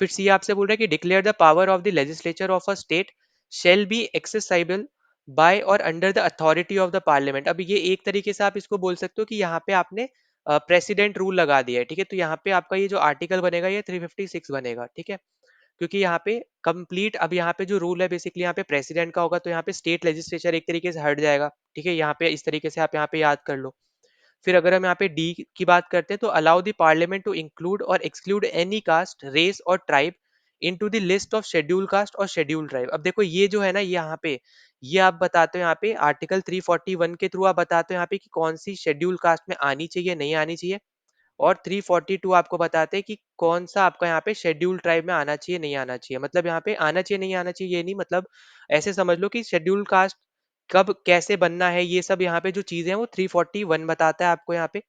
फिर सी आपसे बोल रहा है कि declare the power of the legislature of a state shall be exercisable by or under the authority of the parliament. अब ये एक तरीके से आप इसको बोल सकते हो कि यहाँ पे आपने प्रेसिडेंट रूल लगा दिया है, ठीक है, तो यहाँ पे आपका ये जो आर्टिकल बनेगा ये 356 बनेगा, ठीक है, क्योंकि यहाँ पे कंप्लीट अब यहाँ पे जो रूल है बेसिकली यहाँ पे प्रेसिडेंट का होगा, तो यहाँ पे स्टेट लेजिस्लेचर एक तरीके से हट जाएगा, ठीक है, यहाँ पे इस तरीके से आप यहाँ पे याद कर लो। फिर अगर हम यहाँ पे डी की बात करते हैं तो allow the parliament to include और एक्सक्लूड एनी कास्ट रेस और tribe into the list of schedule caste और शेड्यूल ट्राइब। अब देखो ये जो है ना यहाँ पे ये आप बताते हो यहाँ पे आर्टिकल 341 के थ्रू आप बताते हो यहाँ पे कि कौन सी शेड्यूल कास्ट में आनी चाहिए नहीं आनी चाहिए, और 342 आपको बताते हैं कि कौन सा आपका यहाँ पे शेड्यूल ट्राइब में आना चाहिए नहीं आना चाहिए। मतलब यहाँ पे आना चाहिए नहीं आना चाहिए ये नहीं, मतलब ऐसे समझ लो कि शेड्यूल कास्ट कब कैसे बनना है ये सब यहाँ पे जो चीजें हैं वो 341 बताता है आपको यहाँ पे,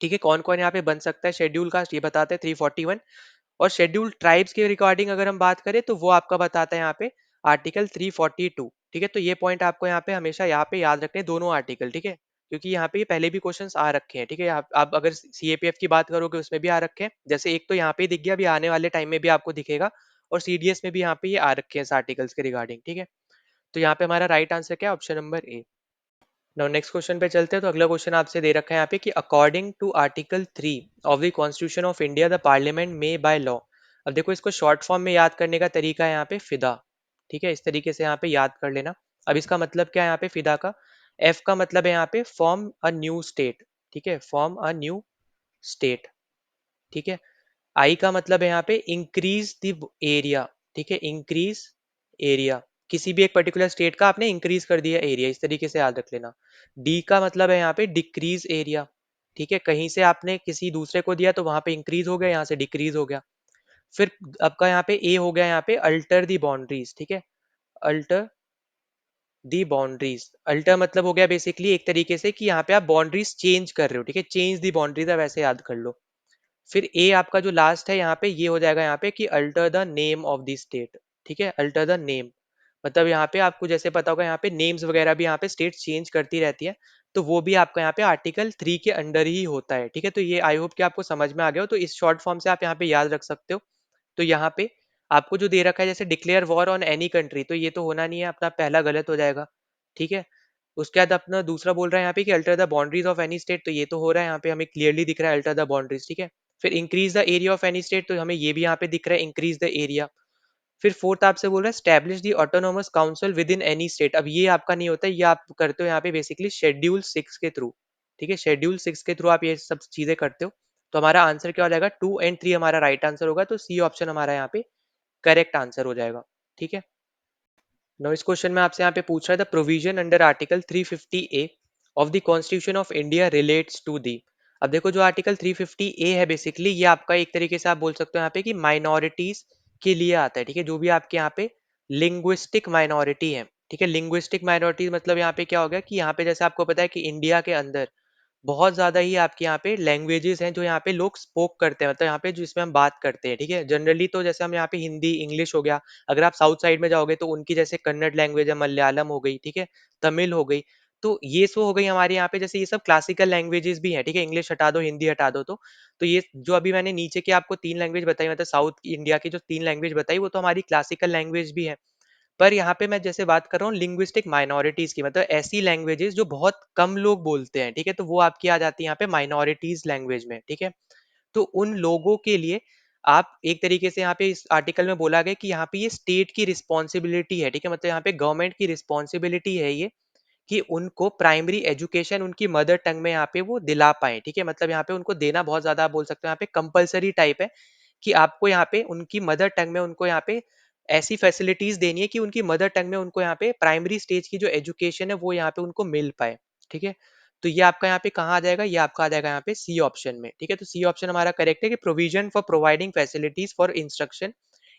ठीक है, कौन कौन यहाँ पे बन सकता है शेड्यूल कास्ट ये बताते हैं 341। और शेड्यूल ट्राइब्स के रिगार्डिंग अगर हम बात करें तो वो आपका बताता है यहाँ पे आर्टिकल 342, ठीक है, तो ये पॉइंट आपको यहाँ पे हमेशा यहाँ पे याद रखने हैं, दोनों आर्टिकल, ठीक है, क्योंकि यहाँ पे ये पहले भी क्वेश्चंस आ रखे हैं, ठीक है, आप अगर सीएपीएफ की बात करोगे उसमें भी आ रखे हैं, जैसे एक तो यहाँ पे ही दिख गया, अभी आने वाले टाइम में भी आपको दिखेगा, और सीडीएस में भी यहाँ पे ये आ रखे हैं इस आर्टिकल्स के रिगार्डिंग, ठीक है। तो यहाँ पे हमारा राइट आंसर क्या है, option number A. Now next question पे चलते हैं, तो अगला क्वेश्चन आपसे दे रखा है यहाँ पे कि according to article 3 of the constitution of India the parliament may by law. अब देखो इसको शॉर्ट फॉर्म में याद करने का तरीका है यहाँ पे फिदा, ठीक है, इस तरीके से यहाँ पे याद कर लेना। अब इसका मतलब क्या है यहाँ पे फिदा का, एफ का मतलब है यहाँ पे फॉर्म अ न्यू स्टेट, ठीक है, फॉर्म अ न्यू स्टेट, ठीक है। आई का मतलब है यहाँ पे इंक्रीज द एरिया, ठीक है, इंक्रीज एरिया, किसी भी एक पर्टिकुलर स्टेट का आपने इंक्रीज कर दिया एरिया, इस तरीके से याद रख लेना। डी का मतलब है यहाँ पे डिक्रीज एरिया, ठीक है, कहीं से आपने किसी दूसरे को दिया तो वहां पे इंक्रीज हो गया, यहाँ से डिक्रीज हो गया। फिर आपका यहाँ पे ए हो गया यहाँ पे अल्टर दी बाउंड्रीज, ठीक है, अल्टर दी बाउंड्रीज, अल्टर मतलब हो गया बेसिकली एक तरीके से कि यहाँ पे आप बाउंड्रीज चेंज कर रहे हो, ठीक है, चेंज दी बाउंड्रीज आप ऐसे याद कर लो। फिर ए आपका जो लास्ट है यहाँ पे ये हो जाएगा यहाँ पे कि alter the name of the state, ठीक है, अल्टर द नेम, मतलब यहाँ पे आपको जैसे पता होगा यहाँ पे नेम्स वगैरह भी यहाँ पे स्टेट चेंज करती रहती है, तो वो भी आपका यहाँ पे आर्टिकल 3 के अंडर ही होता है, ठीक है, तो ये आई होप कि आपको समझ में आ गया हो, तो इस शॉर्ट फॉर्म से आप यहाँ पे याद रख सकते हो। तो यहाँ पे आपको जो दे रखा है जैसे declare war on any country, तो ये तो होना नहीं है, अपना पहला गलत हो जाएगा, ठीक है। उसके बाद अपना दूसरा बोल रहा है यहाँ पे कि alter the boundaries of any state, तो ये तो हो रहा है यहाँ पे हमें क्लियरली दिख रहा है अल्टर द बाउंड्रीज, ठीक है। फिर increase the area of any state, तो हमें ये भी यहाँ पे दिख रहा है इंक्रीज द एरिया। फिर फोर्थ आपसे बोल रहा है establish the autonomous council with in any state, अब ये आपका नहीं होता, ये आप करते हो यहाँ पे बेसिकली शेड्यूल 6 के थ्रू, ठीक है, शेड्यूल 6 के थ्रू आप ये सब चीजें करते हो। तो हमारा आंसर क्या हो जाएगा, 2 एंड 3 हमारा राइट आंसर होगा, तो सी ऑप्शन हमारा यहाँ पे करेक्ट आंसर हो जाएगा, ठीक है। नो इस क्वेश्चन में आपसे यहाँ पे पूछ रहा है the provision under article 350 A of the constitution of India relates to the. अब देखो जो आर्टिकल 350 ए है बेसिकली ये आपका एक तरीके से आप बोल सकते हो यहाँ पे कि माइनॉरिटीज के लिए आता है, ठीक है, जो भी आपके यहाँ पे लिंग्विस्टिक माइनॉरिटी है, ठीक है, लिंग्विस्टिक माइनॉरिटीज मतलब यहाँ पे क्या हो गया कि यहाँ पे जैसे आपको पता है कि इंडिया के अंदर बहुत ज़्यादा ही आपके यहाँ पे लैंग्वेजेस हैं जो यहाँ पे लोग स्पोक करते हैं, मतलब यहाँ पे जिसमें हम बात करते हैं, ठीक है, जनरली तो जैसे हम यहाँ पे हिंदी इंग्लिश हो गया, अगर आप साउथ साइड में जाओगे तो उनकी जैसे कन्नड़ लैंग्वेज है, मलयालम हो गई, ठीक है, तमिल हो गई, तो ये सो हो गई हमारे यहाँ पे, जैसे ये सब क्लासिकल लैंग्वेजेस भी हैं, ठीक है, इंग्लिश हटा दो हिंदी हटा दो, तो ये जो अभी मैंने नीचे की आपको 3 लैंग्वेज बताई, मतलब साउथ इंडिया की जो 3 लैंग्वेज बताई वो तो हमारी क्लासिकल लैंग्वेज भी है। पर यहाँ पे मैं जैसे बात कर रहा हूँ लिंग्विस्टिक माइनॉरिटीज की, मतलब ऐसी लैंग्वेजेस जो बहुत कम लोग बोलते हैं, ठीक है, तो वो आपकी आ जाती है यहाँ पे माइनॉरिटीज लैंग्वेज में, ठीक है। तो उन लोगों के लिए आप एक तरीके से यहाँ पे इस आर्टिकल में बोला गया कि यहाँ पे ये स्टेट की रिस्पॉन्सिबिलिटी है, ठीक है, मतलब यहाँ पे गवर्नमेंट की रिस्पॉन्सिबिलिटी है ये कि उनको प्राइमरी एजुकेशन उनकी मदर टंग में यहाँ पे वो दिला पाए, ठीक है, मतलब यहाँ पे उनको देना बहुत ज्यादा आप बोल सकते हो यहाँ पे कंपलसरी टाइप है कि आपको यहाँ पे उनकी मदर टंग में उनको यहाँ पे ऐसी फैसिलिटीज देनी है कि उनकी मदर टंग में उनको यहाँ पे प्राइमरी स्टेज की जो एजुकेशन है वो यहाँ पे उनको मिल पाए, ठीक है। तो ये आपका यहाँ पे कहाँ आ जाएगा, ये आपका आ जाएगा यहाँ पे सी ऑप्शन में, ठीक है, तो सी ऑप्शन हमारा करेक्ट है कि provision for providing facilities for instruction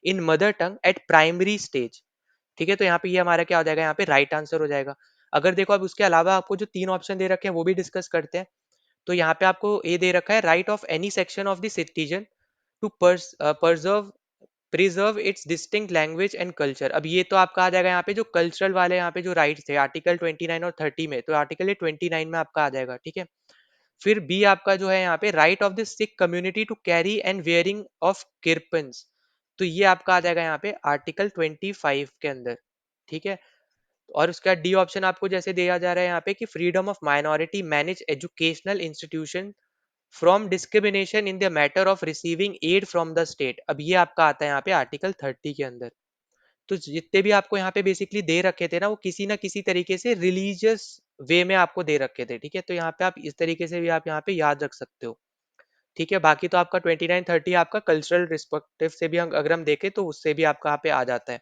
in mother tongue eight primary stage, ठीक है, तो यहाँ पे ये हमारा क्या हो जाएगा, यहाँ पे राइट आंसर हो जाएगा। अगर देखो अब उसके अलावा आपको जो 3 ऑप्शन दे रखे हैं वो भी डिस्कस करते हैं। तो यहाँ पे आपको ए दे रखा है right of any section of the citizen to preserve preserve its distinct language and culture. अब ये तो आपका आ जाएगा यहाँ पे जो कल्चरल वाले यहाँ पे जो राइट्स थे आर्टिकल 29 और 30 में, तो आर्टिकल 29 में आपका आ जाएगा, ठीक है। फिर बी आपका जो है यहाँ पे right of the Sikh community to carry and wearing of kirpans, तो ये आपका आ जाएगा यहाँ पे आर्टिकल 25 के अंदर, ठीक है। और उसका डी ऑप्शन आपको जैसे दिया जा रहा है यहाँ पे कि freedom of minority manage educational institution from discrimination in the matter of receiving aid from the state, अब ये आपका आता है यहाँ पे आर्टिकल 30 के अंदर। तो जितने भी आपको यहाँ पे बेसिकली दे रखे थे ना, वो किसी ना किसी तरीके से रिलीजियस वे में आपको दे रखे थे, ठीक है। तो यहाँ पे आप इस तरीके से भी आप यहाँ पे याद रख सकते हो, ठीक है। बाकी तो आपका 29-30 आपका कल्चरल रिस्पेक्टिव से भी अगर हम देखें तो उससे भी आपका यहाँ पे आ जाता है।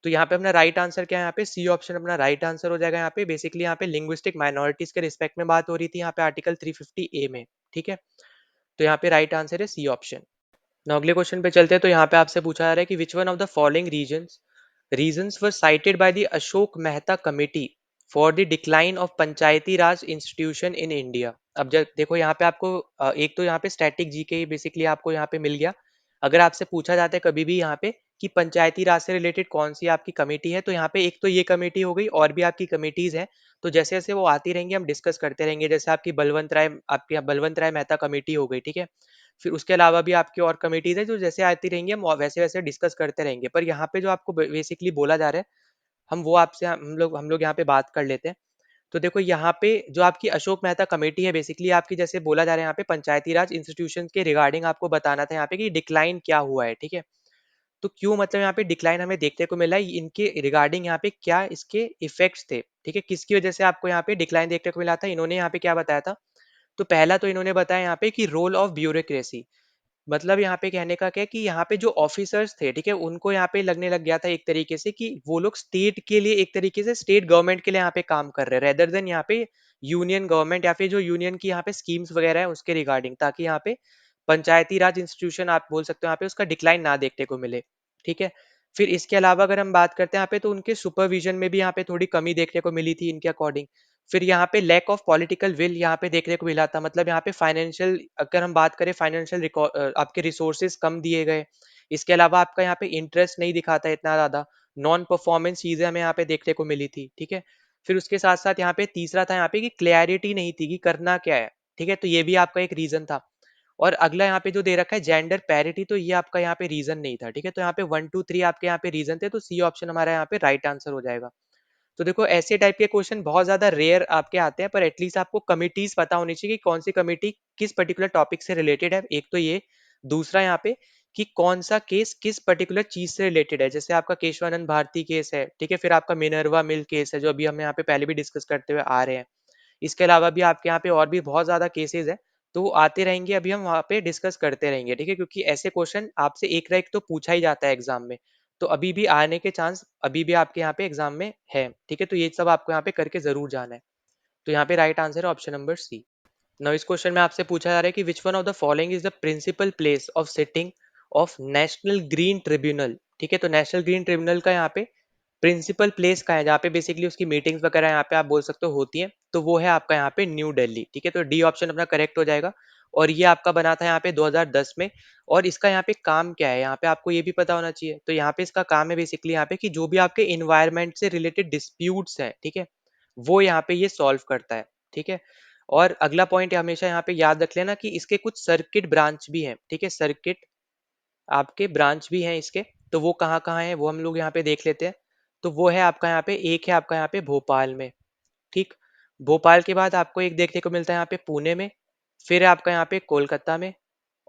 तो यहाँ पे अपना राइट आंसर क्या है, यहाँ पे सी ऑप्शन अपना राइट आंसर हो जाएगा। यहाँ पे बेसिकली यहाँ पे लिंग्विस्टिक माइनॉरिटीज के रिस्पेक्ट में बात हो रही थी यहाँ पे आर्टिकल 350 ए में, ठीक है। तो यहाँ पे राइट आंसर है सी ऑप्शन। नाउ अगले क्वेश्चन पे चलते हैं। तो यहाँ पे आपसे पूछा जा रहा है कि which one of the following reasons were cited by the Ashok Mehta committee for the decline of panchayati raj institution in India. अब जब देखो यहाँ पे आपको एक तो यहाँ पे स्टैटिक जीके बेसिकली आपको यहाँ पे मिल गया। अगर आपसे पूछा जाता है कभी भी यहाँ पे कि पंचायती राज से रिलेटेड कौन सी आपकी कमेटी है, तो यहाँ पे एक तो ये कमेटी हो गई, और भी आपकी कमेटीज हैं। तो जैसे जैसे वो आती रहेंगी हम डिस्कस करते रहेंगे। जैसे आपकी बलवंत राय मेहता कमेटी हो गई, ठीक है। फिर उसके अलावा भी आपकी और कमिटीज है जो जैसे आती रहेंगी, हम वैसे वैसे डिस्कस करते रहेंगे। पर यहाँ पे जो आपको बेसिकली बोला जा रहा है, हम वो आपसे हम लोग यहाँ पे बात कर लेते हैं। तो देखो यहाँ पे जो आपकी अशोक मेहता कमेटी है, बेसिकली आपकी जैसे बोला जा रहा है यहाँ पे पंचायती राज इंस्टीट्यूशन के रिगार्डिंग आपको बताना था यहाँ पे कि डिक्लाइन क्या हुआ है, ठीक है। तो क्यों मतलब यहाँ पे डिक्लाइन हमें देखने को मिला है, इनके रिगार्डिंग यहाँ पे क्या इसके इफेक्ट्स थे, ठीक है, किसकी वजह से आपको यहाँ पे डिक्लाइन देखने को मिला था। इन्होंने यहाँ पे क्या बताया था, तो पहला तो इन्होंने बताया यहाँ पे कि रोल ऑफ ब्यूरोक्रेसी। मतलब यहाँ पे कहने का क्या है कि यहाँ पे जो ऑफिसर्स थे, ठीक है, उनको यहाँ पे लगने लग गया था एक तरीके से कि वो लोग स्टेट के लिए, एक तरीके से स्टेट गवर्नमेंट के लिए यहाँ पे काम कर रहे हैं, रेदर देन यहाँ पे यूनियन गवर्नमेंट या फिर जो यूनियन की यहाँ पे स्कीम्स वगैरह है उसके रिगार्डिंग, ताकि यहाँ पे पंचायती राज इंस्टीट्यूशन आप बोल सकते हो यहाँ पे उसका डिक्लाइन ना देखने को मिले, ठीक है। फिर इसके अलावा अगर हम बात करते हैं यहाँ पे, तो उनके सुपरविजन में भी यहाँ पे थोड़ी कमी देखने को मिली थी इनके अकॉर्डिंग। फिर यहाँ पे लैक ऑफ पॉलिटिकल विल यहाँ पे देखने को मिला था। मतलब यहाँ पे फाइनेंशियल, अगर हम बात करें फाइनेंशियल आपके रिसोर्सेज कम दिए गए। इसके अलावा आपका यहाँ पे इंटरेस्ट नहीं दिखाता इतना ज्यादा, नॉन परफॉर्मेंस चीजें हमें यहाँ पे देखने को मिली थी, ठीक है। फिर उसके साथ साथ यहाँ पे तीसरा था यहाँ पे कि क्लैरिटी नहीं थी कि करना क्या है, ठीक है। तो ये भी आपका एक रीजन था। और अगला यहाँ पे जो दे रखा है जेंडर पैरिटी, तो ये आपका यहाँ पे रीजन नहीं था, ठीक है। तो यहाँ पे 1 2 3 आपके यहाँ पे रीजन थे, तो सी ऑप्शन हमारा यहाँ पे राइट आंसर हो जाएगा। तो देखो ऐसे टाइप के क्वेश्चन बहुत ज्यादा रेयर आपके आते हैं, पर एटलीस्ट आपको कमिटीज पता होनी चाहिए कि कौन सी कमिटी किस पर्टिकुलर टॉपिक से रिलेटेड है, एक तो ये। दूसरा यहाँ पे कि कौन सा केस किस पर्टिकुलर चीज से रिलेटेड है, जैसे आपका केशवानंद भारती केस है, ठीक है। फिर आपका मिनर्वा मिल केस है जो अभी हम यहाँ पे पहले भी डिस्कस करते हुए आ रहे हैं। इसके अलावा भी आपके यहाँ पे और भी बहुत ज्यादा केसेस है, तो वो आते रहेंगे, अभी हम वहाँ पे डिस्कस करते रहेंगे, ठीक है। क्योंकि ऐसे क्वेश्चन आपसे एक ना एक तो पूछा ही जाता है एग्जाम में। तो अभी भी आने के चांस अभी भी आपके यहाँ पे एग्जाम में है, ठीक है। तो ये सब आपको यहाँ पे करके जरूर जाना है। तो यहाँ पे राइट आंसर है ऑप्शन नंबर सी। नाउ इस क्वेश्चन में आपसे पूछा जा रहा है कि which one of the following is the principal place of sitting of national green tribunal, ठीक है। तो नेशनल ग्रीन ट्रिब्यूनल का यहाँ पे प्रिंसिपल प्लेस का है जहाँ पे बेसिकली उसकी मीटिंग्स वगैरह यहाँ पे आप बोल सकते हो होती हैं, तो वो है आपका यहाँ पे न्यू दिल्ली, ठीक है। तो डी ऑप्शन अपना करेक्ट हो जाएगा। और ये आपका बना था यहाँ पे 2010 में। और इसका यहाँ पे काम क्या है, यहाँ पे आपको ये भी पता होना चाहिए। तो यहाँ पे इसका काम है बेसिकली यहाँ पे कि जो भी आपके इन्वायरमेंट से रिलेटेड डिस्प्यूट्स हैं, ठीक है, वो यहाँ पे ये सॉल्व करता है, ठीक है। और अगला पॉइंट हमेशा यहाँ पे याद रख लेना कि इसके कुछ सर्किट ब्रांच भी हैं, ठीक है। सर्किट आपके ब्रांच भी हैं इसके। तो वो कहाँ कहाँ है वो हम लोग यहाँ पे देख लेते हैं। तो वो है आपका यहाँ पे, एक है आपका यहाँ पे भोपाल में, ठीक। भोपाल के बाद आपको एक देखने को मिलता है यहाँ पे पुणे में। फिर है आपका यहाँ पे कोलकाता में।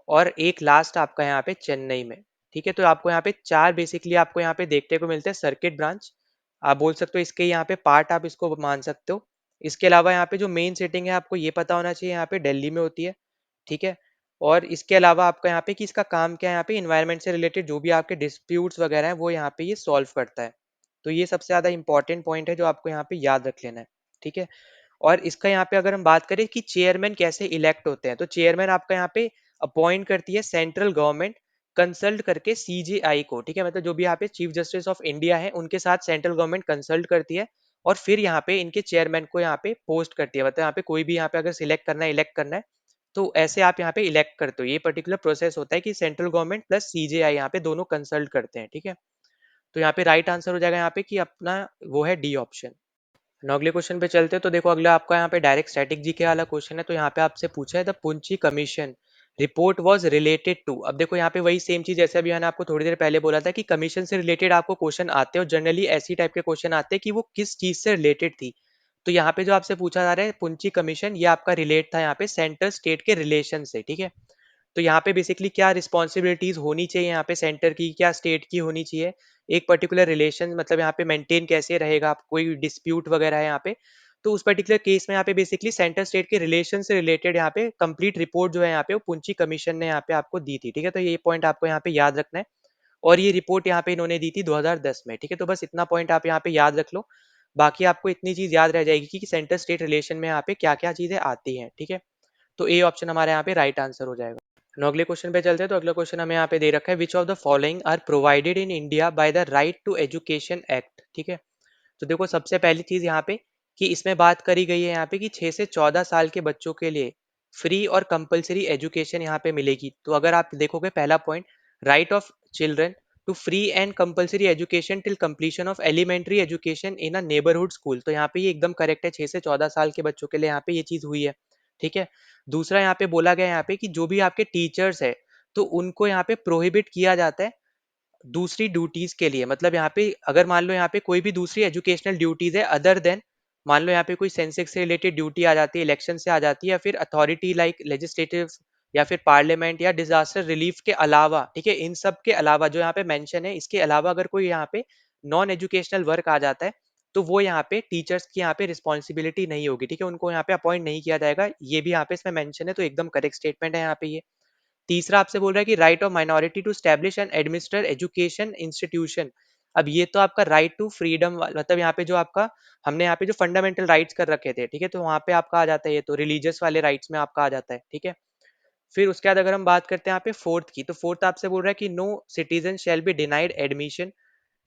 और एक लास्ट आपका यहाँ पे चेन्नई में, ठीक है। तो आपको यहाँ पे चार बेसिकली आपको यहाँ पे देखने को मिलते हैं सर्किट ब्रांच। आप बोल सकते हो इसके यहाँ पे पार्ट आप इसको मान सकते हो। इसके अलावा यहाँ पे जो मेन सिटिंग है आपको ये पता होना चाहिए यहाँ पे दिल्ली में होती है, ठीक है। और इसके अलावा आपका यहाँ पे कि इसका काम क्या है, यहाँ पे इन्वायरमेंट से रिलेटेड जो भी आपके डिस्प्यूट्स वगैरह हैं वो यहाँ पे ये सॉल्व करता है। तो ये सबसे ज्यादा इंपॉर्टेंट पॉइंट है जो आपको यहाँ पे याद रख लेना है, ठीक है। और इसका यहाँ पे अगर हम बात करें कि चेयरमैन कैसे इलेक्ट होते हैं, तो चेयरमैन आपका यहाँ पे अपॉइंट करती है सेंट्रल गवर्नमेंट कंसल्ट करके सीजेआई को, ठीक है। मतलब जो भी यहाँ पे चीफ जस्टिस ऑफ इंडिया है उनके साथ सेंट्रल गवर्नमेंट कंसल्ट करती है। और फिर यहाँ पे इनके चेयरमैन को यहाँ पे पोस्ट करती है। मतलब यहाँ पे कोई भी यहाँ पे अगर सिलेक्ट करना है, इलेक्ट करना है, तो ऐसे आप यहाँ पे इलेक्ट करते हो। ये पर्टिकुलर प्रोसेस होता है कि सेंट्रल गवर्नमेंट प्लस सीजेआई यहाँ पे दोनों कंसल्ट करते हैं, ठीक है। तो यहाँ पे राइट आंसर हो जाएगा यहाँ पे कि अपना वो है डी ऑप्शन। अगले क्वेश्चन पे चलते हैं। तो देखो अगला आपका यहाँ पे डायरेक्ट स्टैटिक जीके वाला क्वेश्चन है। तो यहाँ पे आपसे पूछा है the Punchhi commission report was related to. अब देखो यहाँ पे वही सेम चीज जैसे अभी मैंने आपको थोड़ी देर पहले बोला था कि कमीशन से रिलेटेड आपको क्वेश्चन आते हैं और जनरली ऐसी टाइप के क्वेश्चन आते हैं कि वो किस चीज से रिलेटेड थी। तो यहाँ पे जो आपसे पूछा जा रहा है पुंची कमीशन, ये आपका रिलेट था यहाँ पे सेंटर स्टेट के रिलेशन से, ठीक है। तो यहाँ पे बेसिकली क्या रिस्पॉन्सिबिलिटीज होनी चाहिए यहाँ पे सेंटर की, क्या स्टेट की होनी चाहिए, एक पर्टिकुलर रिलेशन मतलब यहाँ पे मेंटेन कैसे रहेगा, आप कोई डिस्प्यूट वगैरह है यहाँ पे, तो उस पर्टिकुलर केस में यहाँ पे बेसिकली सेंटर स्टेट के रिलेशन से रिलेटेड यहाँ पे कंप्लीट रिपोर्ट जो है यहाँ पे वो पुंची कमीशन ने यहाँ पे आपको दी थी, ठीक है। तो ये पॉइंट आपको यहाँ पे याद रखना है। और ये रिपोर्ट यहाँ पे इन्होंने दी थी 2010 में, ठीक है। तो बस इतना पॉइंट आप यहाँ पे याद रख लो। बाकी आपको इतनी चीज याद रह जाएगी कि सेंटर स्टेट रिलेशन में यहाँ पे क्या क्या चीजें आती हैं, ठीक है। तो ए ऑप्शन हमारे यहाँ पे राइट आंसर हो जाएगा। अगले क्वेश्चन पे चलते हैं। तो अगला क्वेश्चन हमें यहाँ पे दे रखा है which of the following are provided in India by the right to education act, ठीक है। तो देखो सबसे पहली चीज यहाँ पे कि इसमें बात करी गई है यहाँ पे कि 6 से 14 साल के बच्चों के लिए फ्री और कंपलसरी एजुकेशन यहाँ पे मिलेगी। तो अगर आप देखोगे पहला point, right of children to free and compulsory education till completion of elementary education in a neighbourhood school, तो यहाँ पे ये एकदम करेक्ट है, 6 से 14 साल के बच्चों के लिए यहाँ पे ये चीज हुई है, ठीक है। दूसरा यहाँ पे बोला गया यहाँ पे कि जो भी आपके टीचर्स है तो उनको यहाँ पे प्रोहिबिट किया जाता है दूसरी ड्यूटीज के लिए। मतलब यहाँ पे अगर मान लो यहाँ पे कोई भी दूसरी एजुकेशनल ड्यूटीज है अदर देन, मान लो यहाँ पे कोई सेंसेक्स से रिलेटेड ड्यूटी आ जाती है, इलेक्शन से आ जाती है, या फिर अथॉरिटी लाइक लेजिस्लेटिव या फिर पार्लियामेंट या डिजास्टर रिलीफ के अलावा, ठीक है, इन सब के अलावा जो यहाँ पे मेंशन है इसके अलावा अगर कोई यहाँ पे नॉन एजुकेशनल वर्क आ जाता है तो वो यहाँ पे टीचर्स की यहाँ पे रिस्पॉन्सिबिलिटी नहीं होगी, ठीक है, उनको यहाँ पे अपॉइंट नहीं किया जाएगा। ये भी यहाँ पे इसमें मेंशन है, तो एकदम करेक्ट स्टेटमेंट है यहाँ पे ये। तीसरा आपसे बोल रहा है कि right of minority to establish and administer education institution. अब ये तो आपका राइट टू फ्रीडम मतलब यहाँ पे जो आपका हमने यहाँ पे जो फंडामेंटल राइट्स कर रखे थे, ठीक है, तो वहां पे आपका आ जाता है, ये तो रिलीजियस वाले राइट्स में आपका आ जाता है, ठीक है। फिर उसके बाद अगर हम बात करते हैं यहाँ पे फोर्थ की, तो फोर्थ आपसे बोल रहा है कि no citizen shall be denied admission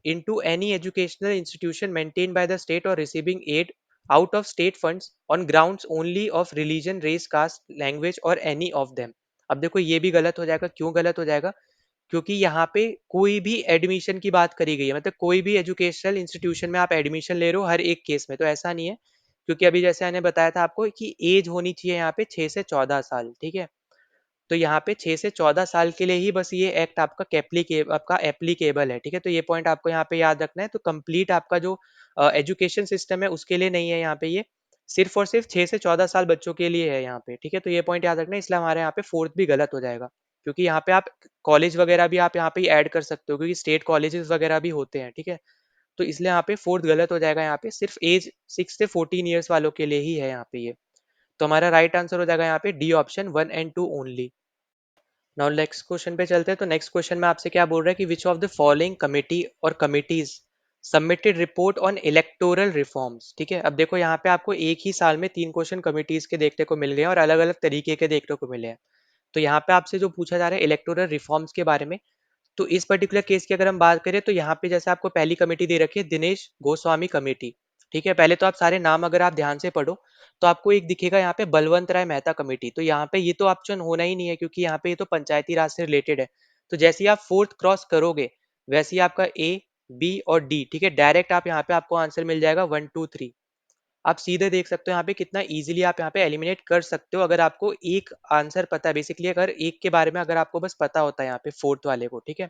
into any educational institution maintained by the state or receiving aid out of state funds on grounds only of religion, race, caste, language or any of them। अब देखो ये भी गलत हो जाएगा। क्यों गलत हो जाएगा? क्योंकि यहाँ पे कोई भी एडमिशन की बात करी गई है, मतलब कोई भी एजुकेशनल इंस्टीट्यूशन में आप एडमिशन ले रहे हो हर एक केस में, तो ऐसा नहीं है। क्योंकि अभी जैसे मैंने बताया था आपको कि एज होनी चाहिए यहाँ पे 6 से 14 साल, ठीक है। तो यहाँ पे 6 से 14 साल के लिए ही बस ये एक्ट आपका एप्लीकेबल है, ठीक है। तो ये पॉइंट आपको यहाँ पे याद रखना है। तो कंप्लीट आपका जो एजुकेशन सिस्टम है उसके लिए नहीं है यहाँ पे, ये सिर्फ और सिर्फ 6 से 14 साल बच्चों के लिए है यहाँ पे, ठीक है। तो ये पॉइंट याद रखना है, इसलिए हमारे यहाँ पे फोर्थ भी गलत हो जाएगा। क्योंकि यहाँ पे आप कॉलेज वगैरह भी आप यहाँ पे ऐड कर सकते हो, क्योंकि स्टेट कॉलेजेस वगैरह भी होते हैं, ठीक है। तो इसलिए यहाँ पे फोर्थ गलत हो जाएगा। यहाँ पे सिर्फ एज 6 से 14 ईयर्स वालों के लिए ही है यहाँ पे ये। तो हमारा राइट आंसर हो जाएगा यहाँ पे D option 1 and 2 only. Now next question पे चलते हैं। तो नेक्स्ट क्वेश्चन में आपसे क्या बोल रहा है कि which of the following committee or committees submitted report on electoral reforms, ठीक है। अब देखो यहाँ पे आपको एक ही साल में 3 क्वेश्चन कमिटीज के देखने को मिल गए हैं और अलग अलग तरीके के देखने को मिले हैं। तो यहाँ पे आपसे जो पूछा जा रहा है इलेक्टोरल रिफॉर्म्स के बारे में, तो इस पर्टिकुलर केस की अगर हम बात करें तो यहाँ पे जैसे आपको पहली कमेटी दे रखी है दिनेश गोस्वामी कमेटी, ठीक है। पहले तो आप सारे नाम अगर आप ध्यान से पढ़ो तो आपको एक दिखेगा यहाँ पे बलवंत राय मेहता कमेटी, तो यहाँ पे ये तो ऑप्शन होना ही नहीं है क्योंकि यहाँ पे ये तो पंचायती राज से रिलेटेड है। तो जैसे ही आप फोर्थ क्रॉस करोगे वैसे ही आपका ए, बी और डी, ठीक है, डायरेक्ट आप यहाँ पे आपको आंसर मिल जाएगा 1 2 3। आप सीधे देख सकते हो यहाँ पे कितना इजीली आप यहाँ पे एलिमिनेट कर सकते हो अगर आपको एक आंसर पता है। बेसिकली अगर एक के बारे में अगर आपको बस पता होता है यहाँ पे फोर्थ वाले को, ठीक है।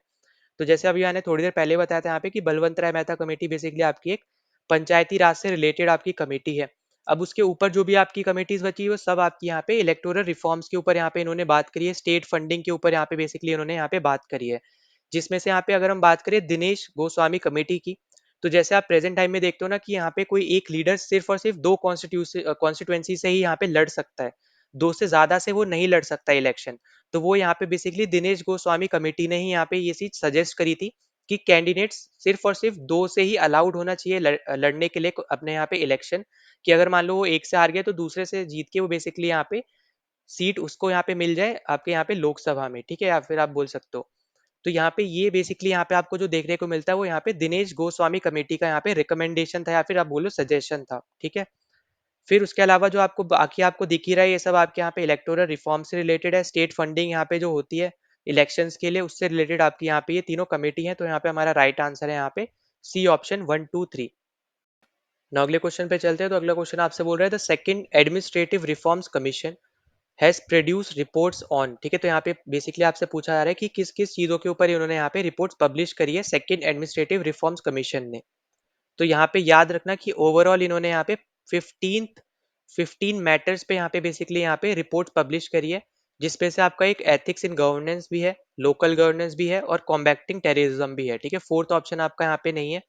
तो जैसे अभी मैंने थोड़ी देर पहले बताया था यहाँ पे कि बलवंत राय मेहता कमेटी बेसिकली आपकी एक पंचायती राज से रिलेटेड आपकी कमेटी है। अब उसके ऊपर जो भी आपकी कमेटीज बची है वो सब आपकी यहाँ पे इलेक्टोरल रिफॉर्म्स के ऊपर यहाँ पे इन्होंने बात करी है, स्टेट फंडिंग के ऊपर यहाँ पे बेसिकली इन्होंने यहाँ पे बात करी है। जिसमें से यहाँ पे अगर हम बात करें दिनेश गोस्वामी कमेटी की, तो जैसे आप प्रेजेंट टाइम में देखते हो ना कि यहाँ पे कोई एक लीडर सिर्फ और सिर्फ 2 कॉन्स्टिट्यूंसी से ही यहाँ पे लड़ सकता है, 2 से ज्यादा से वो नहीं लड़ सकता इलेक्शन। तो वो यहाँ पे बेसिकली दिनेश गोस्वामी कमेटी ने ही यहाँ पे ये चीज सजेस्ट करी थी कि कैंडिडेट्स सिर्फ और सिर्फ 2 से ही अलाउड होना चाहिए लड़ने के लिए अपने यहाँ पे इलेक्शन। कि अगर मान लो वो एक से हार गया तो दूसरे से जीत के वो बेसिकली यहाँ पे सीट उसको यहाँ पे मिल जाए आपके यहाँ पे लोकसभा में, ठीक है, या फिर आप बोल सकते हो। तो यहाँ पे ये बेसिकली यहाँ पे आपको जो देखने को मिलता है वो यहाँ पे दिनेश गोस्वामी कमेटी का यहाँ पे रिकमेंडेशन था या फिर आप बोलो सजेशन था, ठीक है। फिर उसके अलावा जो आपको बाकी आपको दिख ही रहा है ये सब आपके यहाँ पे इलेक्टोरल रिफॉर्म से रिलेटेड है, स्टेट फंडिंग यहाँ पे जो होती है इलेक्शंस के लिए उससे रिलेटेड आपकी यहाँ पे ये तीनों कमेटी है। तो यहाँ पे हमारा राइट आंसर है यहाँ पे सी ऑप्शन 1 2 3। ना अगले क्वेश्चन पे चलते हैं। तो अगला क्वेश्चन आपसे बोल रहा है the second administrative reforms commission has produce reports on. ठीक है, तो यहाँ पे बेसिकली आपसे पूछा जा रहा है कि किस किस चीजों के ऊपर इन्होंने यहाँ पे रिपोर्ट्स पब्लिश करी है सेकंड एडमिनिस्ट्रेटिव रिफॉर्म्स कमीशन ने। तो यहाँ पे याद रखना कि ओवरऑल इन्होंने यहाँ पे 15 मैटर्स पे यहाँ पे बेसिकली यहाँ पे रिपोर्ट पब्लिश करी है, जिसपे से आपका एक एथिक्स इन गवर्नेंस भी है, लोकल गवर्नेंस भी है और कॉम्बैक्टिंग टेररिज्म भी है। ठीक है, फोर्थ ऑप्शन आपका यहाँ पे नहीं है।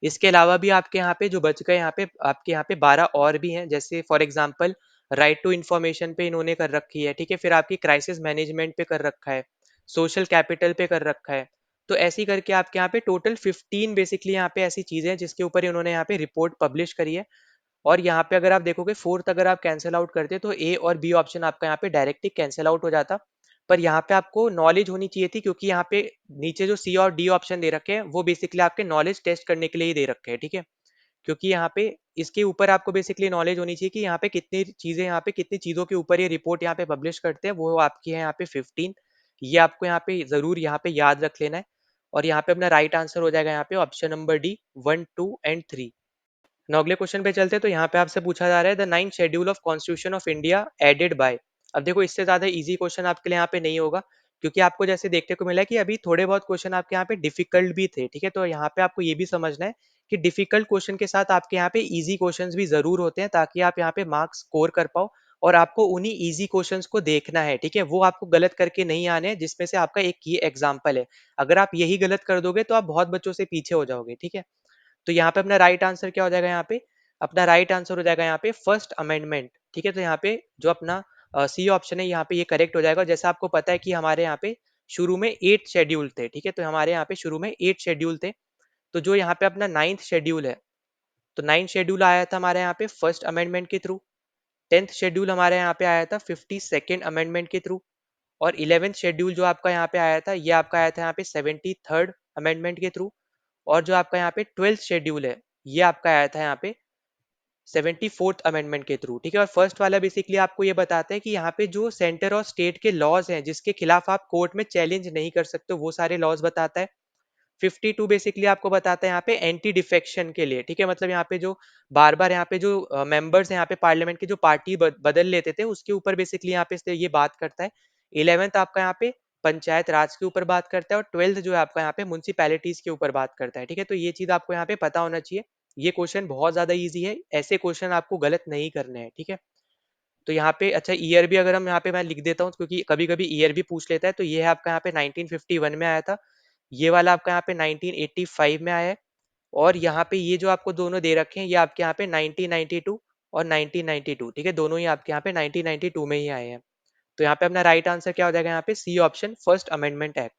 इसके अलावा भी आपके यहाँ पे जो बच गए, यहाँ पे आपके यहाँ पे 12 और भी हैं, जैसे for example right to information पे इन्होंने कर रखी है। ठीक है, फिर आपकी क्राइसिस मैनेजमेंट पे कर रखा है, सोशल कैपिटल पे कर रखा है। तो ऐसे ही करके आपके यहाँ पे टोटल 15 बेसिकली यहाँ पे ऐसी चीजें हैं जिसके ऊपर इन्होंने यहाँ पे रिपोर्ट पब्लिश करी है। और यहाँ पे अगर आप देखोगे फोर्थ अगर आप कैंसिल आउट करते तो ए और बी ऑप्शन आपका यहाँ पे डायरेक्टली कैंसिल आउट हो जाता। पर यहाँ पे आपको नॉलेज होनी चाहिए थी, क्योंकि यहाँ पे नीचे जो सी और डी ऑप्शन दे रखे हैं वो बेसिकली आपके नॉलेज टेस्ट करने के लिए ही दे रखे हैं। ठीक है, क्योंकि यहाँ पे इसके ऊपर आपको बेसिकली नॉलेज होनी चाहिए कि यहाँ पे कितनी चीजें, यहाँ पे कितनी चीजों के ऊपर ये रिपोर्ट यहाँ पे पब्लिश करते हैं, वो आपकी है यहाँ पे 15। ये आपको यहाँ पे जरूर यहाँ पे याद रख लेना है। और यहाँ पे अपना राइट आंसर हो जाएगा यहाँ पे ऑप्शन नंबर डी, 1, 2 एंड 3। ना अगले क्वेश्चन पे चलते हैं। तो यहाँ पे आपसे पूछा जा रहा है the 9th schedule of constitution of India added by. अब देखो इससे ज्यादा इजी क्वेश्चन आपके लिए यहाँ पे नहीं होगा, क्योंकि आपको जैसे देखने को मिला है कि अभी थोड़े बहुत क्वेश्चन आपके यहाँ पे डिफिकल्ट भी थे। ठीक है, तो यहाँ पे आपको ये भी समझना है कि डिफिकल्ट क्वेश्चन के साथ आपके यहाँ पे इजी क्वेश्चंस भी जरूर होते हैं, ताकि आप यहाँ पे मार्क्स स्कोर कर पाओ। और आपको उन्हीं इजी क्वेश्चंस को देखना है। ठीक है, वो आपको गलत करके नहीं आने हैं, जिसमें से आपका एक ये एग्जाम्पल है। अगर आप यही गलत कर दोगे तो आप बहुत बच्चों से पीछे हो जाओगे। ठीक है, तो यहाँ पे अपना राइट आंसर क्या हो जाएगा, यहाँ पे अपना राइट आंसर हो जाएगा यहाँ पे फर्स्ट अमेंडमेंट। ठीक है, तो यहाँ पे जो अपना सी ऑप्शन है यहाँ पे ये करेक्ट हो जाएगा। जैसा आपको पता है कि हमारे यहाँ पे शुरू में 8 शेड्यूल थे। ठीक है, तो हमारे यहाँ पे शुरू में 8 शेड्यूल थे। तो जो यहाँ पे अपना 9th शेड्यूल है, तो 9th शेड्यूल आया था हमारे यहाँ पे फर्स्ट अमेंडमेंट के थ्रू। 10th शेड्यूल हमारे यहाँ पे आया था 52nd अमेंडमेंट के थ्रू। और 11th शेड्यूल जो आपका यहाँ पे आया था, ये आपका आया था यहाँ पे 73rd अमेंडमेंट के थ्रू। और जो आपका यहाँ पे 12th शेड्यूल है, ये आपका आया था यहाँ पे 74th अमेंडमेंट के थ्रू। ठीक है, और फर्स्ट वाला बेसिकली आपको ये बताता है कि यहाँ पे जो सेंटर और स्टेट के लॉज हैं जिसके खिलाफ आप कोर्ट में चैलेंज नहीं कर सकते, वो सारे लॉज बताता है। 52 बेसिकली आपको बताता है यहाँ पे एंटी डिफेक्शन के लिए। ठीक है, मतलब यहाँ पे जो बार बार यहाँ पे जो मेंबर्स हैं यहाँ पे पार्लियामेंट के, जो पार्टी बदल लेते थे, उसके ऊपर बेसिकली यहाँ पे ये बात करता है। 11th आपका यहाँ पे पंचायत राज के ऊपर बात करता है। और 12th जो है आपका यहाँ पे म्यूनसिपैलिटीज के ऊपर बात करता है। ठीक है, तो ये चीज आपको यहाँ पे पता होना चाहिए। ये क्वेश्चन बहुत ज्यादा ईजी है, ऐसे क्वेश्चन आपको गलत नहीं करने हैं। ठीक है, तो यहाँ पे अच्छा ईयर भी अगर हम यहाँ पे मैं लिख देता हूँ, क्योंकि कभी कभी ईयर भी पूछ लेता है। तो ये है आपका यहाँ पे 1951 में आया था। ये वाला आपका यहाँ पे 1985 में आया है। और यहाँ पे ये जो आपको दोनों दे रखे हैं, ये आपके यहाँ पे 1992 और 1992। ठीक है, दोनों ही आपके यहाँ पे 1992 में ही आए हैं। तो यहाँ पे अपना राइट आंसर क्या हो जाएगा, यहाँ पे C option first amendment act.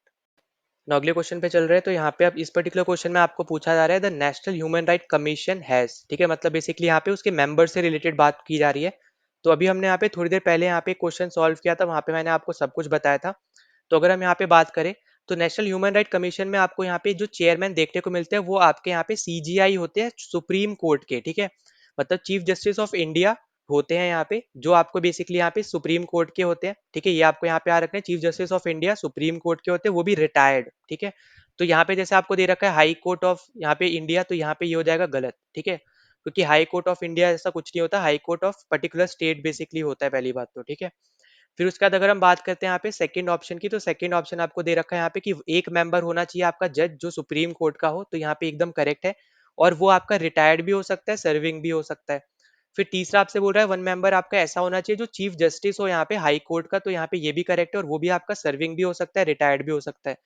ना अगले क्वेश्चन पे चल रहे हैं। तो यहाँ पे अब इस पर्टिकुलर क्वेश्चन में आपको पूछा जा रहा है the national human right commission has. ठीक है, मतलब बेसिकली यहाँ पे उसके मेंबर से रिलेटेड बात की जा रही है। तो अभी हमने यहाँ पे थोड़ी देर पहले यहाँ पे क्वेश्चन सॉल्व किया था, वहाँ पे मैंने आपको सब कुछ बताया था। तो अगर हम यहाँ पे बात करें, तो नेशनल ह्यूमन राइट कमीशन में आपको यहाँ पे जो चेयरमैन देखने को मिलते हैं, वो आपके यहाँ पे सीजीआई होते हैं, सुप्रीम कोर्ट के। ठीक है, मतलब चीफ जस्टिस ऑफ इंडिया होते हैं यहाँ पे, जो आपको बेसिकली यहाँ पे सुप्रीम कोर्ट के होते हैं। ठीक है, ये आपको यहाँ पे आ रखते हैं, chief justice of India supreme court के होते हैं, वो भी रिटायर्ड। ठीक है, तो यहाँ पे जैसे आपको दे रखा है हाई कोर्ट ऑफ यहाँ पे इंडिया, तो यहाँ पे ये हो जाएगा गलत। ठीक है, क्योंकि हाई कोर्ट ऑफ इंडिया ऐसा कुछ नहीं होता, high court of particular state basically होता है, पहली बात तो। ठीक है, फिर उसके बाद अगर हम बात करते हैं यहाँ पे सेकंड ऑप्शन की, तो सेकंड ऑप्शन आपको दे रखा है यहाँ पे कि एक मेंबर होना चाहिए आपका जज जो सुप्रीम कोर्ट का हो, तो यहाँ पे एकदम करेक्ट है। और वो आपका रिटायर्ड भी हो सकता है, सर्विंग भी हो सकता है। फिर तीसरा आपसे बोल रहा है वन मेंबर आपका ऐसा होना चाहिए जो चीफ जस्टिस हो यहाँ पे हाई कोर्ट का, तो यहाँ पे ये भी करेक्ट है, और वो भी आपका सर्विंग भी हो सकता है, रिटायर्ड भी हो सकता है।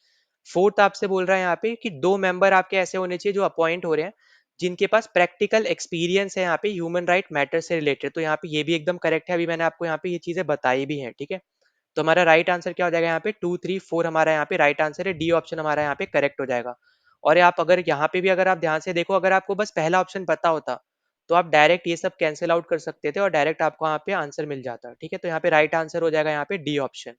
फोर्थ आपसे बोल रहा है यहाँ पे कि दो मेंबर आपके ऐसे होने चाहिए जो अपॉइंट हो रहे हैं, जिनके पास प्रैक्टिकल एक्सपीरियंस है यहाँ पे ह्यूमन राइट मैटर से रिलेटेड, तो यहाँ पे ये भी एकदम करेक्ट है। अभी मैंने आपको यहाँ पे ये चीजें बताई भी हैं। ठीक है, तो हमारा राइट आंसर क्या हो जाएगा, यहाँ पे 2, 3, 4 हमारा यहाँ पे राइट आंसर है, डी ऑप्शन हमारा यहाँ पे करेक्ट हो जाएगा। और आप अगर यहाँ पे भी अगर आप ध्यान से देखो, अगर आपको बस पहला ऑप्शन पता होता, तो आप डायरेक्ट ये सब कैंसिल आउट कर सकते थे और डायरेक्ट आपको यहाँ पे आंसर मिल जाता। ठीक है, तो यहाँ पे राइट आंसर हो जाएगा यहाँ पे डी ऑप्शन।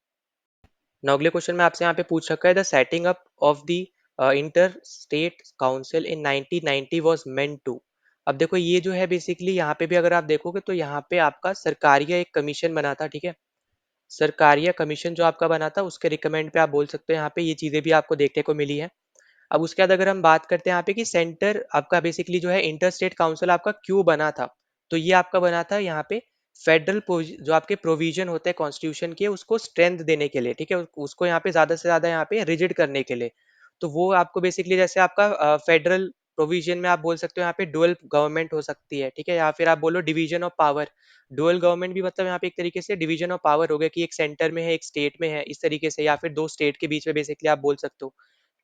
नाउ अगले क्वेश्चन में आपसे यहाँ पे पूछ रखा है the setting up of the inter state council in 1990 was meant to. अब देखो ये जो है बेसिकली यहाँ पे भी अगर आप देखोगे, तो यहाँ पे आपका सरकारिया एक कमीशन बना था। ठीक है, सरकारिया कमीशन जो आपका बना था, उसके रिकमेंड पे आप बोल सकते हो यहाँ पे ये चीजें भी आपको देखने को मिली है। अब उसके बाद अगर हम बात करते हैं यहाँ पे कि सेंटर आपका बेसिकली जो है इंटर स्टेट काउंसिल आपका क्यों बना था, तो ये आपका बना था यहाँ पे फेडरल जो आपके प्रोविजन होते हैं कॉन्स्टिट्यूशन के उसको स्ट्रेंथ देने के लिए, ठीक है, उसको यहाँ पे ज्यादा से ज्यादा यहाँ पे रिजिड करने के लिए। तो वो आपको बेसिकली जैसे आपका फेडरल प्रोविजन में आप बोल सकते हो यहाँ पे डुअल गवर्नमेंट हो सकती है, ठीक है, या फिर आप बोलो division of power. Dual government भी मतलब यहाँ पे एक तरीके से डिवीजन ऑफ पावर हो गया कि एक सेंटर में है एक स्टेट में है, इस तरीके से, या फिर दो स्टेट के बीच में बेसिकली आप बोल सकते हो।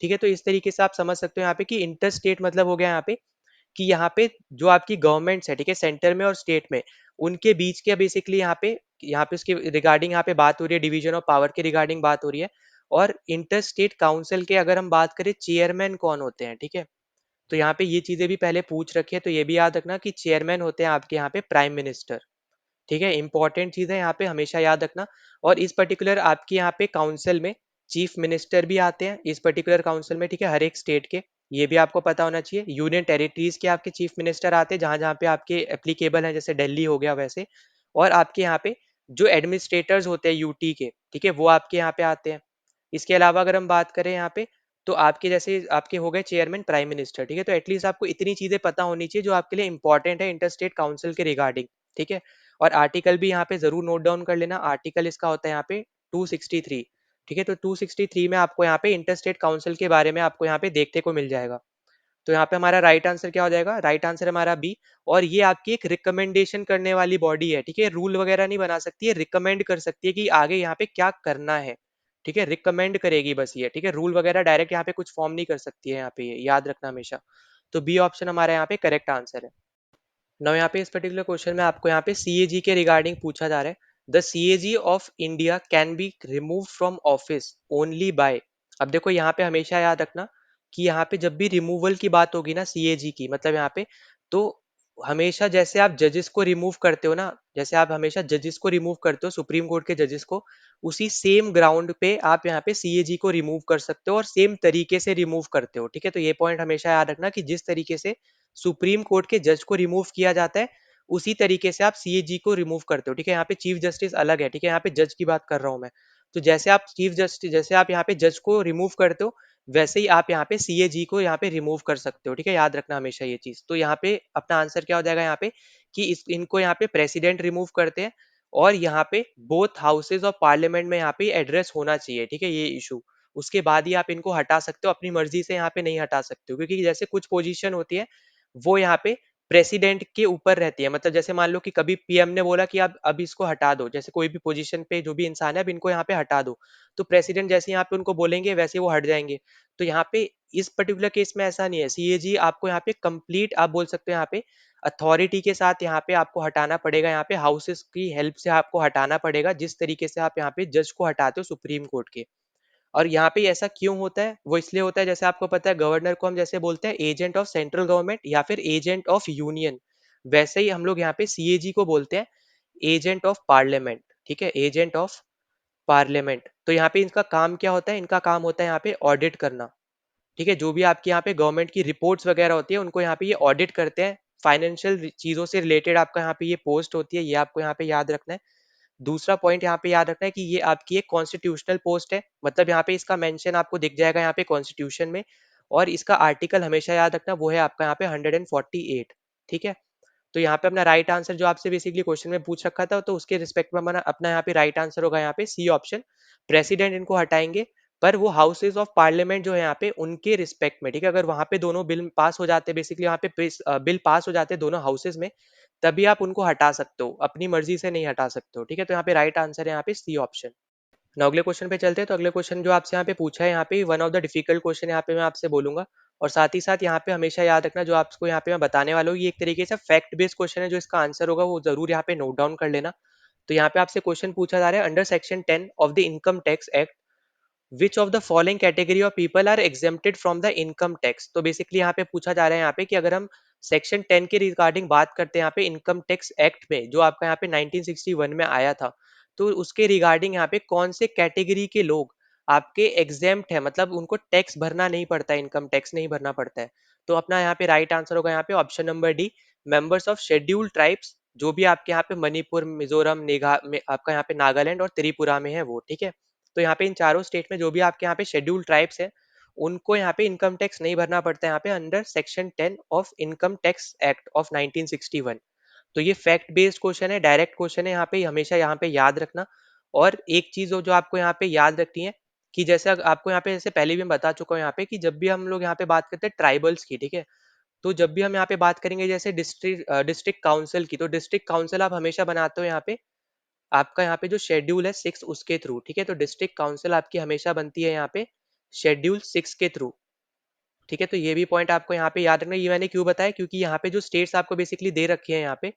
ठीक है, तो इस तरीके से आप समझ सकते हो यहाँ पे कि इंटर स्टेट मतलब हो गया यहाँ पे कि यहाँ पे जो आपकी गवर्नमेंट्स है, ठीक है, सेंटर में और स्टेट में, उनके बीच के बेसिकली यहाँ पे उसके रिगार्डिंग यहाँ पे बात हो रही है, डिवीजन ऑफ पावर के रिगार्डिंग बात हो रही है। और इंटर स्टेट काउंसिल के अगर हम बात करें चेयरमैन कौन होते हैं, ठीक है, तो यहाँ पे ये चीजें भी पहले पूछ रखी है, तो ये भी याद रखना कि चेयरमैन होते हैं आपके यहाँ पे प्राइम मिनिस्टर। ठीक है, इंपॉर्टेंट चीज है यहाँ पे हमेशा याद रखना। और इस पर्टिकुलर आपके यहाँ पे काउंसिल में चीफ मिनिस्टर भी आते हैं इस पर्टिकुलर काउंसिल में, ठीक है, हर एक स्टेट के। ये भी आपको पता होना चाहिए। यूनियन टेरिटरीज के आपके चीफ मिनिस्टर आते हैं जहां जहां पे आपके एप्लीकेबल हैं, जैसे दिल्ली हो गया वैसे। और आपके यहाँ पे जो एडमिनिस्ट्रेटर्स होते हैं यूटी के, ठीक है, वो आपके यहाँ पे आते हैं। इसके अलावा अगर हम बात करें यहाँ पे, तो आपके जैसे आपके हो गए चेयरमैन प्राइम मिनिस्टर, ठीक है, तो एटलीस्ट आपको इतनी चीजें पता होनी चाहिए जो आपके लिए इंपॉर्टेंट है इंटर स्टेट काउंसिल के रिगार्डिंग। ठीक है, और आर्टिकल भी यहाँ पे जरूर नोट डाउन कर लेना। आर्टिकल इसका होता है यहाँ पे 263। ठीक है, तो 263 में आपको यहाँ पे इंटर स्टेट काउंसिल के बारे में आपको यहाँ पे देखने को मिल जाएगा। तो यहाँ पे हमारा राइट आंसर क्या हो जाएगा? राइट आंसर हमारा बी। और ये आपकी एक रिकमेंडेशन करने वाली बॉडी है, ठीक है, रूल वगैरह नहीं बना सकती है, रिकमेंड कर सकती है कि आगे यहाँ पे क्या करना है। ठीक है, रिकमेंड करेगी बस ये, ठीक है, रूल वगैरह डायरेक्ट यहाँ पे कुछ फॉर्म नहीं कर सकती है यहाँ पे, ये याद रखना हमेशा। तो बी ऑप्शन हमारा यहाँ पे करेक्ट आंसर है। नाउ यहाँ पे इस पर्टिकुलर क्वेश्चन में आपको यहाँ पे सीएजी के रिगार्डिंग पूछा जा रहा है। The CAG of India can be remove from office only by. अब देखो यहाँ पे हमेशा याद रखना कि यहाँ पे जब भी रिमूवल की बात होगी ना सीएजी की, मतलब यहाँ पे, तो हमेशा जैसे आप जजेस को रिमूव करते हो ना, जैसे आप हमेशा जजेस को रिमूव करते हो सुप्रीम कोर्ट के जजेस को, उसी सेम ग्राउंड पे आप यहाँ पे सीएजी को रिमूव कर सकते हो और सेम तरीके से रिमूव करते हो। ठीक है, तो ये पॉइंट हमेशा याद रखना कि जिस तरीके से सुप्रीम कोर्ट के जज को रिमूव किया जाता है, उसी तरीके से आप सीएजी को रिमूव करते हो। ठीक है, यहाँ पे चीफ जस्टिस अलग है, ठीक है, यहाँ पे जज की बात कर रहा हूँ मैं। तो जैसे आप चीफ जस्टिस, जैसे आप यहाँ पे जज को रिमूव करते हो, वैसे ही आप यहाँ पे सीएजी को यहाँ पे रिमूव कर सकते हो। ठीक है, याद रखना हमेशा ये चीज। तो यहाँ पे अपना आंसर क्या हो जाएगा यहाँ पे कि इनको यहाँ पे प्रेसिडेंट रिमूव करते हैं, और यहाँ पे बोथ हाउसेज ऑफ पार्लियामेंट में यहाँ पे एड्रेस होना चाहिए, ठीक है, ये इशू। उसके बाद ही आप इनको हटा सकते हो, अपनी मर्जी से यहाँ पे नहीं हटा सकते हो, क्योंकि जैसे कुछ पोजीशन होती है वो यहाँ पे प्रेसिडेंट के ऊपर रहती है। मतलब जैसे मान लो कि कभी पीएम ने बोला कि आप अब इसको हटा दो, जैसे कोई भी पोजीशन पे जो भी इंसान है अब इनको यहाँ पे हटा दो, तो प्रेसिडेंट जैसे यहाँ पे उनको बोलेंगे वैसे वो हट जाएंगे। तो यहाँ पे इस पर्टिकुलर केस में ऐसा नहीं है। सीएजी आपको यहाँ पे कंप्लीट आप बोल सकते हो यहाँ पे अथॉरिटी के साथ यहाँ पे आपको हटाना पड़ेगा, यहाँ पे हाउसेस की हेल्प से आपको हटाना पड़ेगा, जिस तरीके से आप यहाँ पे जज को हटाते हो सुप्रीम कोर्ट के। और यहाँ पे ऐसा क्यों होता है? वो इसलिए होता है, जैसे आपको पता है गवर्नर को हम जैसे बोलते हैं एजेंट ऑफ सेंट्रल गवर्नमेंट या फिर एजेंट ऑफ यूनियन, वैसे ही हम लोग यहाँ पे सीएजी को बोलते हैं एजेंट ऑफ पार्लियामेंट। ठीक है, एजेंट ऑफ पार्लियामेंट। तो यहाँ पे इनका काम क्या होता है? इनका काम होता है यहाँ पे ऑडिट करना। ठीक है, जो भी आपके यहाँ पे गवर्नमेंट की रिपोर्ट्स वगैरह होती है उनको यहाँ पे ये ऑडिट करते हैं। फाइनेंशियल चीजों से रिलेटेड आपका यहाँ पे ये पोस्ट होती है, ये आपको यहाँ पे याद रखना है। दूसरा पॉइंट यहाँ पे याद रखना है कि ये आपकी एक कॉन्स्टिट्यूशनल पोस्ट है, मतलब यहाँ पे इसका मेंशन आपको दिख जाएगा यहाँ पे कॉन्स्टिट्यूशन में। और इसका आर्टिकल हमेशा याद रखना, वो है आपका यहाँ पे 148। ठीक है, तो यहाँ पे अपना राइट आंसर जो आपसे बेसिकली क्वेश्चन में पूछ रखा था, तो उसके रिस्पेक्ट में अपना अपना यहाँ पे राइट आंसर होगा यहाँ पे सी ऑप्शन। प्रेसिडेंट इनको हटाएंगे, पर वो हाउसेज ऑफ पार्लियामेंट जो है यहाँ पे उनके रिस्पेक्ट में, ठीक है, अगर वहां पे दोनों बिल पास हो जाते, बेसिकली यहाँ पे बिल पास हो जाते दोनों हाउसेज में, तभी आप उनको हटा सकते हो, अपनी मर्जी से नहीं हटा सकते हो। ठीक है, तो यहाँ पे राइट आंसर है यहाँ पे सी ऑप्शन। ना अगले क्वेश्चन पे चलते हैं। तो अगले क्वेश्चन जो आपसे यहाँ पे पूछा है, यहाँ पे one of the difficult question यहाँ पे मैं आपसे बोलूंगा। और साथ ही साथ यहाँ पे हमेशा याद रखना, जो आपको यहाँ पे मैं बताने वाला हूँ ये एक तरीके से फैक्ट बेस्ड क्वेश्चन है, जो इसका आंसर होगा वो जरूर यहाँ पे नोट डाउन कर लेना। तो यहाँ पे आपसे क्वेश्चन पूछा जा रहा है, under section 10 of the income tax act which of the following category of people are exempted from the income tax. तो बेसिकली यहाँ पे पूछा जा रहा है यहाँ पे कि अगर हम सेक्शन 10 के रिगार्डिंग बात करते हैं यहाँ पे इनकम टैक्स एक्ट में, जो आपका यहाँ पे 1961 में आया था, तो उसके रिगार्डिंग यहाँ पे कौन से कैटेगरी के लोग आपके एग्जेम्प्ट है, मतलब उनको टैक्स भरना नहीं पड़ता है, इनकम टैक्स नहीं भरना पड़ता है। तो अपना यहाँ पे राइट आंसर होगा यहाँ पे option number D, members of scheduled tribes, जो भी आपके यहाँ पे मणिपुर, मिजोरम, मेघा में आपका यहाँ पे नागालैंड और त्रिपुरा में है वो। ठीक है, तो यहाँ पे इन चारों स्टेट में जो भी आपके यहाँ पे शेड्यूल ट्राइब्स है, उनको यहाँ पे इनकम टैक्स नहीं भरना पड़ता है यहाँ पे under section 10 of income tax act of 1961। तो ये फैक्ट बेस्ड क्वेश्चन है, डायरेक्ट क्वेश्चन है, यहाँ पे हमेशा यहाँ पे याद रखना। और एक चीज जो आपको यहाँ पे याद रखनी है कि जैसे आपको यहाँ पे जैसे पहले भी मैं बता चुका हूँ यहाँ पे कि जब भी हम लोग यहाँ पे बात करते हैं ट्राइबल्स की, ठीक है, तो जब भी हम यहाँ पे बात करेंगे जैसे डिस्ट्रिक्ट काउंसिल की, तो डिस्ट्रिक्ट काउंसिल आप हमेशा बनाते हो यहाँ पे आपका यहाँ पे जो शेड्यूल है 6 उसके थ्रू, ठीक है। तो डिस्ट्रिक्ट काउंसिल आपकी हमेशा बनती है यहाँ पे शेड्यूल 6 के थ्रू, ठीक है। तो ये भी पॉइंट आपको यहाँ पे याद रखना। ये मैंने क्यों बताया, क्योंकि यहाँ पे जो स्टेट्स आपको बेसिकली दे रखी है यहाँ पे,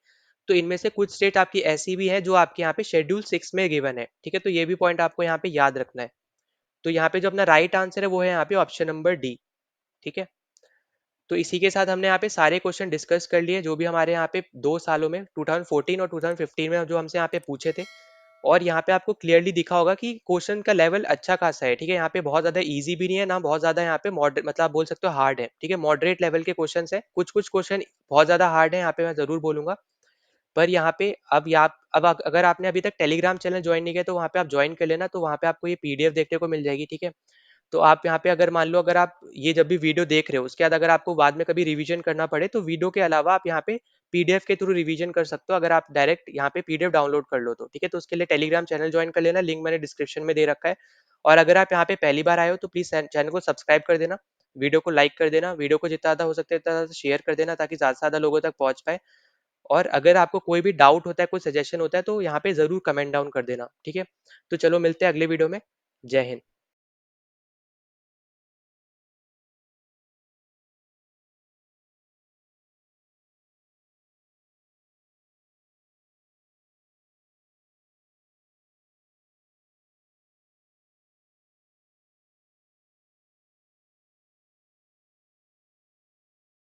तो इनमें से कुछ स्टेट आपकी ऐसी भी है जो आपके यहाँ पे शेड्यूल 6 में गिवन है, ठीक है। तो ये भी पॉइंट आपको यहाँ पे याद रखना है। तो यहाँ पे जो अपना राइट आंसर है वो है यहाँ पे ऑप्शन नंबर डी, ठीक है। तो इसी के साथ हमने यहाँ पे सारे क्वेश्चन डिस्कस कर लिए जो भी हमारे यहाँ पे 2 सालों में 2014 और 2015 में जो हमसे यहाँ पे पूछे थे। और यहाँ पे आपको क्लियरली दिखा होगा कि क्वेश्चन का लेवल अच्छा खासा है, ठीक है। यहाँ पे बहुत ज्यादा इजी भी नहीं है ना बहुत ज्यादा यहाँ पे मॉडरेट मतलब आप बोल सकते हो हार्ड है, ठीक है। मॉडरेट लेवल के क्वेश्चन है, कुछ कुछ क्वेश्चन बहुत ज्यादा हार्ड है यहाँ पे मैं जरूर बोलूंगा। पर यहाँ पे अगर आपने अभी तक टेलीग्राम चैनल ज्वाइन नहीं किया तो वहाँ पे आप ज्वाइन कर लेना, तो वहाँ पे आपको ये पीडीएफ देखने को मिल जाएगी, ठीक है। तो आप यहाँ पे अगर मान लो अगर आप ये जब भी वीडियो देख रहे हो उसके बाद अगर आपको बाद में कभी रिवीजन करना पड़े तो वीडियो के अलावा आप यहाँ पे पीडीएफ के थ्रू रिवीजन कर सकते हो, अगर आप डायरेक्ट यहाँ पे पीडीएफ डाउनलोड कर लो तो, ठीक है। तो उसके लिए टेलीग्राम चैनल ज्वाइन कर लेना, लिंक मैंने डिस्क्रिप्शन में दे रखा है। और अगर आप यहाँ पे पहली बार आए हो तो प्लीज चैनल को सब्सक्राइब कर देना, वीडियो को लाइक कर देना, वीडियो को जितना ज्यादा हो सकता है उतना ज्यादा शेयर कर देना ताकि ज्यादा से ज्यादा लोगों तक पहुंच पाए। और अगर आपको कोई भी डाउट होता है, कोई सजेशन होता है तो यहाँ पे जरूर कमेंट डाउन कर देना, ठीक है। तो चलो मिलते हैं अगले वीडियो में। जय हिंद।